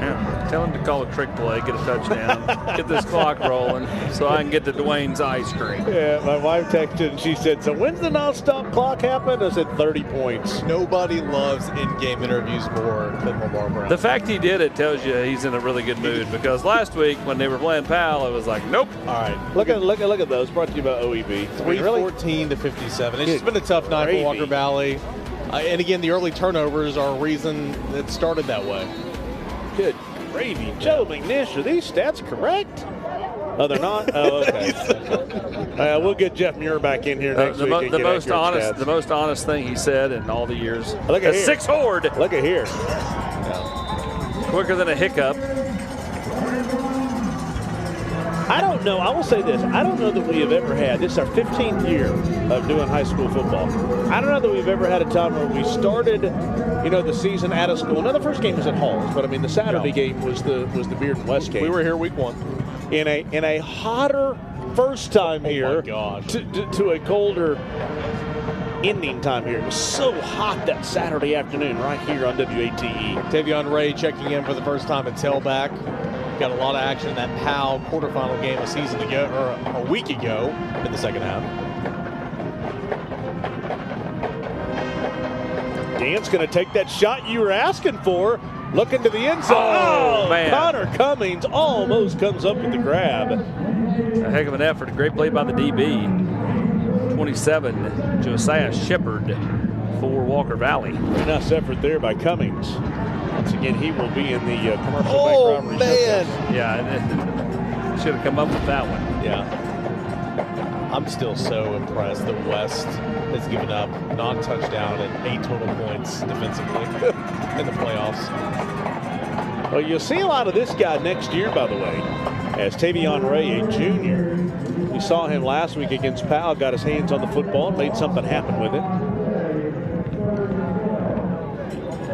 Yeah, tell him to call a trick play, get a touchdown, get this clock rolling so I can get to Dwayne's ice cream.
Yeah, my wife texted and she said, so when's the nonstop clock happen? I said 30 points.
Nobody loves in-game interviews more than Lamar Brown.
The fact he did it tells you he's in a really good mood, because last week when they were playing Powell, it was like, nope.
All right, look at those. Brought to you by OEB.
314 to 57. It's just been a tough night for Walker Valley. And again, the early turnovers are a reason it started that way.
Good gravy. Joe McNish, are these stats correct? Oh, they're not? Oh, okay. We'll get Jeff Muir back in here next week.
The most honest thing he said in all the years.
Look at here.
6 horde.
Look at here.
Yeah. Quicker than a hiccup.
I don't know. I will say this. I don't know that we have ever had, this is our 15th year of doing high school football. I don't know that we've ever had a time where we started, the season out of school. Now, the first game was at Halls, but I mean, the Saturday game was the Beard and West game.
We were here week 1.
In a hotter first time here to a colder ending time here. It was so hot that Saturday afternoon right here on WATE.
Tavion Ray checking in for the first time at tailback. Got a lot of action in that Powell quarterfinal game a week ago in the second half.
Dan's going to take that shot you were asking for. Looking to the end zone.
Oh, man.
Connor Cummings almost comes up with the grab.
A heck of an effort. A great play by the DB. 27, Josiah Shepard for Walker Valley.
Nice effort there by Cummings. Once again, he will be in the commercial
bank
robbery.
Man.
Yeah, should have come up with that one.
Yeah. I'm still so impressed that West has given up non-touchdown and 8 total points defensively in the playoffs.
Well, you'll see a lot of this guy next year, by the way, as Tavion Ray, a junior. We saw him last week against Powell, got his hands on the football and made something happen with it.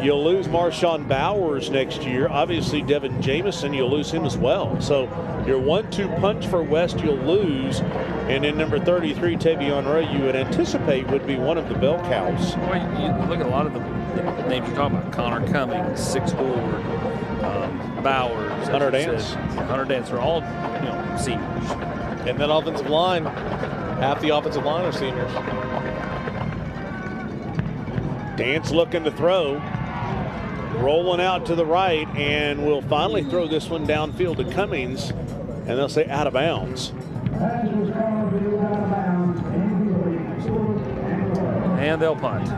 You'll lose Marshawn Bowers next year. Obviously, Devin Jamison, you'll lose him as well. So your 1-2 punch for West, you'll lose. And then number 33, Tavion Ray, you would anticipate would be one of the bell cows.
Well, you look at a lot of the names you're talking about. Connor Cummings, 6 Ford, Bowers.
Hunter Dance.
Hunter Dance are all, seniors.
And that offensive line, half the offensive line are seniors.
Dance looking to throw. Rolling out to the right, and will finally throw this one downfield to Cummings, and they'll say out of bounds.
And they'll punt.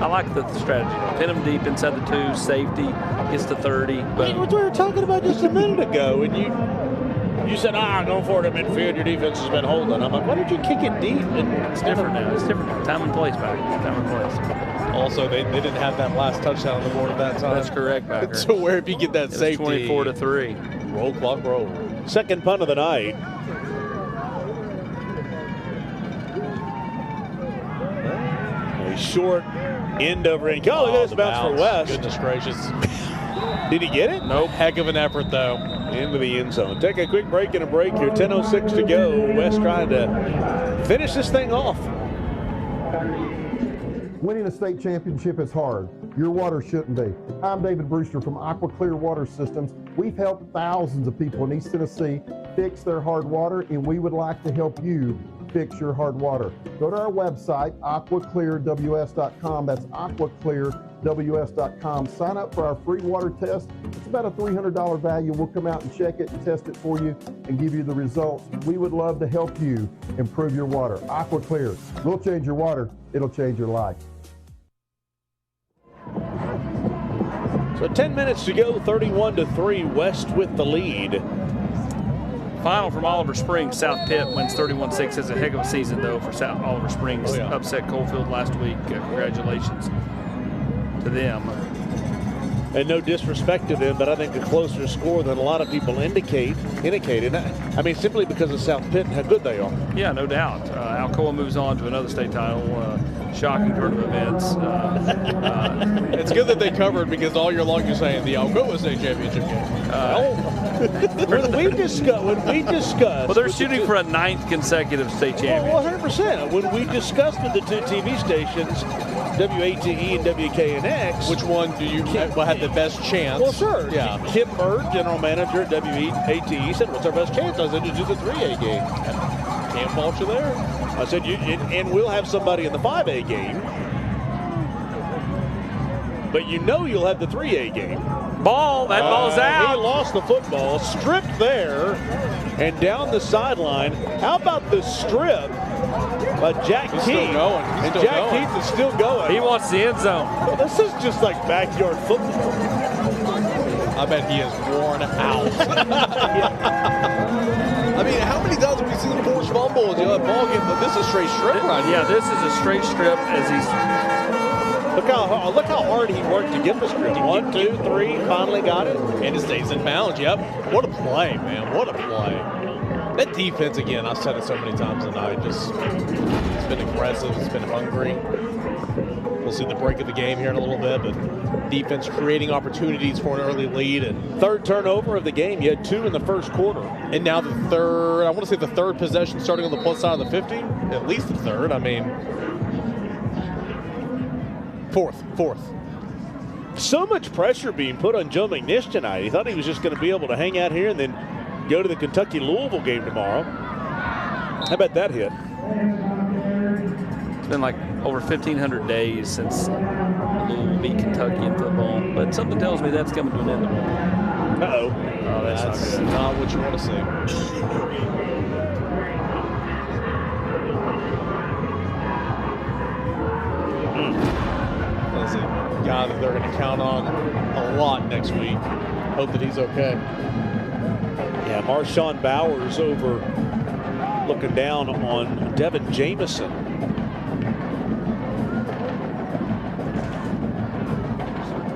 I like the strategy. Pin them deep inside the 2, safety, gets to 30.
But what we were talking about just a minute ago, and you said, go for it at midfield. Your defense has been holding. I'm like, why did you kick it deep?
It's different now. It's different now. Time and place back. Time and place.
Also, they didn't have that last touchdown on the board at that time.
That's correct, Backer.
So where if you get that safety?
24-3.
Roll clock roll.
Second punt of the night. A short end over end. Oh, look at this bounce for West.
Goodness gracious.
Did he get it?
Nope. Heck of an effort, though.
Into the end zone. Take a quick break and a break here. 10:06 to go. West trying to finish this thing off.
Winning a state championship is hard. Your water shouldn't be. I'm David Brewster from Aqua Clear Water Systems. We've helped thousands of people in East Tennessee fix their hard water, and we would like to help you fix your hard water. Go to our website, aquaclearws.com. That's aquaclearws.com. Sign up for our free water test. It's about a $300 value. We'll come out and check it and test it for you and give you the results. We would love to help you improve your water. AquaClear. We'll change your water. It'll change your life.
So 10 minutes to go, 31-3, West with the lead.
Final from Oliver Springs. South Pitt wins 31-6. Has a heck of a season, though, for South Oliver Springs. Upset Coalfield last week. Congratulations to them.
And no disrespect to them, but I think a closer score than a lot of people indicated. I mean, simply because of South Pitt and how good they are.
Yeah, no doubt. Alcoa moves on to another state title. Shocking turn of events.
It's good that they covered, because all year long you're saying the Alcoa State Championship game.
When we discussed.
Well, they're shooting for a 9th consecutive state championship.
Well, 100%. When we discussed with the two TV stations, WATE and WKNX,
which one do you have the best chance?
Well, sure.
Yeah.
Kim Bird, general manager at WATE, said, "What's our best chance?" I said, "To do the 3A game."
Can't fault you there.
I said, and we'll have somebody in the 5A game, but you'll have the 3A game.
That ball's out.
He lost the football, stripped there, and down the sideline. How about the strip? Jack Keith.
Still going.
Jack Keith is still going.
He wants the end zone.
Well, this is just like backyard football.
I bet he is worn out. I mean, how many times have we seen forced fumbles? That ball get, but this is a straight strip right here.
Yeah, this is a straight strip as he's.
Look how hard he worked to get the strip. 1, 2, 3, finally got it.
And it stays in bounds. Yep. What a play, man. What a play. That defense, again, I've said it so many times tonight, it's been aggressive, it's been hungry. We'll see the break of the game here in a little bit, but defense creating opportunities for an early lead. And
third turnover of the game. You had 2 in the first quarter.
And now the third, I want to say the third possession starting on the plus side of the 50. At least the third. I mean, fourth.
So much pressure being put on Joe McNish tonight. He thought he was just going to be able to hang out here and then go to the Kentucky-Louisville game tomorrow. How about that hit?
It's been like over 1,500 days since Louisville beat Kentucky in football, but something tells me that's coming to an end tomorrow.
Uh-oh.
Oh, that's not what you want to see. That's a guy that they're going to count on a lot next week. Hope that he's okay.
Yeah, Marshawn Bowers over looking down on Devin Jamison.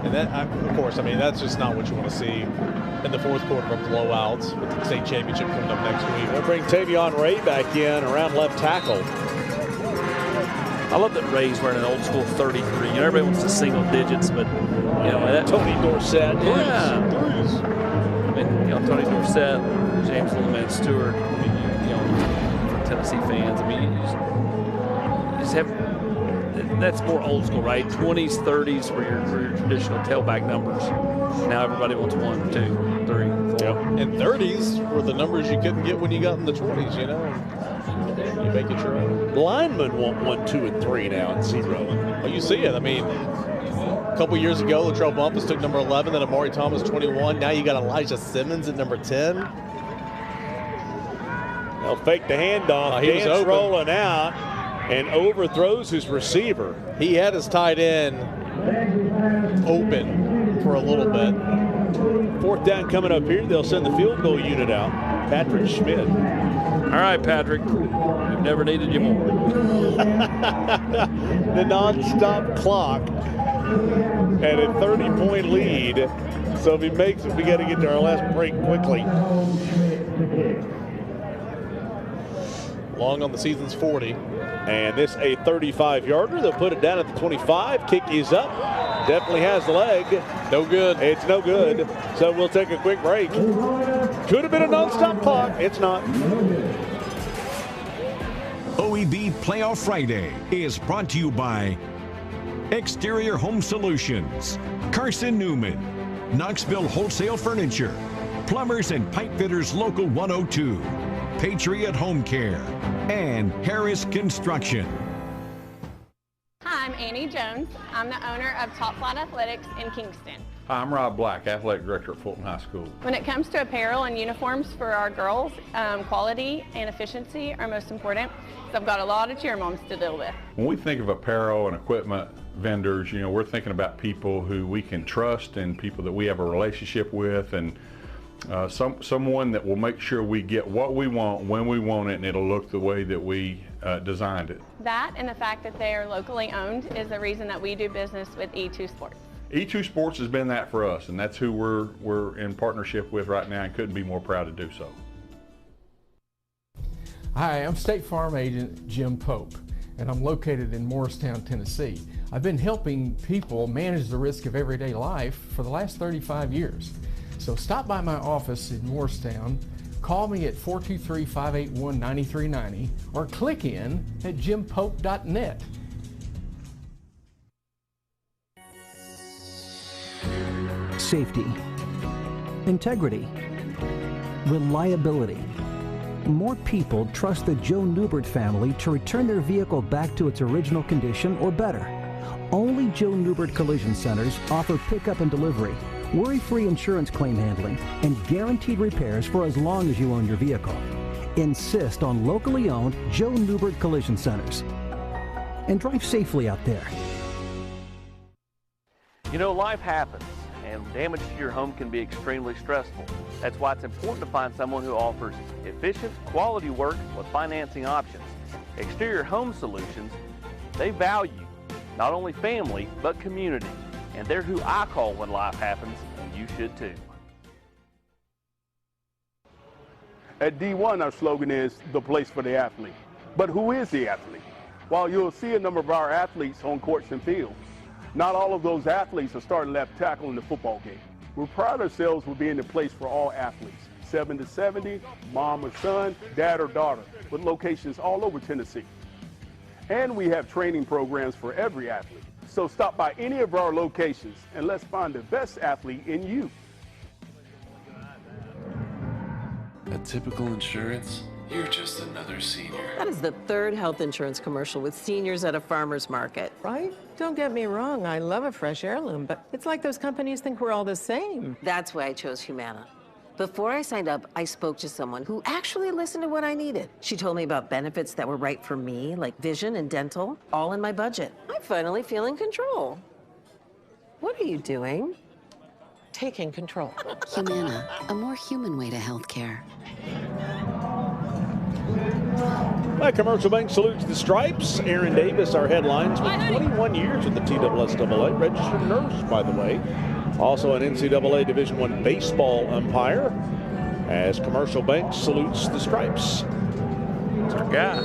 And that, of course, I mean, that's just not what you want to see in the fourth quarter of blowouts with the state championship coming up next week.
They'll bring Tavion Ray back in around left tackle.
I love that Ray's wearing an old school 33. Everybody wants the single digits, but that
Tony Dorsett.
Yeah. I mean, Tony Dorsett, James Littleman Stewart. I mean, for Tennessee fans, I mean, you just have. That's more old school, right? 20s, 30s were your traditional tailback numbers. Now everybody wants 1, 2, 3, 4.
And 30s were the numbers you couldn't get when you got in the 20s, You make it your own.
Linemen want 1, 2, and 3 now and 0.
Well, you see it. I mean, a couple years ago, Latrell Bumpus took number 11, then Amari Thomas 21. Now you got Elijah Simmons at number 10.
They'll fake the handoff. Dan's rolling out and overthrows his receiver.
He had his tight end open for a little bit.
Fourth down coming up here. They'll send the field goal unit out. Patrick Schmidt.
All right, Patrick. We've never needed you more.
The non-stop clock and a 30-point lead. So if he makes it, we got to get to our last break quickly.
Long on the season's 40.
And this a 35-yarder. They'll put it down at the 25. Kick is up. Definitely has the leg.
No good.
It's no good. So we'll take a quick break. Could have been a non-stop clock. It's not.
OEB Playoff Friday is brought to you by Exterior Home Solutions, Carson Newman, Knoxville Wholesale Furniture, Plumbers and Pipe Fitters Local 102, Patriot Home Care, and Harris Construction.
Hi, I'm Annie Jones. I'm the owner of Top Flight Athletics in Kingston.
Hi, I'm Rob Black, Athletic Director at Fulton High School.
When it comes to apparel and uniforms for our girls, quality and efficiency are most important. So I've got a lot of cheer moms to deal with.
When we think of apparel and equipment vendors, we're thinking about people who we can trust and people that we have a relationship with, and someone that will make sure we get what we want when we want it, and it'll look the way that we designed it.
That and the fact that they are locally owned is the reason that we do business with E2 Sports.
E2 Sports has been that for us, and that's who we're in partnership with right now, and couldn't be more proud to do so.
Hi, I'm State Farm Agent Jim Pope, and I'm located in Morristown, Tennessee. I've been helping people manage the risk of everyday life for the last 35 years. So stop by my office in Morristown, call me at 423-581-9390, or click in at jimpope.net.
Safety, integrity, reliability. More people trust the Joe Newbert family to return their vehicle back to its original condition or better. Only Joe Newbert Collision Centers offer pickup and delivery, worry-free insurance claim handling, and guaranteed repairs for as long as you own your vehicle. Insist on locally owned Joe Newbert Collision Centers. And drive safely out there.
Life happens, and damage to your home can be extremely stressful. That's why it's important to find someone who offers efficient, quality work with financing options. Exterior Home Solutions, they value not only family, but community. And they're who I call when life happens, and you should too.
At D1, our slogan is the place for the athlete. But who is the athlete? While you'll see a number of our athletes on courts and fields, not all of those athletes are starting left tackle in the football game. We pride ourselves with being the place for all athletes, 7 to 70, mom or son, dad or daughter, with locations all over Tennessee. And we have training programs for every athlete. So stop by any of our locations and let's find the best athlete in you.
At Typical Insurance, you're just another senior.
That is the third health insurance commercial with seniors at a farmer's market.
Right? Don't get me wrong, I love a fresh heirloom, but it's like those companies think we're all the same.
That's why I chose Humana. Before I signed up, I spoke to someone who actually listened to what I needed. She told me about benefits that were right for me, like vision and dental, all in my budget. I finally feel in control. What are you doing?
Taking control.
Humana, a more human way to healthcare.
Commercial Bank salutes the Stripes. Aaron Davis, our headlines, with 21 years with the TSSAA. Registered nurse, by the way. Also an NCAA Division I baseball umpire, as Commercial Bank salutes the Stripes.
That's our guy.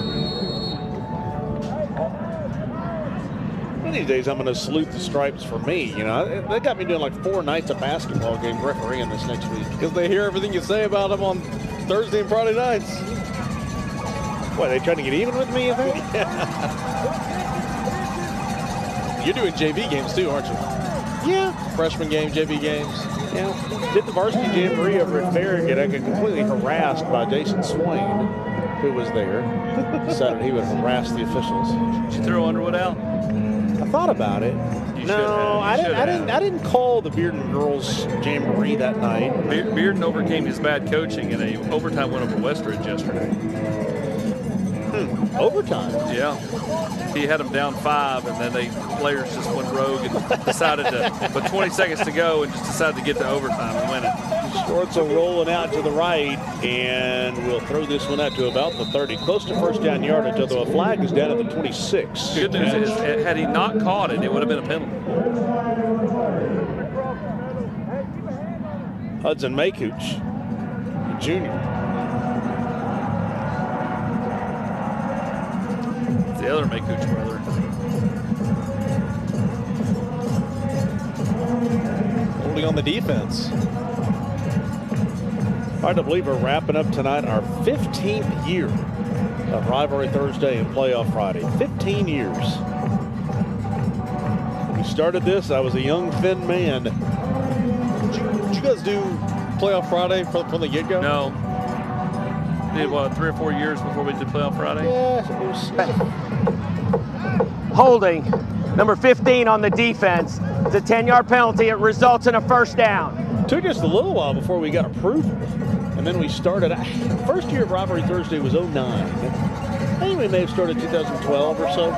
One of these days, I'm going to salute the Stripes for me. They got me doing like 4 nights of basketball games refereeing this next week.
Because they hear everything you say about them on Thursday and Friday nights.
What, are they trying to get even with me, you think?
You're doing JV games too, aren't you?
Yeah.
Freshman game, JV games.
Yeah. Did the varsity jamboree over at Farragut. I got completely harassed by Jason Swain, who was there. Decided he would harass the officials.
Did you throw Underwood out?
I thought about it. No, I didn't call the Bearden girls jamboree that night.
Bearden overcame his bad coaching in a overtime win over Westridge yesterday.
Overtime?
Yeah. He had them down 5, and then players just went rogue and decided to, with 20 seconds to go, and just decided to get to overtime and win it.
Schwartz rolling out to the right, and we'll throw this one out to about the 30, close to first down yardage, although a flag is down at the 26.
Good news is, had he not caught it, it would have been a penalty.
Hudson Maycooch, junior.
The other Maycooch brother.
Holding on the defense.
Hard to believe we're wrapping up tonight our 15th year of Rivalry Thursday and Playoff Friday. 15 years. When we started this, I was a young, thin man.
Did you guys do Playoff Friday from the get-go?
No. did, what, 3 or 4 years before we did play on Friday?
Yeah,
Holding, number 15 on the defense. It's a 10-yard penalty. It results in a first down.
Took us a little while before we got approval. And then we started, first year of Rivalry Thursday was 09. I think we may have started 2012 or so.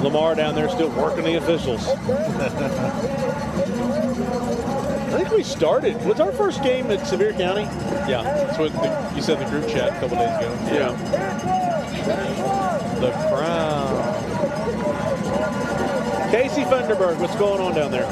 Lamar down there still working the officials. I think we started. Was our first game at Sevier County?
Yeah, that's what you said in the group chat a couple days ago.
Yeah.
The Crown.
Casey Funderburg, what's going on down there?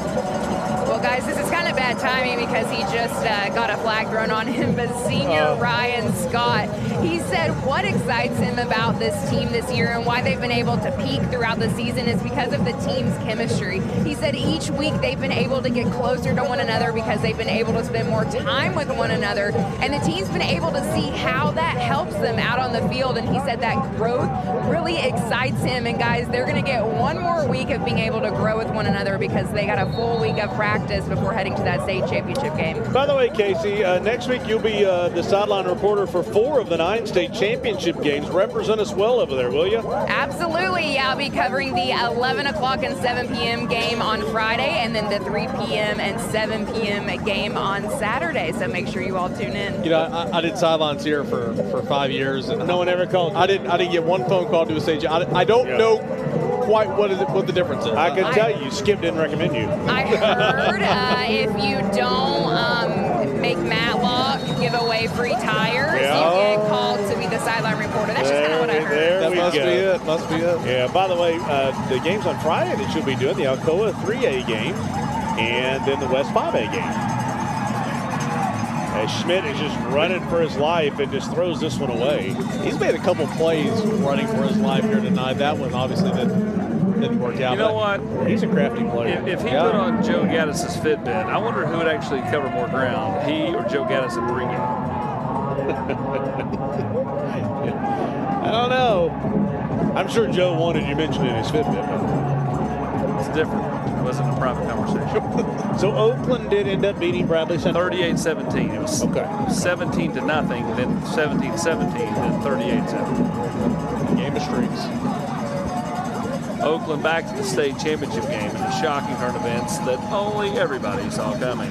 Well, guys, this is kind of bad timing because he just got a flag thrown on him, but senior Ryan Scott, he said what excites him about this team this year and why they've been able to peak throughout the season is because of the team's chemistry. He said each week they've been able to get closer to one another because they've been able to spend more time with one another, and the team's been able to see how that helps them out on the field, and he said that growth really excites him. And guys, they're going to get one more week of being able to grow with one another because they got a full week of practice before heading to that state championship game.
By the way, Casey, next week you'll be the sideline reporter for 4 of the 9 state championship games. Represent us well over there, will you?
Absolutely. Yeah, I'll be covering the 11 o'clock and 7 p.m. game on Friday, and then the 3 p.m. and 7 p.m. game on Saturday. So make sure you all tune in.
You know, I did sidelines here for 5 years, and
no one ever called you.
I didn't get one phone call to a stage. I don't know quite what the difference is.
I can tell you, Skip didn't recommend you.
I heard if you don't make Matlock give away free tires, you get called to be the sideline reporter. That's just kind of what I heard.
That must be it. Must be it.
Yeah, by the way, the games on Friday that you'll be doing, the Alcoa 3A game and then the West 5A game. Schmidt is just running for his life and just throws this one away.
He's made a couple plays running for his life here tonight. That one obviously didn't work out.
You know what?
He's a crafty player.
If he put on Joe Gaddis' Fitbit, I wonder who would actually cover more ground, he or Joe Gaddis at pregame.
I don't know. I'm sure Joe wanted you mentioned in his Fitbit.
It's different. It wasn't a private conversation.
So Oakland did end up beating Bradley Central.
38-17. It was 17-0, then 17-17, then 38-17.
Game of streaks.
Oakland back to the state championship game in a shocking turn of events that only everybody saw coming.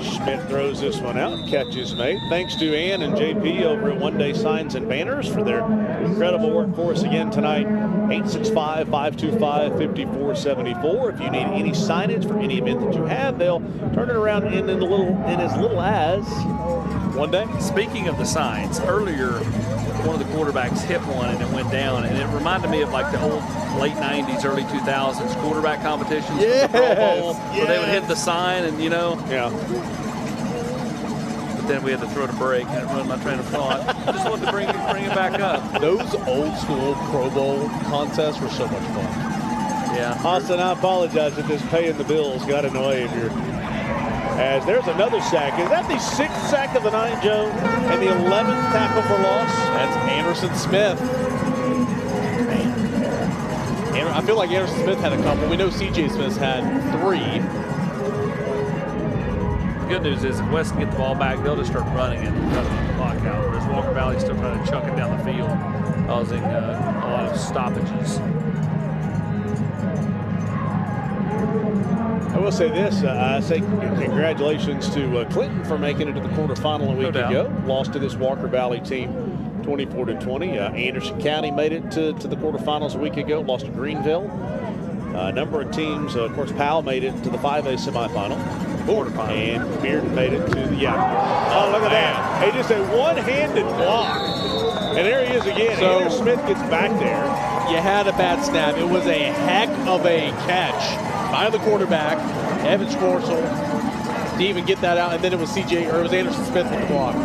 Schmidt throws this one out and catches mate. Thanks to Ann and JP over at One Day Signs and Banners for their incredible work for us again tonight. 865-525-5474. If you need any signage for any event that you have, they'll turn it around in as little as one day.
Speaking of the signs, earlier one of the quarterbacks hit one and it went down, and it reminded me of like the old late 90s, early 2000s quarterback competitions.
Yes,
the Pro Bowl, where they would hit the sign and,
Yeah.
But then we had to throw the break and it ruined my train of thought. I just wanted to bring it back up.
Those old school Pro Bowl contests were so much fun.
Yeah.
Austin, I apologize if this paying the bills got in the way of your... As there's another sack. Is that the 6th sack of the night, Joe? And the 11th tackle for loss?
That's Anderson Smith. I feel like Anderson Smith had a couple. We know C.J. Smith had 3.
The good news is if West can get the ball back, they'll just start running it and cutting the clock out. Whereas Walker Valley's still trying to chuck it down the field, causing a lot of stoppages.
I will say this, I say congratulations to Clinton for making it to the quarterfinal a week ago. Lost to this Walker Valley team 24-20. Anderson County made it to the quarterfinals a week ago, lost to Greenville. A number of teams, of course, Powell made it to the 5A semifinal. Quarterfinal. And Bearden made it to the, Oh, look at that. He just a one-handed block. And there he is again.
So
Andrew Smith gets back there.
You had a bad snap. It was a heck of a catch by the quarterback, Evan Schwartzel, to even get that out, and then it was Anderson Smith with the block.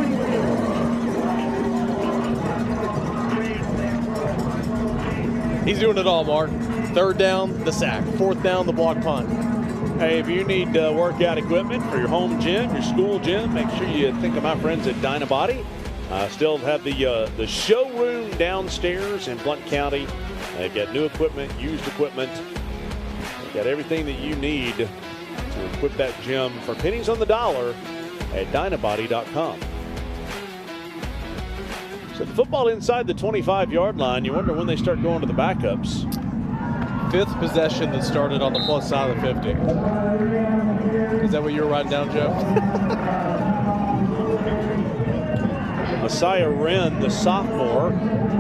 He's doing it all, Mark. 3rd down, the sack. 4th down, the block punt.
Hey, if you need workout equipment for your home gym, your school gym, make sure you think of my friends at Dynabody. Still have the showroom downstairs in Blount County. They've got new equipment, used equipment. They've got everything that you need to to equip that gym for pennies on the dollar at Dynabody.com. So the football inside the 25-yard line. You wonder when they start going to the backups.
5th possession that started on the plus side of the 50. Is that what you were writing down, Joe?
Messiah Wren, the sophomore,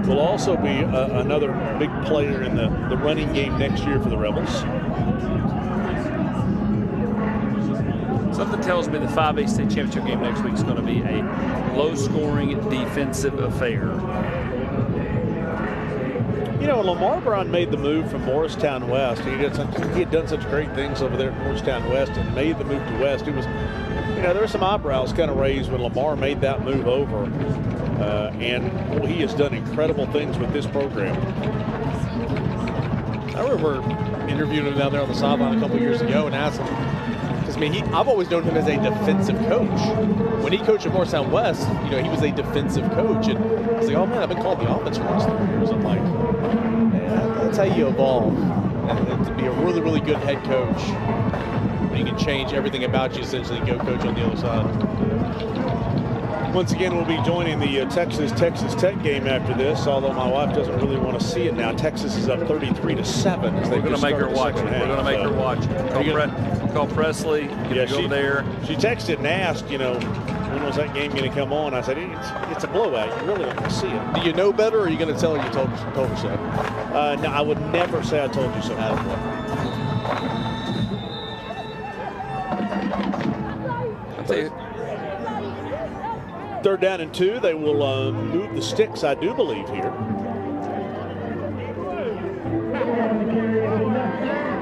will also be another big player in the running game next year for the Rebels.
Something tells me the 5A state championship game next week is going to be a low-scoring defensive affair.
You know, Lamar Brown made the move from Morristown West. He had done such great things over there at Morristown West and made the move to West. It was, you know, there were some eyebrows kind of raised when Lamar made that move over. And he has done incredible things with this program.
I remember interviewing him down there on the sideline a couple years ago and asked him, because I mean, I've always known him as a defensive coach. When he coached at Morristown West, you know, he was a defensive coach, and I was like, oh man, I've been called the offense for the last 3 years. I'm like, man, that's how you evolve, and to be a really, really good head coach. You can change everything about you essentially and go coach on the other side.
Once again, we'll be joining the Texas Tech game after this, although my wife doesn't really want to see it now. Texas is up 33-7.
We're going to make her watch it. We're going to make her watch it. Call Presley, get over there.
She texted and asked, you know, when was that game going to come on? I said, it's a blowout. You really don't want to see it.
Do you know better, or are you going to tell her you told her so?
No, I would never say I told you so.
I'll tell you.
3rd down and 2. They will move the sticks, I do believe, here.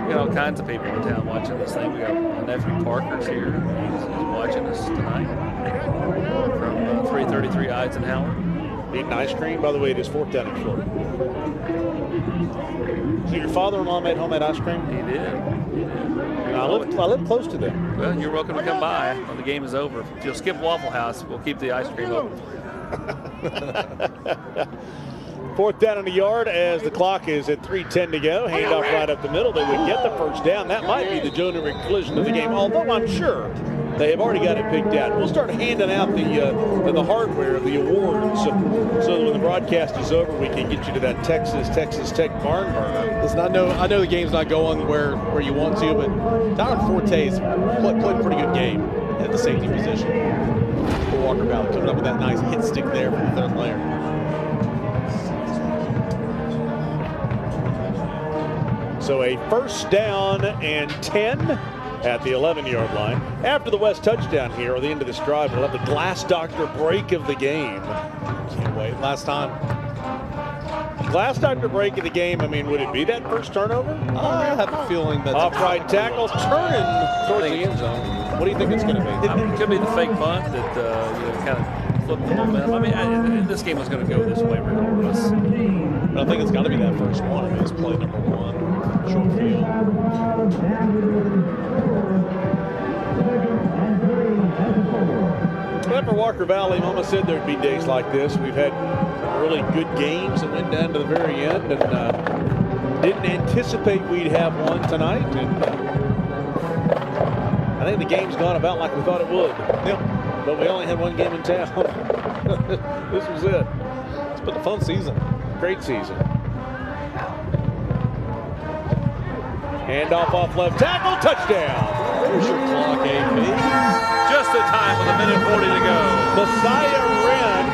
We got all kinds of people in town watching this thing. We got my nephew Parker's here. He's watching us tonight from 333 Eisenhower.
Eating ice cream. By the way, it is 4th down and short. So your father-in-law made homemade ice cream?
He did.
I live close to them.
Well, you're welcome to come by when the game is over. If you'll skip Waffle House, we'll keep the ice cream open.
4th down and a yard as the clock is at 3:10 to go. Handoff right up the middle. They would get the first down. That might be the Joe Newberg collision of the game, although I'm sure they have already got it picked out. We'll start handing out the hardware, the awards, so that when the broadcast is over, we can get you to that Texas Tech barn burner.
Listen, I know the game's not going where you want to, but Tyron Forte's played a pretty good game at the safety position for Walker Valley, coming up with that nice hit stick there from the 3rd player.
So a 1st down and 10 at the 11-yard line. After the West touchdown here, or the end of this drive, we'll have the Glass Doctor break of the game.
Can't wait. Last time.
Glass Doctor break of the game, I mean, would it be that first turnover?
I have a feeling that
off-right tackle turning towards the end zone. What do you think it's going to be?
It could be the fake punt that kind of flipped the momentum. I mean, this game was going to go this way regardless.
But I think it's got to be that first one. I mean, it's play number 1. Short field.
Well, for Walker Valley, Mama said there'd be days like this. We've had really good games that went down to the very end, and didn't anticipate we'd have one tonight. And I think the game's gone about like we thought it would.
Yep.
But we only had one game in town. This was it.
It's been a fun season.
Great season. Handoff off left tackle, touchdown.
There's your clock, AP.
Just in time with 1:40 to go.
Messiah Wren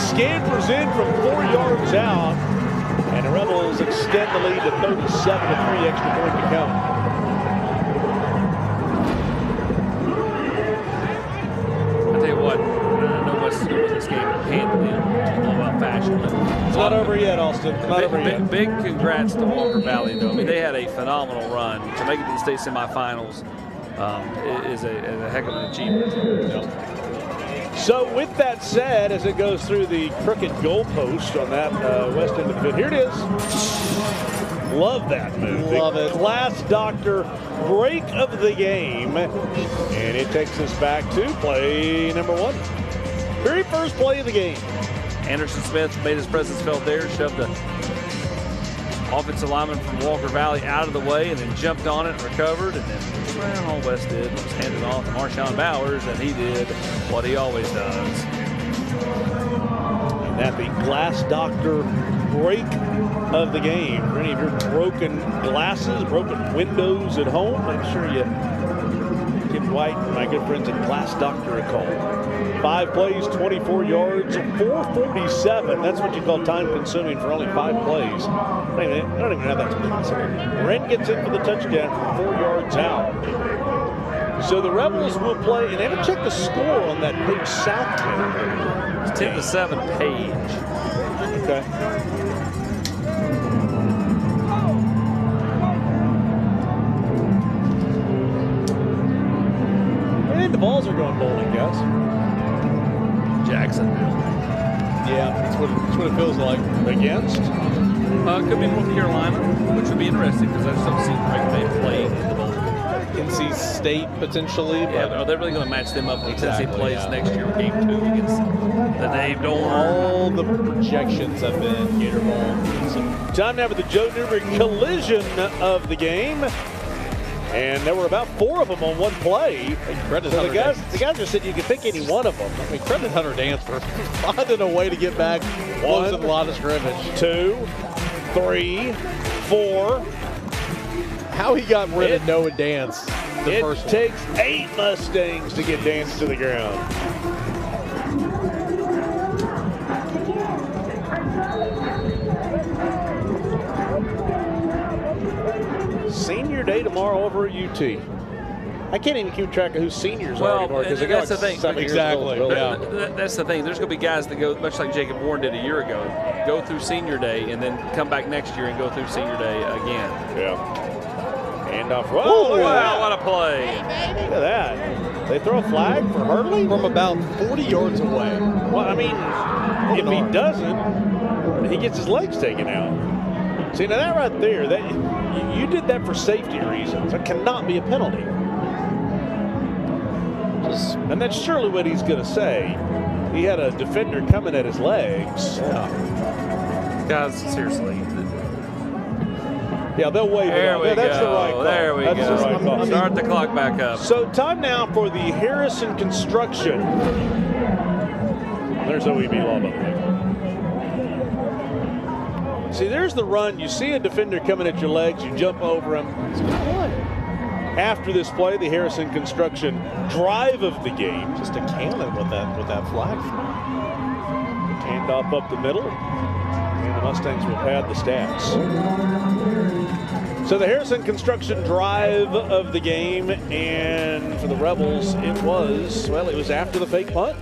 scampers in from 4 yards out, and the Rebels extend the lead to 37 with 3 extra points to come.
I tell you what, I know West is going to win this game handily in blowout fashion.
It's not over yet, Austin. It's not over yet.
Big congrats to Walker Valley, though. I mean, they had a phenomenal run. To make it to the state semifinals is a heck of an achievement.
So with that said, as it goes through the crooked goalpost on that west end of the field, here it is. Love that move.
Love it.
Glass Doctor break of the game. And it takes us back to play number 1. Very first play of the game.
Anderson Smith made his presence felt there, shoved the Offensive lineman from Walker Valley out of the way and then jumped on it and recovered. And then all West did was handed off to Marshawn Bowers, and he did what he always does.
And that the Glass Doctor break of the game. For any of your broken glasses, broken windows at home, make sure you give White and my good friends at Glass Doctor a call. 5 plays, 24 yards, 4:47. That's what you call time consuming for only 5 plays. I don't even know if that's possible. Wren gets in for the touchdown from 4 yards out. So the Rebels will play, and they haven't checked the score on that Page South game.
It's 10-7 Page.
Okay. I think the balls are going bowling, guys.
Jacksonville.
Yeah, that's what it feels like.
Against?
Could be North Carolina, which would be interesting because I just don't see they play in the bowl.
NC State potentially.
Yeah, are they really going to match them up when Tennessee plays next year with Game 2 against the Dave Dorn?
All the projections have been Gator Bowl.
Time now for the Joe Newberg collision of the game. And there were about 4 of them on one play. So the guys just said you could pick any one of them.
I mean, credit Hunter Dance for finding a way to get back close to the line of scrimmage.
2, 3, 4.
How he got rid of Noah Dance the first one.
It takes 8 Mustangs to get Dance to the ground. Senior day tomorrow over at UT. I can't even keep track of who seniors are anymore because they got
that's the thing.
Exactly. Yeah.
That's the thing. There's going to be guys that go, much like Jacob Warren did a year ago, go through senior day and then come back next year and go through senior day again.
Yeah. And off.
Oh, wow, what a play.
Look at that. They throw a flag for Hurley?
From about 40 yards away.
Well, I mean, if he doesn't, he gets his legs taken out. See, now that right there, you did that for safety reasons. That cannot be a penalty. And that's surely what he's going to say. He had a defender coming at his legs.
Yeah. Guys, seriously.
Yeah, they'll wave it off. That's the right call.
There we go.
The right call.
Start the clock back up.
So time now for the Harrison Construction. There's OEB law, by the way. See, there's the run. You see a defender coming at your legs. You jump over him. It's a good play. After this play, the Harrison Construction drive of the game.
Just a cannon with that flag.
Handoff up the middle. And the Mustangs will pad the stats. So the Harrison Construction drive of the game. And for the Rebels, it was after the fake punt.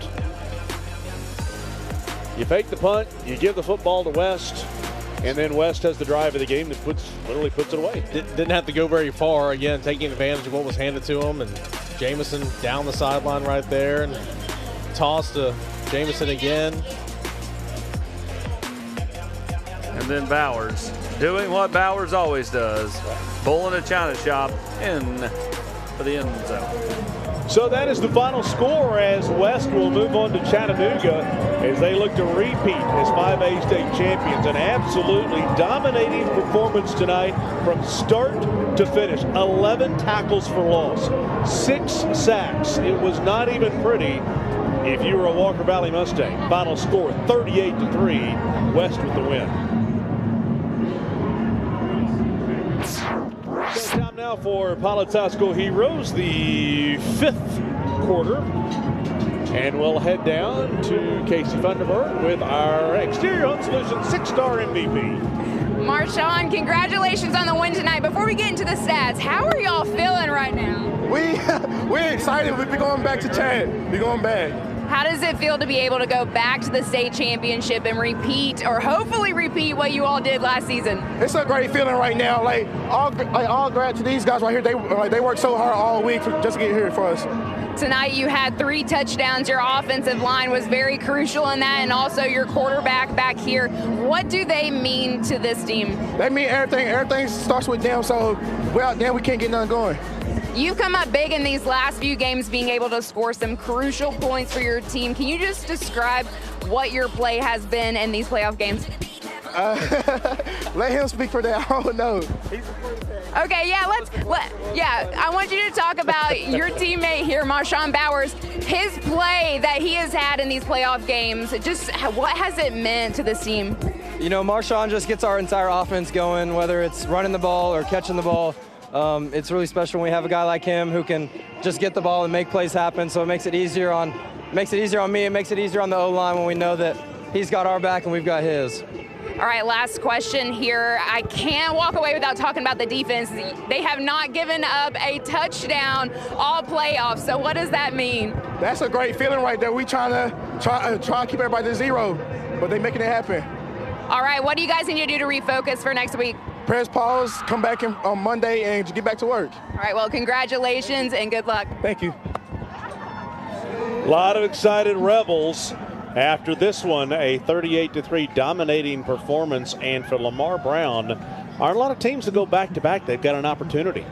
You fake the punt. You give the football to West. And then West has the drive of the game that literally puts it away.
Didn't have to go very far. Again, taking advantage of what was handed to him. And Jamison down the sideline right there. And toss to Jamison again.
And then Bowers doing what Bowers always does. Pulling a china shop in for the end zone.
So that is the final score as West will move on to Chattanooga as they look to repeat as 5A state champions. An absolutely dominating performance tonight from start to finish. 11 tackles for loss, 6 sacks. It was not even pretty if you were a Walker Valley Mustang. Final score 38-3, West with the win. So time now for Palatasco Heroes, the 5th quarter. And we'll head down to Casey Funderburg with our Exterior Home Solutions 6-star MVP.
Marshawn, congratulations on the win tonight. Before we get into the stats, how are y'all feeling right now?
We're excited. We'll be going back to Chad. We're going back.
How does it feel to be able to go back to the state championship and repeat, or hopefully repeat, what you all did last season?
It's a great feeling right now. All glad to these guys right here. They worked so hard all week just to get here for us.
Tonight you had 3 touchdowns. Your offensive line was very crucial in that, and also your quarterback back here. What do they mean to this team?
They mean everything. Everything starts with them, so without them we can't get nothing going.
You've come up big in these last few games, being able to score some crucial points for your team. Can you just describe what your play has been in these playoff games?
Let him speak for that. I don't know.
Okay, yeah, I want you to talk about your teammate here, Marshawn Bowers, his play that he has had in these playoff games. Just what has it meant to this team?
You know, Marshawn just gets our entire offense going, whether it's running the ball or catching the ball. It's really special when we have a guy like him who can just get the ball and make plays happen. So it makes it easier on me. It makes it easier on the O-line when we know that he's got our back and we've got his.
All right, last question here. I can't walk away without talking about the defense. They have not given up a touchdown all playoffs. So what does that mean?
That's a great feeling right there. We try to keep everybody to 0, but they making it happen.
All right, what do you guys need to do to refocus for next week?
Press pause, come back on Monday, and get back to work.
All right, well, congratulations and good luck.
Thank you.
A lot of excited Rebels after this one, a 38-3 dominating performance. And for Lamar Brown, aren't a lot of teams that go back-to-back. They've got an opportunity.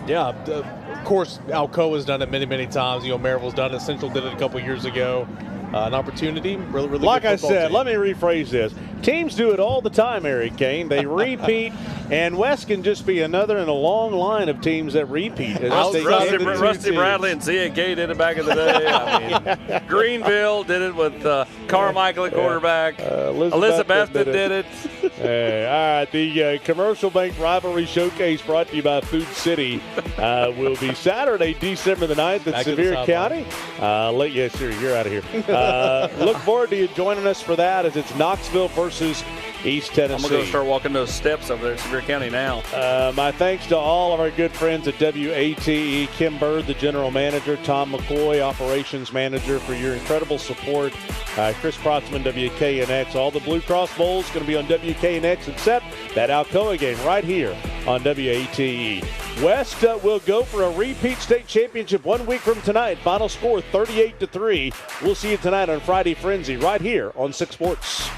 Yeah, of course, Alcoa's done it many, many times. You know, Maryville's done it. Central did it a couple years ago. An opportunity, really
like
good
I said,
team.
let me rephrase this. Teams do it all the time, Eric Kane. They repeat, and West can just be another in a long line of teams that repeat.
Rusty Bradley and CAK did it back in the day. I mean, Greenville did it with Carmichael at quarterback. Elizabeth did it.
All right, the Commercial Bank Rivalry Showcase brought to you by Food City will be Saturday, December the 9th at Sevier County. You're out of here. Look forward to you joining us for that as it's Knoxville versus East Tennessee.
I'm going to start walking those steps over there at Sevier County now.
My thanks to all of our good friends at WATE, Kim Bird, the general manager, Tom McCoy, operations manager, for your incredible support. Chris Protzman, WKNX. All the Blue Cross Bowls going to be on WKNX, except that Alcoa game right here on WATE. West will go for a repeat state championship 1 week from tonight. Final score 38-3. We'll see you tonight on Friday Frenzy right here on 6 Sports.